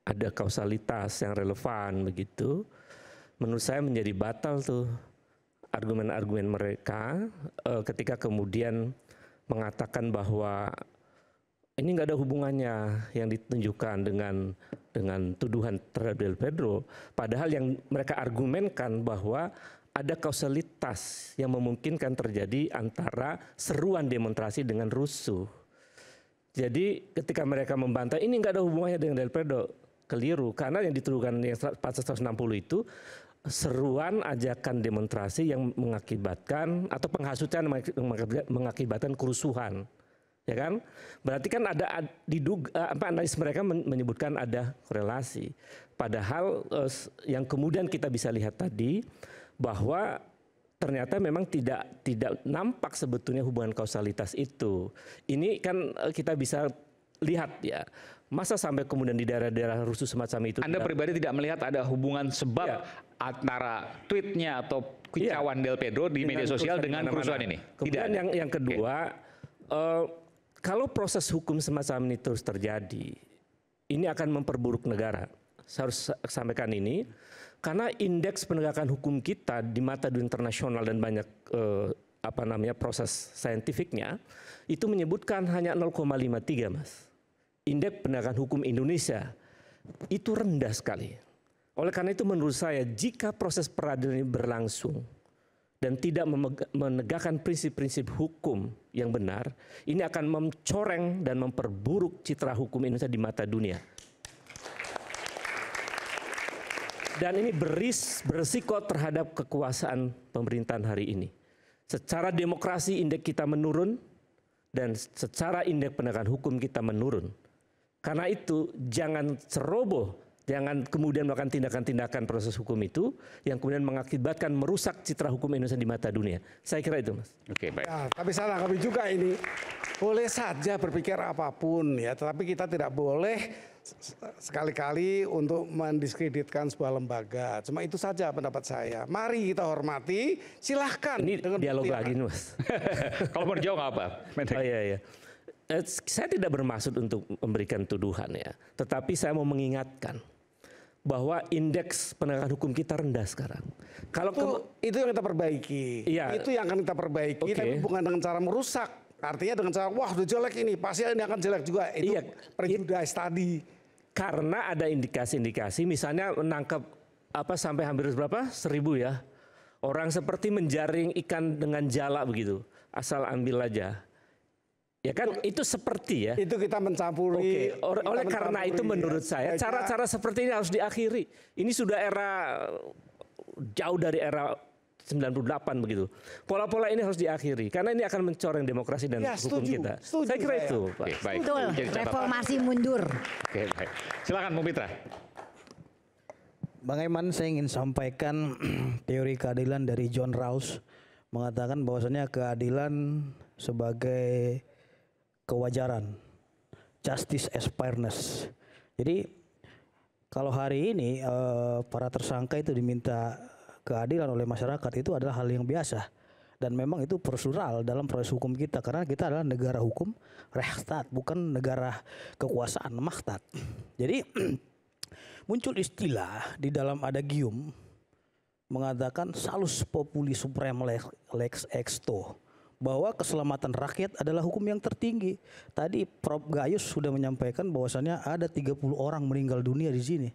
S7: ada kausalitas yang relevan begitu, menurut saya menjadi batal tuh argumen-argumen mereka ketika kemudian mengatakan bahwa ini nggak ada hubungannya yang ditunjukkan dengan tuduhan terhadap Del Pedro, padahal yang mereka argumenkan bahwa ada kausalitas yang memungkinkan terjadi antara seruan demonstrasi dengan rusuh. Jadi ketika mereka membantah ini nggak ada hubungannya dengan Del Pedro, keliru karena yang dituduhkan yang pasal 160 itu seruan ajakan demonstrasi yang mengakibatkan atau penghasutan mengakibatkan kerusuhan. ya kan? Berarti kan ada diduga analis mereka menyebutkan ada korelasi. Padahal yang kemudian kita bisa lihat tadi bahwa ternyata memang tidak nampak sebetulnya hubungan kausalitas itu. Ini kan kita bisa lihat ya. Masa sampai kemudian di daerah-daerah rusuh semacam itu.
S3: Anda pribadi tidak melihat ada hubungan sebab antara tweetnya atau kicauan Del Pedro di media sosial dengan kerusuhan ini?
S7: Kemudian yang kedua, kalau proses hukum semacam ini terus terjadi, ini akan memperburuk negara. Saya harus sampaikan ini, karena indeks penegakan hukum kita di mata dunia internasional dan banyak proses saintifiknya, itu menyebutkan hanya 0,53, Mas. Indeks penegakan hukum Indonesia itu rendah sekali. Oleh karena itu menurut saya jika proses peradilan ini berlangsung dan tidak menegakkan prinsip-prinsip hukum yang benar, ini akan mencoreng dan memperburuk citra hukum Indonesia di mata dunia. Dan ini berisiko terhadap kekuasaan pemerintahan hari ini. Secara demokrasi indeks kita menurun dan secara indeks penegakan hukum kita menurun. Karena itu jangan ceroboh, jangan kemudian melakukan tindakan-tindakan proses hukum itu yang kemudian mengakibatkan merusak citra hukum Indonesia di mata dunia. Saya kira itu, Mas.
S3: Oke, baik.
S5: Ya, tapi salah kami juga ini. Boleh saja berpikir apapun ya, tetapi kita tidak boleh sekali-kali untuk mendiskreditkan sebuah lembaga. Cuma itu saja pendapat saya. Mari kita hormati, silahkan.
S7: Ini dengan dialog lagi, Mas.
S3: Kalau mau dijawab apa?
S7: Oh iya. Saya tidak bermaksud untuk memberikan tuduhan ya, tetapi saya mau mengingatkan bahwa indeks penegakan hukum kita rendah sekarang. Kalau
S5: itu yang kita perbaiki, itu yang akan kita perbaiki, tapi bukan dengan cara merusak. Artinya dengan cara wah udah jelek ini, pasti ini akan jelek juga. Itu prejudice tadi.
S7: Karena ada indikasi-indikasi, misalnya menangkap sampai hampir berapa 1.000 ya orang seperti menjaring ikan dengan jala begitu, asal ambil aja. Ya kan itu seperti ya.
S5: Itu kita mencampuri.
S7: Oleh karena itu menurut saya cara-cara seperti ini harus diakhiri. Ini sudah era jauh dari era 98 begitu. Pola-pola ini harus diakhiri karena ini akan mencoreng demokrasi dan hukum kita. Saya kira itu, Pak.
S3: Baik.
S4: Betul. Reformasi mundur.
S3: Oke, baik. Silakan Bung Pitra.
S1: Bang Aiman, saya ingin sampaikan teori keadilan dari John Rawls mengatakan bahwasanya keadilan sebagai kewajaran, justice as fairness. Jadi kalau hari ini para tersangka itu diminta keadilan oleh masyarakat itu adalah hal yang biasa dan memang itu prosedural dalam proses hukum kita karena kita adalah negara hukum, Rechtsstaat, bukan negara kekuasaan, Machtstaat. Jadi muncul istilah di dalam adagium mengatakan salus populi supreme lex exto, bahwa keselamatan rakyat adalah hukum yang tertinggi. Tadi Prof. Gayus sudah menyampaikan bahwasannya ada 30 orang meninggal dunia di sini.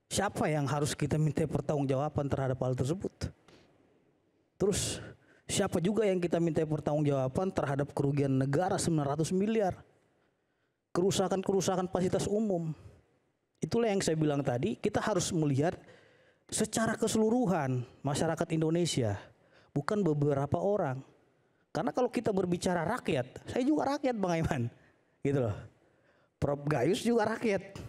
S1: Siapa yang harus kita minta pertanggungjawaban terhadap hal tersebut? Terus siapa juga yang kita minta pertanggungjawaban terhadap kerugian negara 900 miliar? Kerusakan-kerusakan fasilitas umum. Itulah yang saya bilang tadi, kita harus melihat secara keseluruhan masyarakat Indonesia, bukan beberapa orang. Karena kalau kita berbicara rakyat, saya juga rakyat Bang Aiman, gitu loh. Prof. Gayus juga rakyat.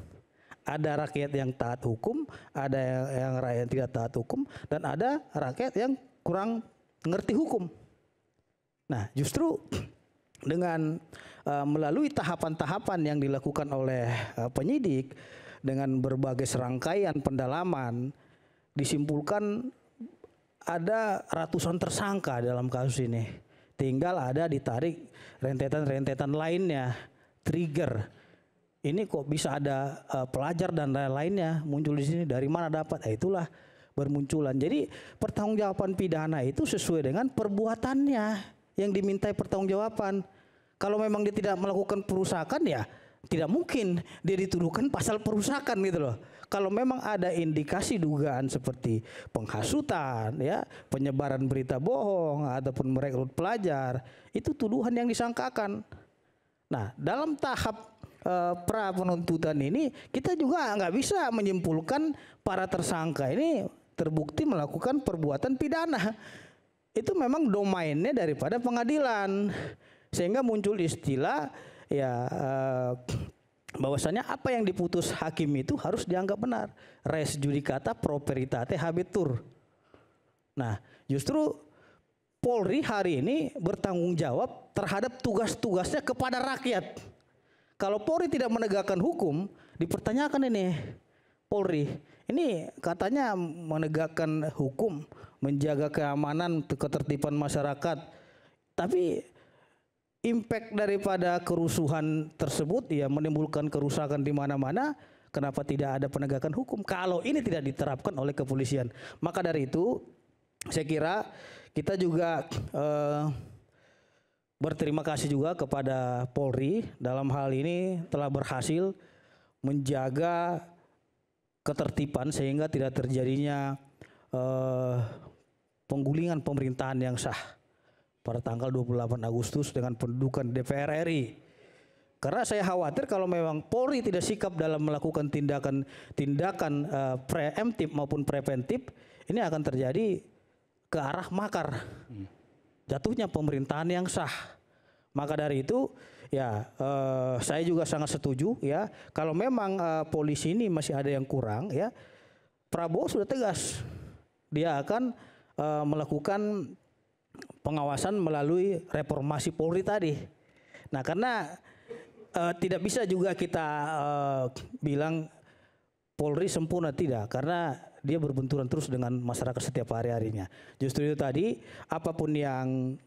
S1: Ada rakyat yang taat hukum, ada yang rakyat tidak taat hukum, dan ada rakyat yang kurang ngerti hukum. Nah, justru dengan melalui tahapan-tahapan yang dilakukan oleh penyidik dengan berbagai serangkaian pendalaman, disimpulkan ada ratusan tersangka dalam kasus ini. Tinggal ada ditarik rentetan-rentetan lainnya, trigger. Ini kok bisa ada pelajar dan lain-lainnya muncul di sini, dari mana dapat? Itulah bermunculan. Jadi pertanggungjawaban pidana itu sesuai dengan perbuatannya yang dimintai pertanggungjawaban. Kalau memang dia tidak melakukan perusakan ya tidak mungkin dia dituduhkan pasal perusakan gitu loh. Kalau memang ada indikasi dugaan seperti penghasutan, ya, penyebaran berita bohong ataupun merekrut pelajar, itu tuduhan yang disangkakan. Nah, dalam tahap pra penuntutan ini kita juga nggak bisa menyimpulkan para tersangka ini terbukti melakukan perbuatan pidana. Itu memang domainnya daripada pengadilan. Sehingga muncul istilah ya bahwasanya apa yang diputus hakim itu harus dianggap benar. Res judicata pro veritate habetur. Nah, justru Polri hari ini bertanggung jawab terhadap tugas-tugasnya kepada rakyat. Kalau Polri tidak menegakkan hukum, dipertanyakan ini Polri. Ini katanya menegakkan hukum, menjaga keamanan, ketertiban masyarakat. Tapi impact daripada kerusuhan tersebut ya menimbulkan kerusakan di mana-mana. Kenapa tidak ada penegakan hukum? Kalau ini tidak diterapkan oleh kepolisian. Maka dari itu saya kira kita juga berterima kasih juga kepada Polri dalam hal ini telah berhasil menjaga ketertiban sehingga tidak terjadinya penggulingan pemerintahan yang sah pada tanggal 28 Agustus dengan pendudukan DPR RI. Karena saya khawatir kalau memang Polri tidak sikap dalam melakukan tindakan preemptif maupun preventif, ini akan terjadi ke arah makar. Jatuhnya pemerintahan yang sah. Maka dari itu ya saya juga sangat setuju ya kalau memang polisi ini masih ada yang kurang ya, Prabowo sudah tegas dia akan melakukan pengawasan melalui reformasi Polri tadi. Nah karena tidak bisa juga kita bilang Polri sempurna, tidak, karena dia berbenturan terus dengan masyarakat setiap hari-harinya. Justru itu tadi apapun yang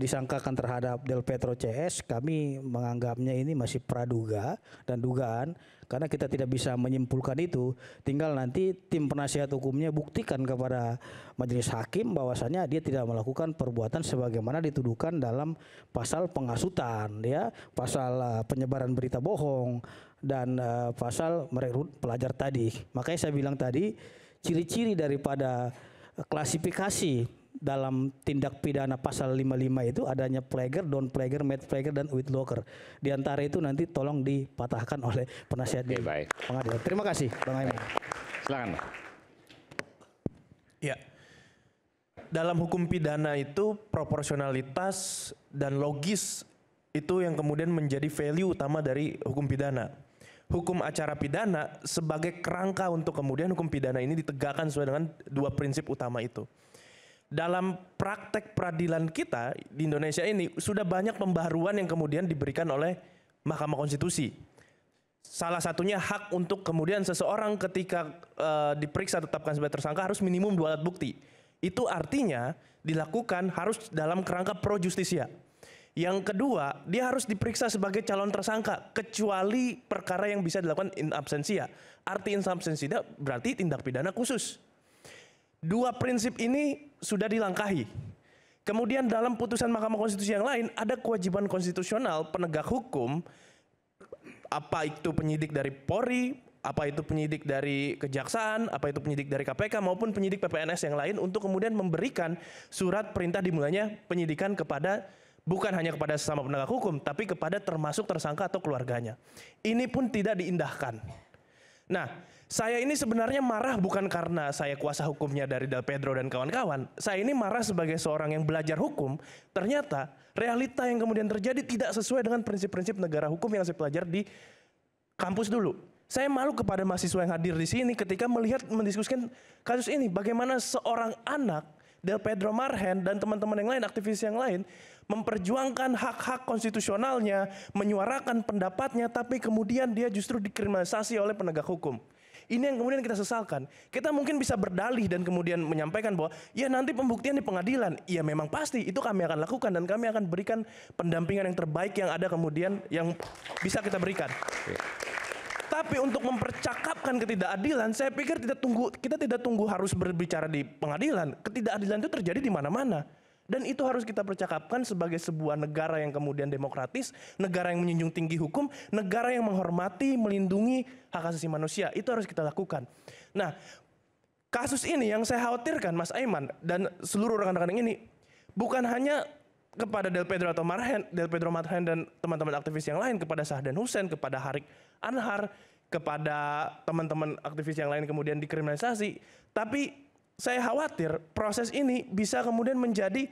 S1: disangkakan terhadap Del Petro CS, kami menganggapnya ini masih praduga dan dugaan karena kita tidak bisa menyimpulkan itu. Tinggal nanti tim penasihat hukumnya buktikan kepada majelis hakim bahwasanya dia tidak melakukan perbuatan sebagaimana dituduhkan dalam pasal penghasutan, ya, pasal penyebaran berita bohong dan pasal merekrut pelajar tadi. Makanya saya bilang tadi ciri-ciri daripada klasifikasi dalam tindak pidana pasal 55 itu adanya plagiar, down plagiar, made plagiar, dan with locker. Di antara itu nanti tolong dipatahkan oleh penasihat di pengadilan. Terima kasih, Bang Aiman.
S3: Silakan.
S2: Ya, dalam hukum pidana itu proporsionalitas dan logis itu yang kemudian menjadi value utama dari hukum pidana. Hukum acara pidana sebagai kerangka untuk kemudian hukum pidana ini ditegakkan sesuai dengan dua prinsip utama itu. Dalam praktek peradilan kita di Indonesia ini sudah banyak pembaharuan yang kemudian diberikan oleh Mahkamah Konstitusi. Salah satunya hak untuk kemudian seseorang ketika diperiksa tetapkan sebagai tersangka harus minimum 2 alat bukti. Itu artinya dilakukan harus dalam kerangka pro justisia. Yang kedua, dia harus diperiksa sebagai calon tersangka kecuali perkara yang bisa dilakukan in absentia. Arti in absentia berarti tindak pidana khusus. Dua prinsip ini sudah dilangkahi. Kemudian dalam putusan Mahkamah Konstitusi yang lain ada kewajiban konstitusional penegak hukum, apa itu penyidik dari Polri, apa itu penyidik dari Kejaksaan, apa itu penyidik dari KPK maupun penyidik PPNS yang lain untuk kemudian memberikan surat perintah dimulainya penyidikan kepada bukan hanya kepada sesama penegak hukum tapi kepada termasuk tersangka atau keluarganya. Ini pun tidak diindahkan. Nah, saya ini sebenarnya marah bukan karena saya kuasa hukumnya dari Del Pedro dan kawan-kawan. Saya ini marah sebagai seorang yang belajar hukum. Ternyata realita yang kemudian terjadi tidak sesuai dengan prinsip-prinsip negara hukum yang saya pelajari di kampus dulu. Saya malu kepada mahasiswa yang hadir di sini ketika mendiskusikan kasus ini. Bagaimana seorang anak Del Pedro Marhen dan teman-teman yang lain, aktivis yang lain, memperjuangkan hak-hak konstitusionalnya, menyuarakan pendapatnya, tapi kemudian dia justru dikriminalisasi oleh penegak hukum. Ini yang kemudian kita sesalkan. Kita mungkin bisa berdalih dan kemudian menyampaikan bahwa ya nanti pembuktian di pengadilan. Ya memang pasti itu kami akan lakukan dan kami akan berikan pendampingan yang terbaik yang ada kemudian yang bisa kita berikan. Tapi untuk mempercakapkan ketidakadilan, saya pikir kita tidak tunggu harus berbicara di pengadilan. Ketidakadilan itu terjadi di mana-mana. Dan itu harus kita percakapkan sebagai sebuah negara yang kemudian demokratis, negara yang menjunjung tinggi hukum, negara yang menghormati, melindungi hak asasi manusia. Itu harus kita lakukan. Nah, kasus ini yang saya khawatirkan Mas Aiman dan seluruh rekan-rekan ini bukan hanya kepada Del Pedro Marhen dan teman-teman aktivis yang lain, kepada Sahdan Hussein, kepada Harik Anhar, kepada teman-teman aktivis yang lain kemudian dikriminalisasi. Tapi saya khawatir proses ini bisa kemudian menjadi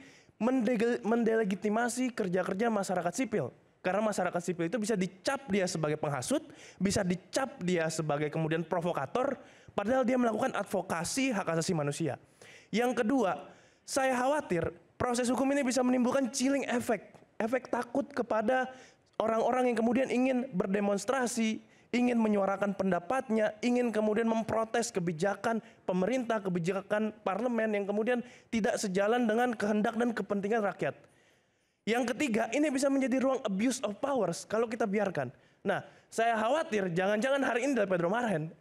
S2: mendelegitimasi kerja-kerja masyarakat sipil. Karena masyarakat sipil itu bisa dicap dia sebagai penghasut, bisa dicap dia sebagai kemudian provokator, padahal dia melakukan advokasi hak asasi manusia. Yang kedua, saya khawatir proses hukum ini bisa menimbulkan chilling effect, efek takut kepada orang-orang yang kemudian ingin berdemonstrasi, ingin menyuarakan pendapatnya, ingin kemudian memprotes kebijakan pemerintah, kebijakan parlemen yang kemudian tidak sejalan dengan kehendak dan kepentingan rakyat. Yang ketiga, ini bisa menjadi ruang abuse of powers kalau kita biarkan. Nah, saya khawatir jangan-jangan hari ini adalah Pedro Marhen,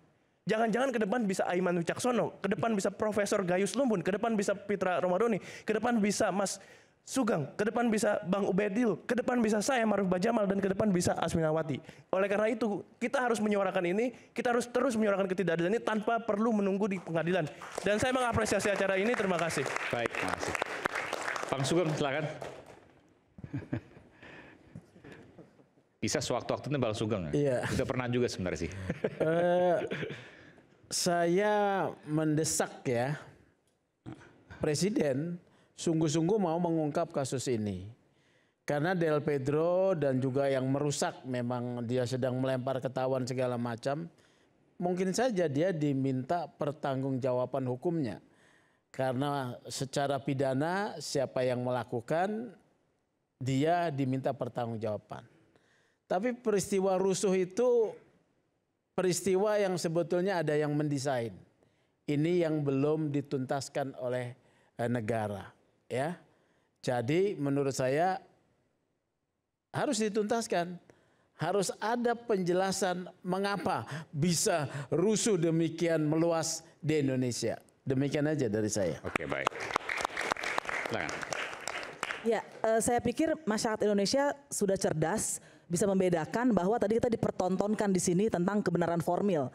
S2: jangan-jangan ke depan bisa Aiman Wicaksono, ke depan bisa Profesor Gayus Lumbun, ke depan bisa Pitra Romadhoni, ke depan bisa Mas Sugeng, ke depan bisa Bang Ubedil, ke depan bisa saya Maruf Bajamal, dan ke depan bisa Asminawati. Oleh karena itu, kita harus menyuarakan ini, kita harus terus menyuarakan ketidakadilan ini tanpa perlu menunggu di pengadilan. Dan saya mengapresiasi acara ini, terima kasih.
S3: Baik, terima kasih. Bang Sugeng, silakan. Bisa sewaktu-waktu Bang Sugeng.
S9: Iya.
S3: Sudah pernah juga sebenarnya sih.
S9: Saya mendesak ya Presiden sungguh-sungguh mau mengungkap kasus ini. Karena Del Pedro dan juga yang merusak, memang dia sedang melempar ketahuan segala macam. Mungkin saja dia diminta pertanggungjawaban hukumnya. Karena secara pidana siapa yang melakukan, dia diminta pertanggungjawaban. Tapi peristiwa rusuh itu peristiwa yang sebetulnya ada yang mendesain. Ini yang belum dituntaskan oleh negara, ya. Jadi menurut saya harus dituntaskan. Harus ada penjelasan mengapa bisa rusuh demikian meluas di Indonesia. Demikian aja dari saya.
S3: Oke, baik. Silakan.
S6: Ya, saya pikir masyarakat Indonesia sudah cerdas, bisa membedakan bahwa tadi kita dipertontonkan di sini tentang kebenaran formil.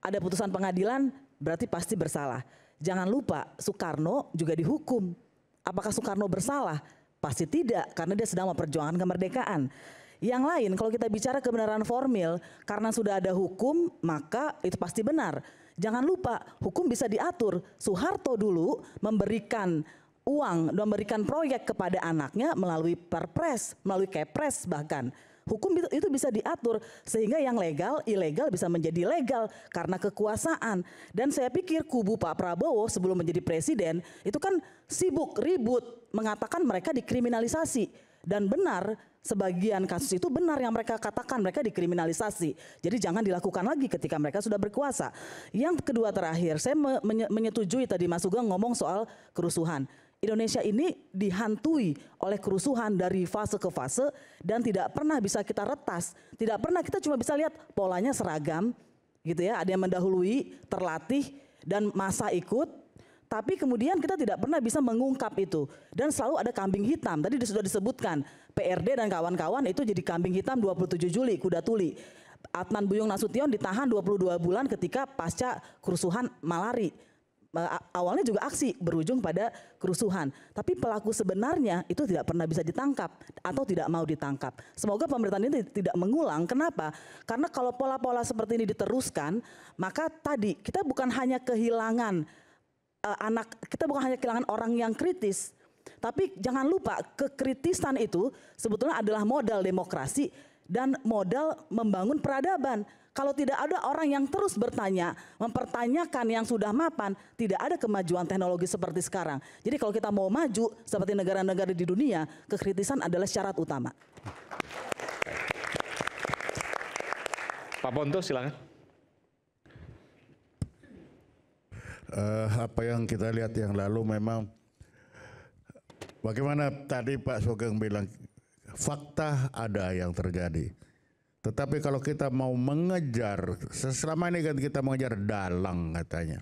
S6: Ada putusan pengadilan, berarti pasti bersalah. Jangan lupa, Soekarno juga dihukum. Apakah Soekarno bersalah? Pasti tidak, karena dia sedang memperjuangkan kemerdekaan. Yang lain, kalau kita bicara kebenaran formil, karena sudah ada hukum, maka itu pasti benar. Jangan lupa, hukum bisa diatur. Soeharto dulu memberikan uang, memberikan proyek kepada anaknya melalui perpres, melalui kepres bahkan. Hukum itu bisa diatur sehingga yang legal, ilegal bisa menjadi legal karena kekuasaan. Dan saya pikir kubu Pak Prabowo sebelum menjadi presiden itu kan sibuk, ribut, mengatakan mereka dikriminalisasi. Dan benar, sebagian kasus itu benar yang mereka katakan, mereka dikriminalisasi. Jadi jangan dilakukan lagi ketika mereka sudah berkuasa. Yang kedua terakhir, saya menyetujui tadi Mas Sugeng ngomong soal kerusuhan. Indonesia ini dihantui oleh kerusuhan dari fase ke fase dan tidak pernah bisa kita retas. Tidak pernah, kita cuma bisa lihat polanya seragam gitu ya, ada yang mendahului, terlatih dan massa ikut. Tapi kemudian kita tidak pernah bisa mengungkap itu. Dan selalu ada kambing hitam. Tadi sudah disebutkan PRD dan kawan-kawan itu jadi kambing hitam 27 Juli, kuda tuli. Adnan Buyung Nasution ditahan 22 bulan ketika pasca kerusuhan Malari. Awalnya juga aksi berujung pada kerusuhan. Tapi pelaku sebenarnya itu tidak pernah bisa ditangkap atau tidak mau ditangkap. Semoga pemerintahan ini tidak mengulang. Kenapa? Karena kalau pola-pola seperti ini diteruskan, maka tadi kita bukan hanya kehilangan kita bukan hanya kehilangan orang yang kritis, tapi jangan lupa kekritisan itu sebetulnya adalah modal demokrasi dan modal membangun peradaban. Kalau tidak ada orang yang terus bertanya, mempertanyakan yang sudah mapan, tidak ada kemajuan teknologi seperti sekarang. Jadi kalau kita mau maju seperti negara-negara di dunia, kekritisan adalah syarat utama.
S3: Pak Ponto, silakan.
S8: Apa yang kita lihat yang lalu memang bagaimana tadi Pak Sugeng bilang, fakta ada yang terjadi. Tetapi kalau kita mau mengejar, selama ini kan kita mengejar dalang katanya.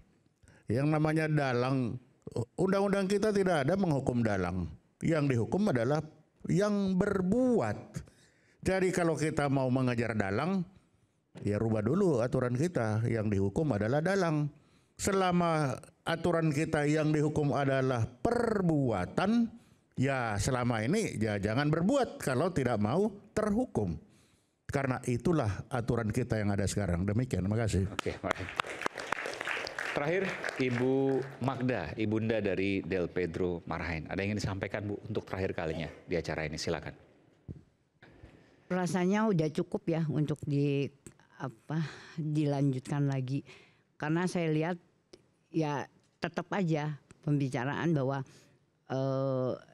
S8: Yang namanya dalang, undang-undang kita tidak ada menghukum dalang. Yang dihukum adalah yang berbuat. Jadi kalau kita mau mengejar dalang, ya rubah dulu aturan kita. Yang dihukum adalah dalang. Selama aturan kita yang dihukum adalah perbuatan, ya selama ini ya jangan berbuat kalau tidak mau terhukum. Karena itulah aturan kita yang ada sekarang. Demikian, terima kasih.
S3: Oke, baik. Terakhir, Ibu Magda, ibunda dari Del Pedro Marhain. Ada yang ingin disampaikan, Bu, untuk terakhir kalinya di acara ini? Silakan.
S4: Rasanya udah cukup ya untuk dilanjutkan lagi. Karena saya lihat ya tetap aja pembicaraan bahwa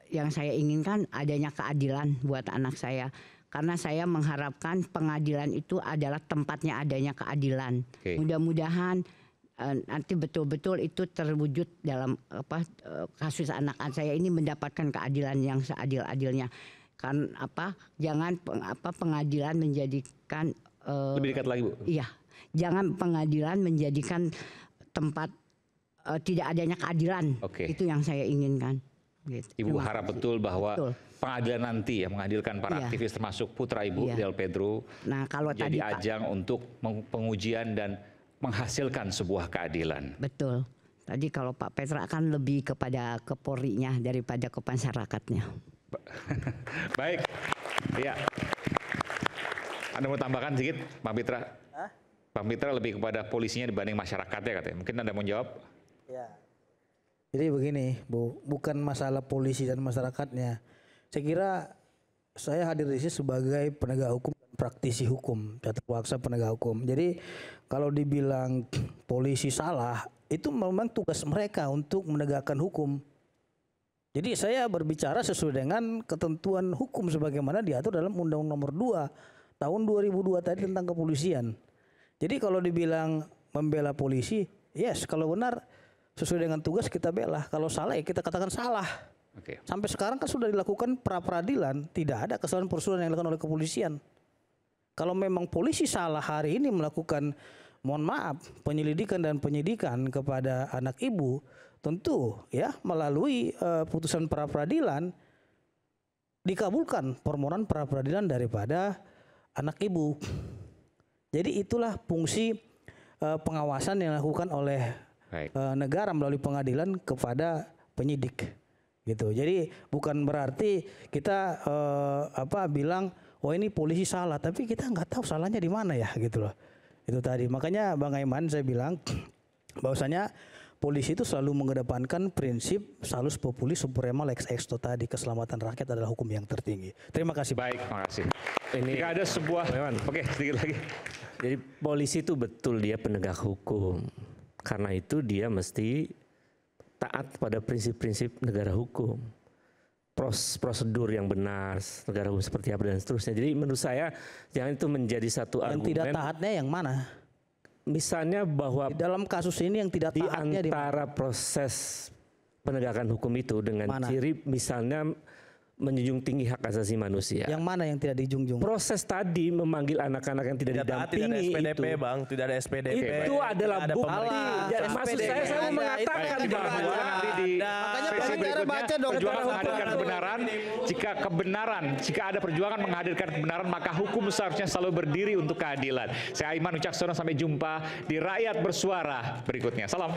S4: yang saya inginkan adanya keadilan buat anak saya. Karena saya mengharapkan pengadilan itu adalah tempatnya adanya keadilan. Mudah-mudahan nanti betul-betul itu terwujud dalam kasus anak saya ini mendapatkan keadilan yang seadil-adilnya. Kan jangan pengadilan menjadikan
S3: lebih dekat lagi, Bu.
S4: Iya, jangan pengadilan menjadikan tempat tidak adanya keadilan. Itu yang saya inginkan. Gitu.
S3: Ibu harap betul bahwa pengadilan nanti yang mengadilkan para aktivis termasuk putra Ibu Del Pedro
S4: kalau
S3: jadi ajang untuk pengujian dan menghasilkan sebuah keadilan.
S4: Betul. Tadi kalau Pak Petra akan lebih kepada ke Polri-nya daripada ke masyarakatnya.
S3: Baik. Ya. Anda mau tambahkan sedikit, Pak Petra? Pak Petra lebih kepada polisinya dibanding masyarakatnya katanya. Mungkin Anda mau jawab?
S1: Ya. Jadi begini, Bu, bukan masalah polisi dan masyarakatnya. Saya kira saya hadir di sini sebagai penegak hukum, praktisi hukum, tata kuasa penegak hukum. Jadi kalau dibilang polisi salah, itu memang tugas mereka untuk menegakkan hukum. Jadi saya berbicara sesuai dengan ketentuan hukum sebagaimana diatur dalam Undang-Undang Nomor 2 tahun 2002 tadi tentang kepolisian. Jadi kalau dibilang membela polisi, yes, kalau benar sesuai dengan tugas kita bela. Kalau salah ya kita katakan salah. Sampai sekarang kan sudah dilakukan pra-peradilan, tidak ada kesalahan-kesalahan yang dilakukan oleh kepolisian. Kalau memang polisi salah hari ini melakukan, mohon maaf, penyelidikan dan penyidikan kepada anak ibu, tentu ya melalui putusan pra-peradilan dikabulkan permohonan pra-peradilan daripada anak ibu. Jadi itulah fungsi pengawasan yang dilakukan oleh negara melalui pengadilan kepada penyidik. Gitu. Jadi bukan berarti kita bilang oh ini polisi salah, tapi kita nggak tahu salahnya di mana ya gitu loh. Itu tadi. Makanya Bang Aiman saya bilang bahwasanya polisi itu selalu mengedepankan prinsip salus populis suprema lex exto tadi, keselamatan rakyat adalah hukum yang tertinggi. Terima kasih.
S3: Baik, terima kasih. Ini ada sebuah sedikit lagi.
S7: Jadi polisi itu betul dia penegak hukum. Karena itu dia mesti taat pada prinsip-prinsip negara hukum. Prosedur yang benar, negara hukum seperti apa dan seterusnya. Jadi menurut saya jangan itu menjadi satu argumen. Yang
S1: tidak taatnya yang mana?
S7: Misalnya bahwa
S1: di dalam kasus ini yang tidak taatnya
S7: di antara proses penegakan hukum itu dengan ciri misalnya menjunjung tinggi hak asasi manusia.
S1: Yang mana yang tidak dijunjung?
S7: Proses tadi memanggil anak-anak yang tidak didampingi
S2: tidak ada SPDP, itu, Bang, tidak ada SPDP.
S7: Itu adalah bukti. Maksud saya mau mengatakan bahwa
S3: makanya Bang baca dong. Perjuangan menghadirkan kebenaran. Jika ada perjuangan menghadirkan kebenaran, maka hukum seharusnya selalu berdiri untuk keadilan. Saya Aiman Wicaksono, sampai jumpa di Rakyat Bersuara berikutnya. Salam.